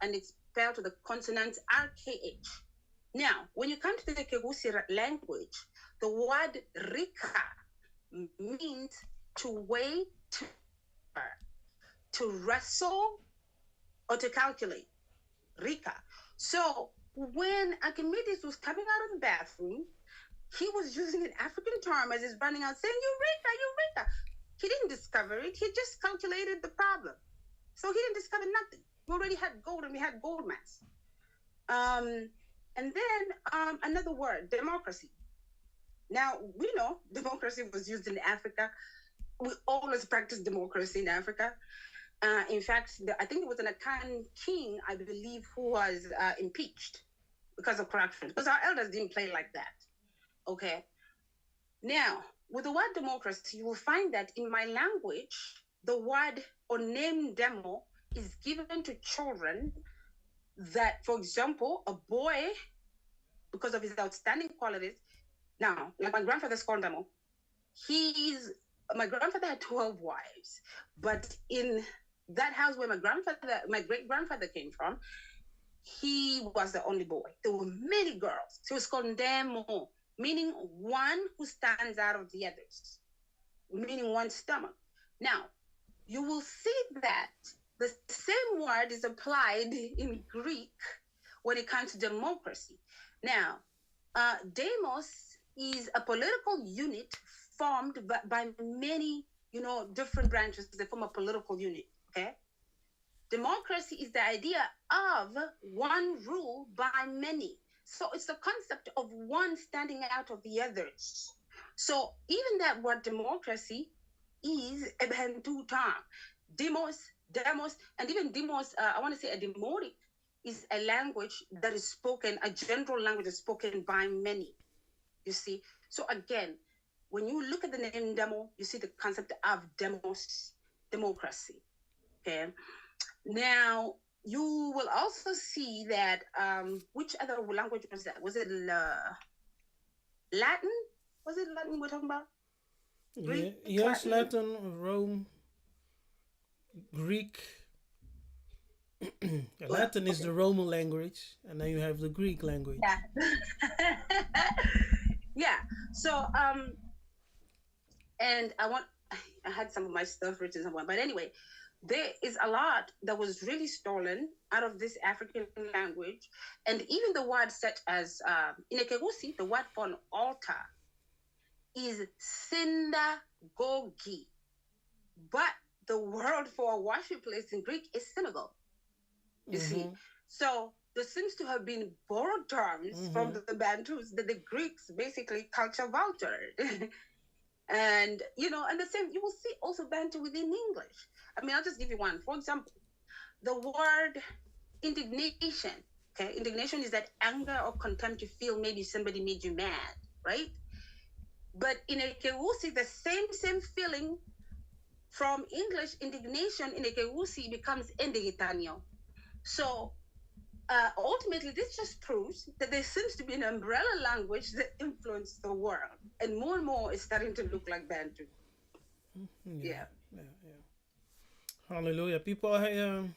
And it's spelled to the consonant RKH. Now, when you come to the Kegusi language, the word Rika means to weigh, to wrestle, or to calculate. Rika. So when Archimedes was coming out of the bathroom, he was using an African term as he's running out saying, Eureka, Eureka. He didn't discover it. He just calculated the problem. So he didn't discover nothing. We already had gold and we had gold mass. And then another word, democracy. Now, we know democracy was used in Africa. We always practice democracy in Africa. In fact, I think it was an Akan king, I believe, who was impeached because of corruption. Because our elders didn't play like that. Okay. Now, with the word democracy, you will find that in my language, the word or name demo is given to children that, for example, a boy, because of his outstanding qualities, now, like my grandfather's called demo, my grandfather had 12 wives, but in that house where my great grandfather came from, he was the only boy. There were many girls. So it was called Ndemo, meaning one who stands out of the others, meaning one stomach. Now, you will see that the same word is applied in Greek when it comes to democracy. Now, demos is a political unit formed by many, different branches that form a political unit. Okay. Democracy is the idea of one rule by many. So it's the concept of one standing out of the others. So even that word democracy is a Bantu term. Demos, and even demos, I want to say a demotic is a language that is spoken, a general language is spoken by many. You see? So again, when you look at the name demo, you see the concept of democracy. Okay. Now, you will also see that which other language was that? Was it Latin? Was it Latin we're talking about? Yeah, Greek, yes, Latin? Latin, Rome, Greek. Well, Latin is okay. the Roman language, and then you have the Greek language. Yeah. Yeah. So and I had some of my stuff written somewhere, but anyway, there is a lot that was really stolen out of this African language, and even the word such as in Ekegusi, the word for an altar is synagogue, but the word for a worship place in Greek is synagogue. You see, so there seems to have been borrowed terms from the Bantus that the Greeks basically culture vultured. And and the same you will see also Bantu within English. I mean, I'll just give you one. For example, the word indignation. Okay, indignation is that anger or contempt you feel maybe somebody made you mad, right? But in a Kewusi, the same feeling from English indignation in a Kewusi becomes indigitanio. So ultimately, this just proves that there seems to be an umbrella language that influenced the world, and more is starting to look like Bantu. Yeah, Yeah. yeah, yeah. Hallelujah. People, I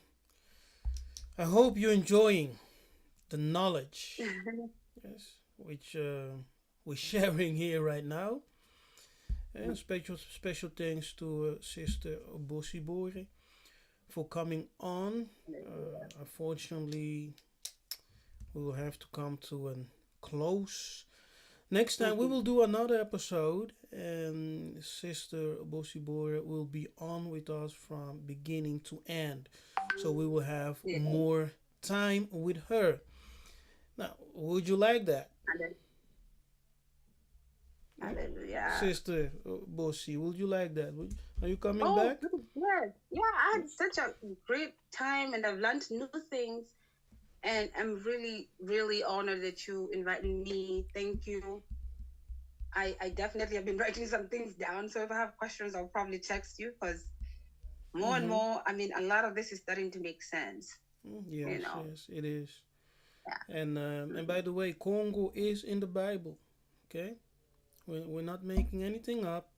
hope you're enjoying the knowledge, yes, which we're sharing here right now. And special thanks to Sister Bosibore for coming on. Unfortunately, we will have to come to a close. Next time we will do another episode, and Sister Bosibore will be on with us from beginning to end. So we will have Yeah. more time with her. Now, would you like that? Hallelujah. Sister Bosi, would you like that? Are you coming Oh, back? good. Yes. Yeah, I had such a great time and I've learned new things. And I'm really, really honored that you invited me. Thank you. I definitely have been writing some things down. So if I have questions, I'll probably text you because more and more, I mean, a lot of this is starting to make sense. Yes, You know. yes, it is. Yeah. And by the way, Congo is in the Bible. Okay, we're not making anything up.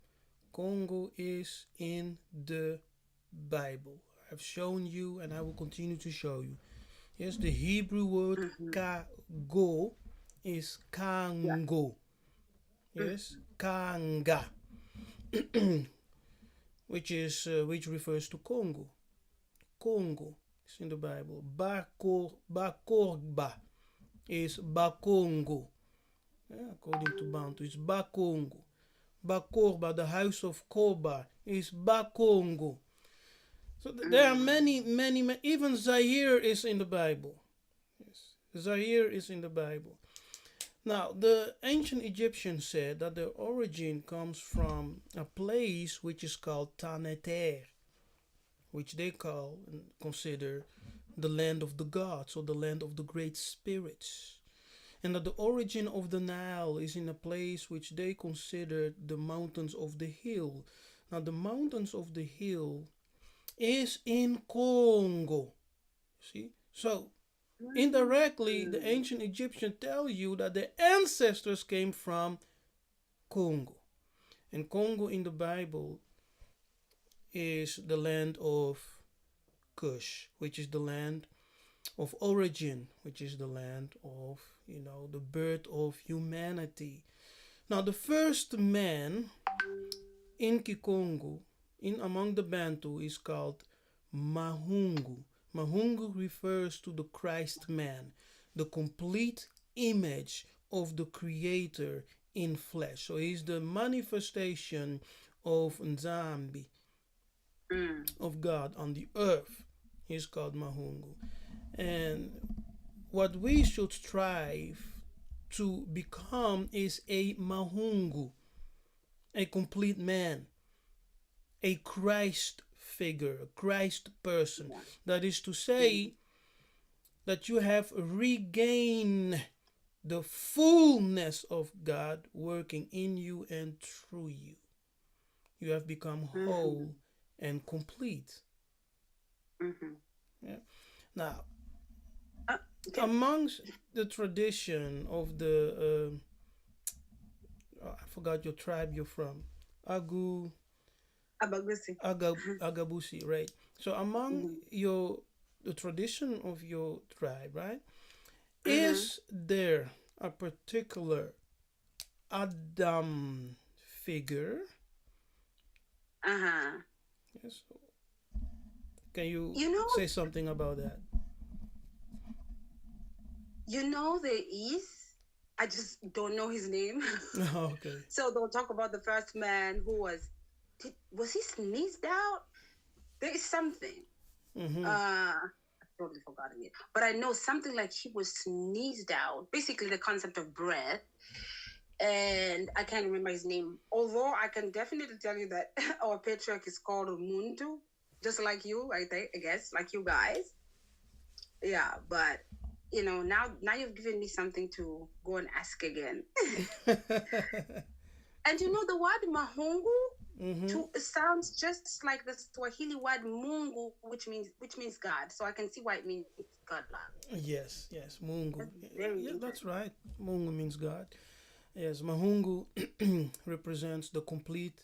Congo is in the Bible. I've shown you, and I will continue to show you. Yes, the Hebrew word kago is Yeah. kango. Yes, kanga, which refers to Congo. Congo is in the Bible. Bakorba is Bakongo. Yeah, according to Bantu, it's Bakongo. Bakorba, the house of Koba, is Bakongo. So there are many, even Zaire is in the Bible. Yes, Zaire is in the Bible. Now, the ancient Egyptians said that the origin comes from a place which is called Taneter, which they call and consider the land of the gods or the land of the great spirits. And that the origin of the Nile is in a place which they considered the mountains of the hill. Now, the mountains of the hill is in Congo. See? So, indirectly, the ancient Egyptians tell you that their ancestors came from Congo. And Congo in the Bible is the land of Cush, which is the land of origin, which is the land of, the birth of humanity. Now, the first man in Kikongo, in among the Bantu, is called Mahungu. Mahungu refers to the Christ man, the complete image of the Creator in flesh. So he's the manifestation of Nzambi, of God on the earth. He's called Mahungu. And what we should strive to become is a Mahungu, a complete man, a Christ figure, a Christ person. Yeah. That is to say, that you have regained the fullness of God working in you and through you. You have become Mm-hmm. whole and complete. Mm-hmm. Yeah. Now, Uh, okay. amongst the tradition of the, I forgot your tribe you're from, Agu, Abagusi. Agabusi, right? So among Mm-hmm. your the tradition of your tribe, right? Mm-hmm. Is there a particular Adam figure? Uh-huh. Yes. Can you You know, say something about that? there is. I just don't know his name. Okay. So they'll talk about the first man who was he sneezed out? There is something. Mm-hmm. I totally forgotten it. But I know something like he was sneezed out. Basically the concept of breath. And I can't remember his name. Although I can definitely tell you that our patriarch is called Muntu, just like you, I guess, like you guys. Yeah, but now you've given me something to go and ask again. And the word mahungu Mm-hmm. sounds just like the Swahili word mungu, which means God. So I can see why it means God love. Yes, yes, Mungu. That's very Yeah, that's interesting. right. Mungu means God. Yes, Mahungu represents the complete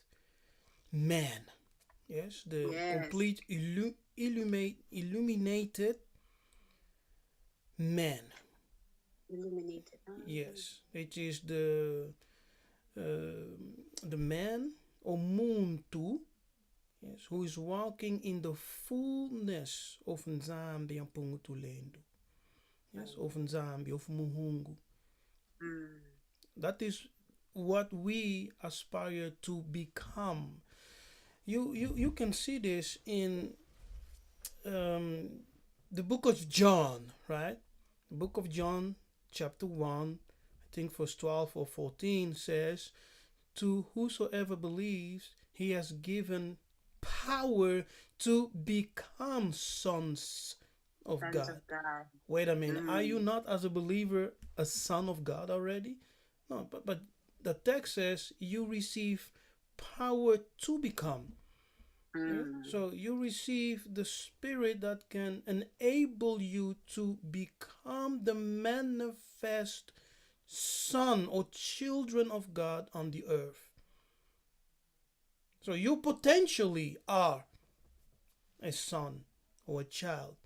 man. Yes, the Yes, complete illuminated man. illuminated. Yes, it is uh, the man or muntu, yes, who is walking in the fullness of Nzambi Ampungutulendo. Yes, of Nzambi, of Muhungu. Mm. That is what we aspire to become. You can see this in um, the book of John, right? The book of John, chapter 1, I think verse 12 or 14 says, to whosoever believes, he has given power to become sons of Sons of God. God. Wait a minute, are you Mm. not as a believer a son of God already? No, but the text says you receive power to become. Yeah? Mm. So you receive the spirit that can enable you to become the manifest son or children of God on the earth. So you potentially are a son or a child,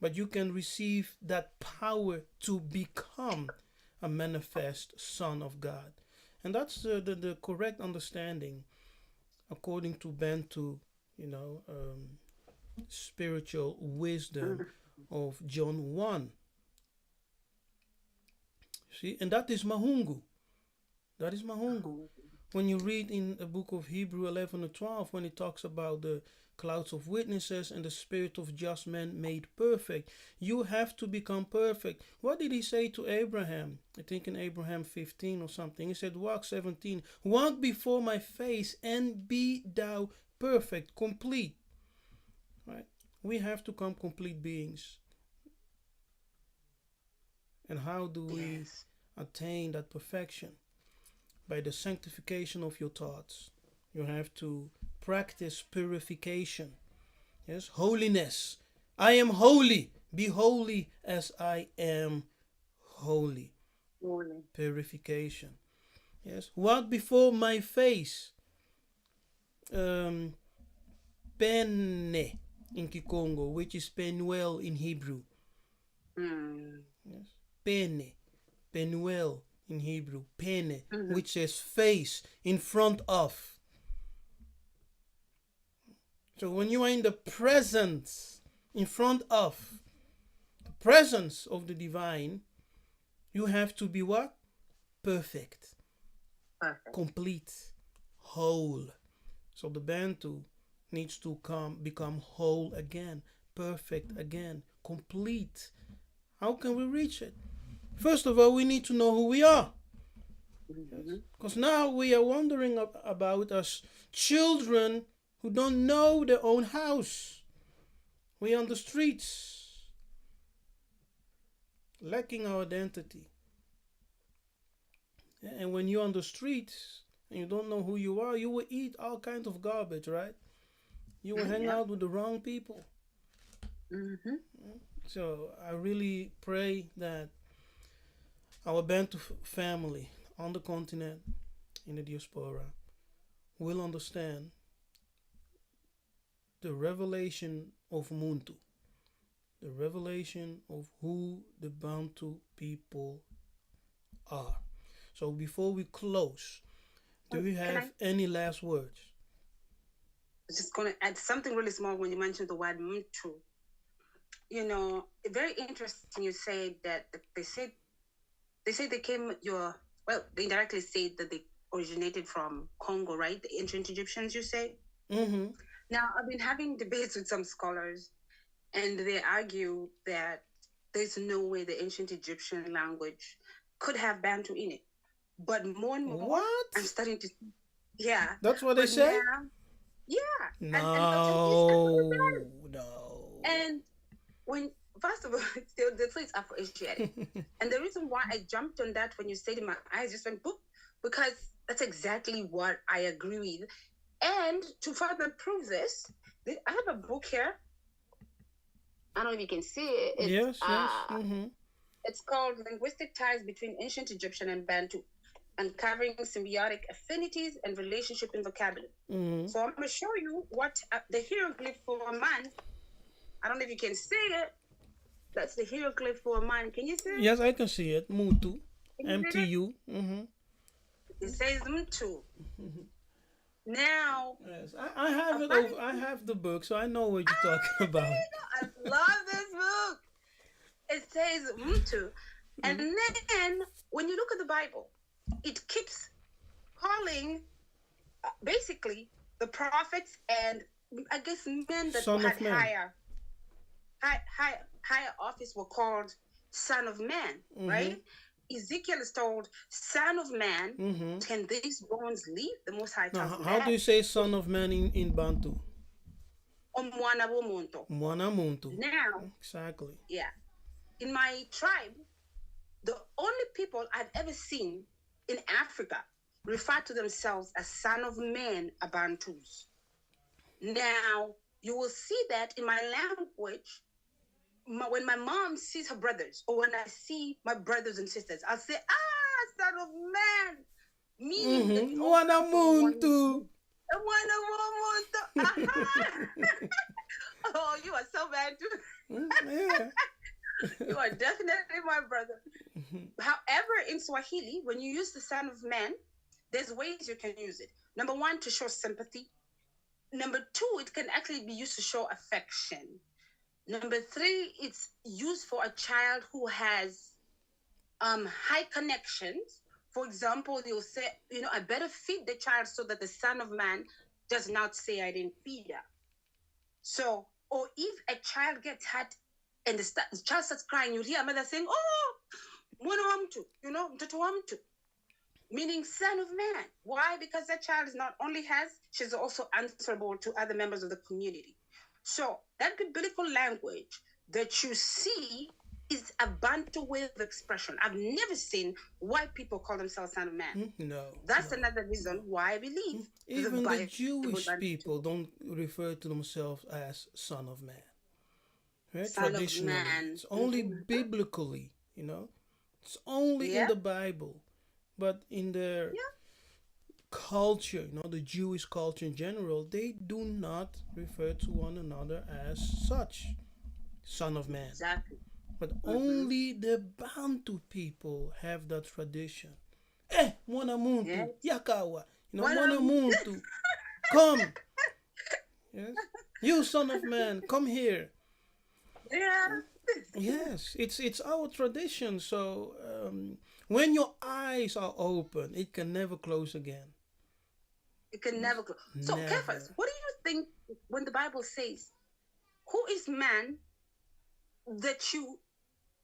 but you can receive that power to become a manifest son of God. And that's the correct understanding according to Bantu, you know, spiritual wisdom Mm. of John 1. See, and that is Mahungu. That is Mahungu. When you read in the book of Hebrew 11 and 12, when it talks about the clouds of witnesses and the spirit of just men made perfect, you have to become perfect. What did he say to Abraham? I think in Abraham 15 or something. He said, walk 17, walk before my face and be thou perfect, complete. Right? We have to become complete beings. And how do we Yes. attain that perfection? By the sanctification of your thoughts. You have to practice purification. Yes, holiness. I am holy. Be holy as I am holy. Holy. Purification. Yes, walk before my face. Um, Pene in Kikongo, which is Penuel in Hebrew. Mm. Yes, Pene, Penuel in Hebrew. Pene, Mm-hmm. which says face, in front of. So when you are in the presence, in front of the presence of the divine, you have to be what? Perfect, Perfect. complete, whole. So the Bantu needs to become whole again, perfect again, complete. How can we reach it? First of all, we need to know who we are. Mm-hmm. Because now we are wondering about us children who don't know their own house. We are on the streets, lacking our identity. Yeah, and when you're on the streets and you don't know who you are, you will eat all kinds of garbage, right? You will hang Yeah. out with the wrong people. Mm-hmm. So I really pray that our Bantu family on the continent, in the diaspora, will understand the revelation of Muntu, the revelation of who the Bantu people are. So before we close, do you Can I have any last words? just going to add something really small when you mentioned the word Mtu? Very interesting. You said that they said they came your well, they indirectly said that they originated from Congo, right? The ancient Egyptians, you say. Mm-hmm. Now, I've been having debates with some scholars, and they argue that there's no way the ancient Egyptian language could have Bantu in it. But more and more, I'm What? starting to, yeah. That's what they But say? now, yeah, and please No, no. and when first of all, the place Afro-Asiatic, and the reason why I jumped on that when you said it, my eyes just went boop, because that's exactly what I agree with. And to further prove this, I have a book here. I don't know if you can see it. Yes, yes. Mm-hmm. It's called Linguistic Ties Between Ancient Egyptian and Bantu, Uncovering Symbiotic Affinities and Relationship in Vocabulary. Mm-hmm. So I'm going to show you what the hieroglyph for a man. I don't know if you can see it. That's the hieroglyph for a man. Can you see it? Yes, I can see it. Mutu. Can you read it? MTU. Mm-hmm. It says Mtu. Now, Yes, I have it over. I have the book, so I know what you're talking about. I love this book. It says Mtu. And then when you look at the Bible, it keeps calling basically the prophets and I guess men that Son had of man. higher office were called son of man, right? Ezekiel is told, son of man, can these bones live? The Most High Now, tells how that. do you say son of man in Bantu? Omwana womuntu. Mwana muntu. Now, Exactly. yeah, in my tribe, the only people I've ever seen in Africa refer to themselves as son of man are Bantus. Now, you will see that in my language, when my mom sees her brothers, or when I see my brothers and sisters, I'll say, son of man, meaning that we all Mwana come from one muntu. Oh, you are so bad too. Yeah. You are definitely my brother. However, in Swahili, when you use the son of man, there's ways you can use it. Number one, to show sympathy. Number two, it can actually be used to show affection. Number three, it's used for a child who has high connections. For example, you'll say, I better feed the child so that the son of man does not say I didn't feed her. So, or if a child gets hurt and the child starts crying, you hear a mother saying, oh, mwana wa mtu, mtoto wa mtu, meaning son of man. Why? Because that child is not only she's also answerable to other members of the community. So that biblical language that you see is a Bantu way of expression. I've never seen white people call themselves son of man. No. That's another reason why I believe even the Jewish people don't refer to themselves as son of man. Right? Son Traditionally, of man. it's only biblically, it's only in the Bible, but in their culture, the Jewish culture in general, they do not refer to one another as such, son of man. Exactly. But only the Bantu people have that tradition. Mwana muntu, Yiseka'yah, mwana muntu, come. Yes, you son of man, come here. Yeah. Yes, it's our tradition. So when your eyes are open, it can never close again. It can never close. So, Kefas, what do you think when the Bible says, who is man that you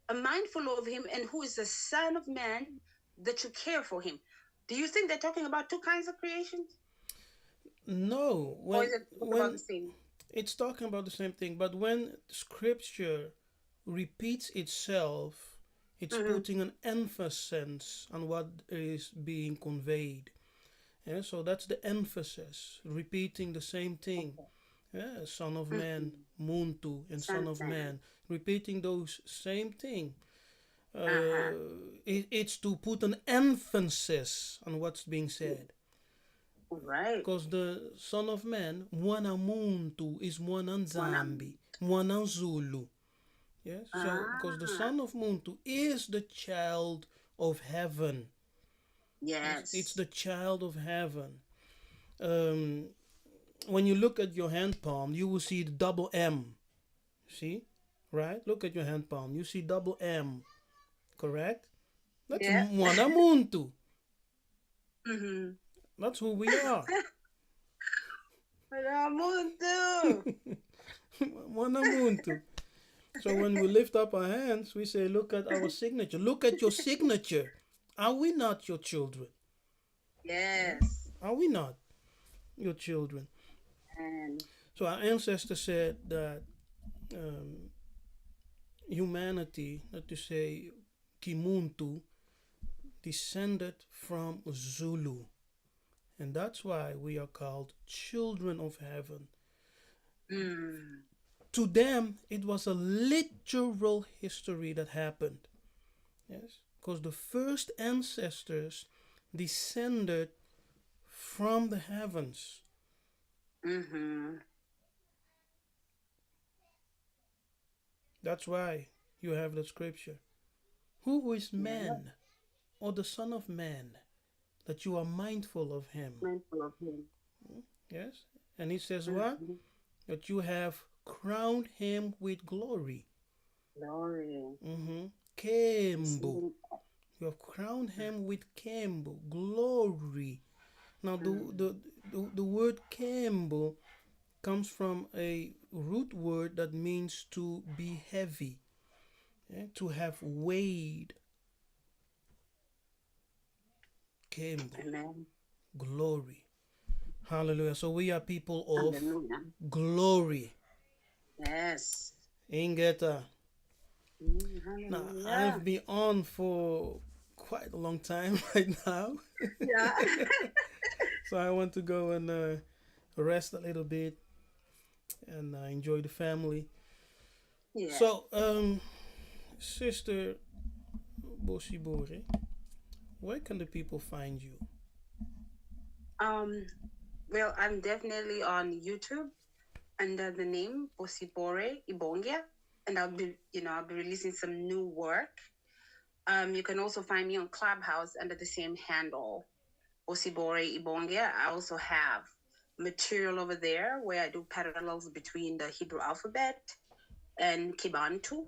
are mindful of him, and who is the son of man that you care for him? Do you think they're talking about two kinds of creations, No, or is it about when the same? it's talking about the same thing, but when scripture repeats itself, it's Mm-hmm. putting an emphasis on what is being conveyed. Yeah, so that's the emphasis, repeating the same thing. Okay. Yeah, Son of Man, Mm-hmm. Muntu, and Son Son of of man. Man, repeating those same thing. Uh-huh. It's to put an emphasis on what's being said. Right. Because the Son of Man, Mwana Muntu, is Mwana One. Nzambi, Mwana Zulu. Yes, so because the Ah. Son of Muntu is the child of heaven. Yes, it's Yes. the child of heaven. Um, when you look at your hand palm, you will see the double M. See, right? Look at your hand palm. You see double M, correct? That's Yeah. Mwana Muntu. Mm-hmm. That's who we are. Ramuntu. Mwana Muntu. So when we lift up our hands, we say, look at our signature. Look at your signature. Are we not your children? Yes. Are we not your children? And So our ancestors said that um, humanity, not to say Kimuntu, descended from Zulu. And that's why we are called children of heaven. mm, To them, it was a literal history that happened. Yes, because the first ancestors descended from the heavens. mm-hmm. That's why you have the scripture. Who is Yeah. man or the Son of Man that you are mindful of him? Mindful of him. Yes, and he says what? Mm-hmm. That you have crowned him with glory. Glory. Mm-hmm. Kembo. Receiving. You have crowned him with Kembo, glory. Now, Mm. the word Kembo comes from a root word that means to be heavy, to have weighed. Kembo, Amen. glory. Hallelujah. So we are people of Hallelujah. glory. Yes. Ingeta. Now, Hallelujah. I've been on for quite a long time right now. Yeah. So I want to go and rest a little bit and enjoy the family. Yeah. So, Sister Boshibore, where can the people find you? Um, well, I'm definitely on YouTube under the name Bosibore Ibongia, and I'll be releasing some new work. You can also find me on Clubhouse under the same handle, Bosibore Ibongia. I also have material over there where I do parallels between the Hebrew alphabet and Kibantu.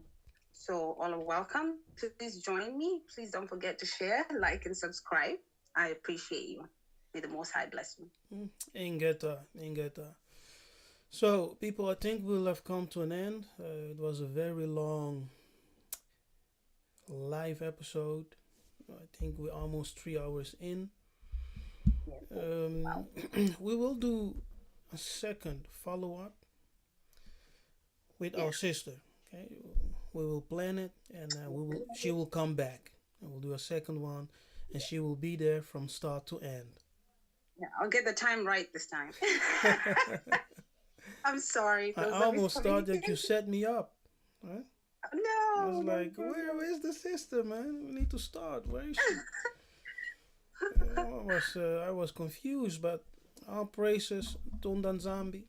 So all are welcome. Please join me. Please don't forget to share, like, and subscribe. I appreciate you. May the Most High bless you. Ingeta, Ingeta. So, people, I think we'll have come to an end. It was a very long live episode. I think we're almost 3 hours in. Yeah. Um, Wow. we will do a second follow up with Yeah. our sister. Okay, we will plan it, and she will come back, and we'll do a second one, and she will be there from start to end. Yeah, I'll get the time right this time. I'm sorry, I those are almost thought that you miscommunications. set me up. Right? I was No, no like, problem. where's the sister, man? We need to start. Where is she? I was confused, but all praises, Tondan Zambi,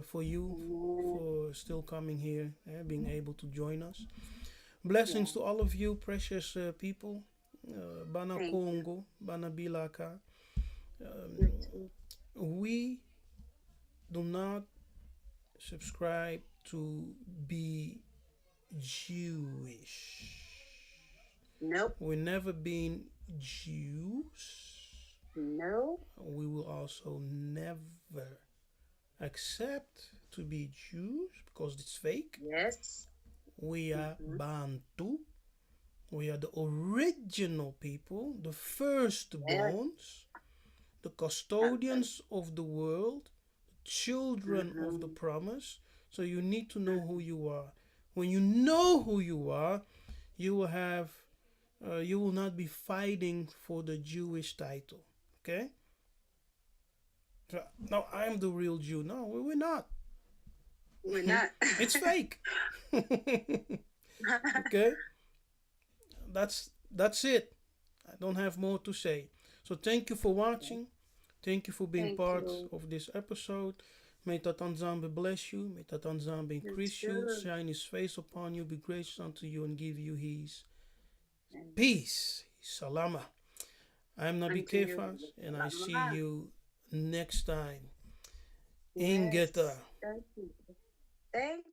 for you, for still coming here, being able to join us. Yeah, Blessings to all of you, precious people. Bana thank you. Congo, Bana Bilaka. You Um, too. we do not subscribe to be Jewish. Nope. We've never been Jews. No. We will also never accept to be Jews because it's fake. Yes. We are Mm-hmm. Bantu. We are the original people, the Yes. firstborns, the Okay. custodians of the world, children of the Mm-hmm. promise. So you need to know who you are. When you know who you are, you will have you will not be fighting for the Jewish title. Okay? So, no, I'm the real Jew. No, we're not. We're not. It's fake. Okay? That's it. I don't have more to say. So thank you for watching. Thank you for being Thank part you. of this episode. May Tatanzambe bless you. May Tatanzambe You increase you, too. shine his face upon you, be gracious unto you, and give you his And peace. Salama. I'm Nabi unto you. Kefas, and I see Salama. you next time. Ingeta. Yes. Thank you. Thank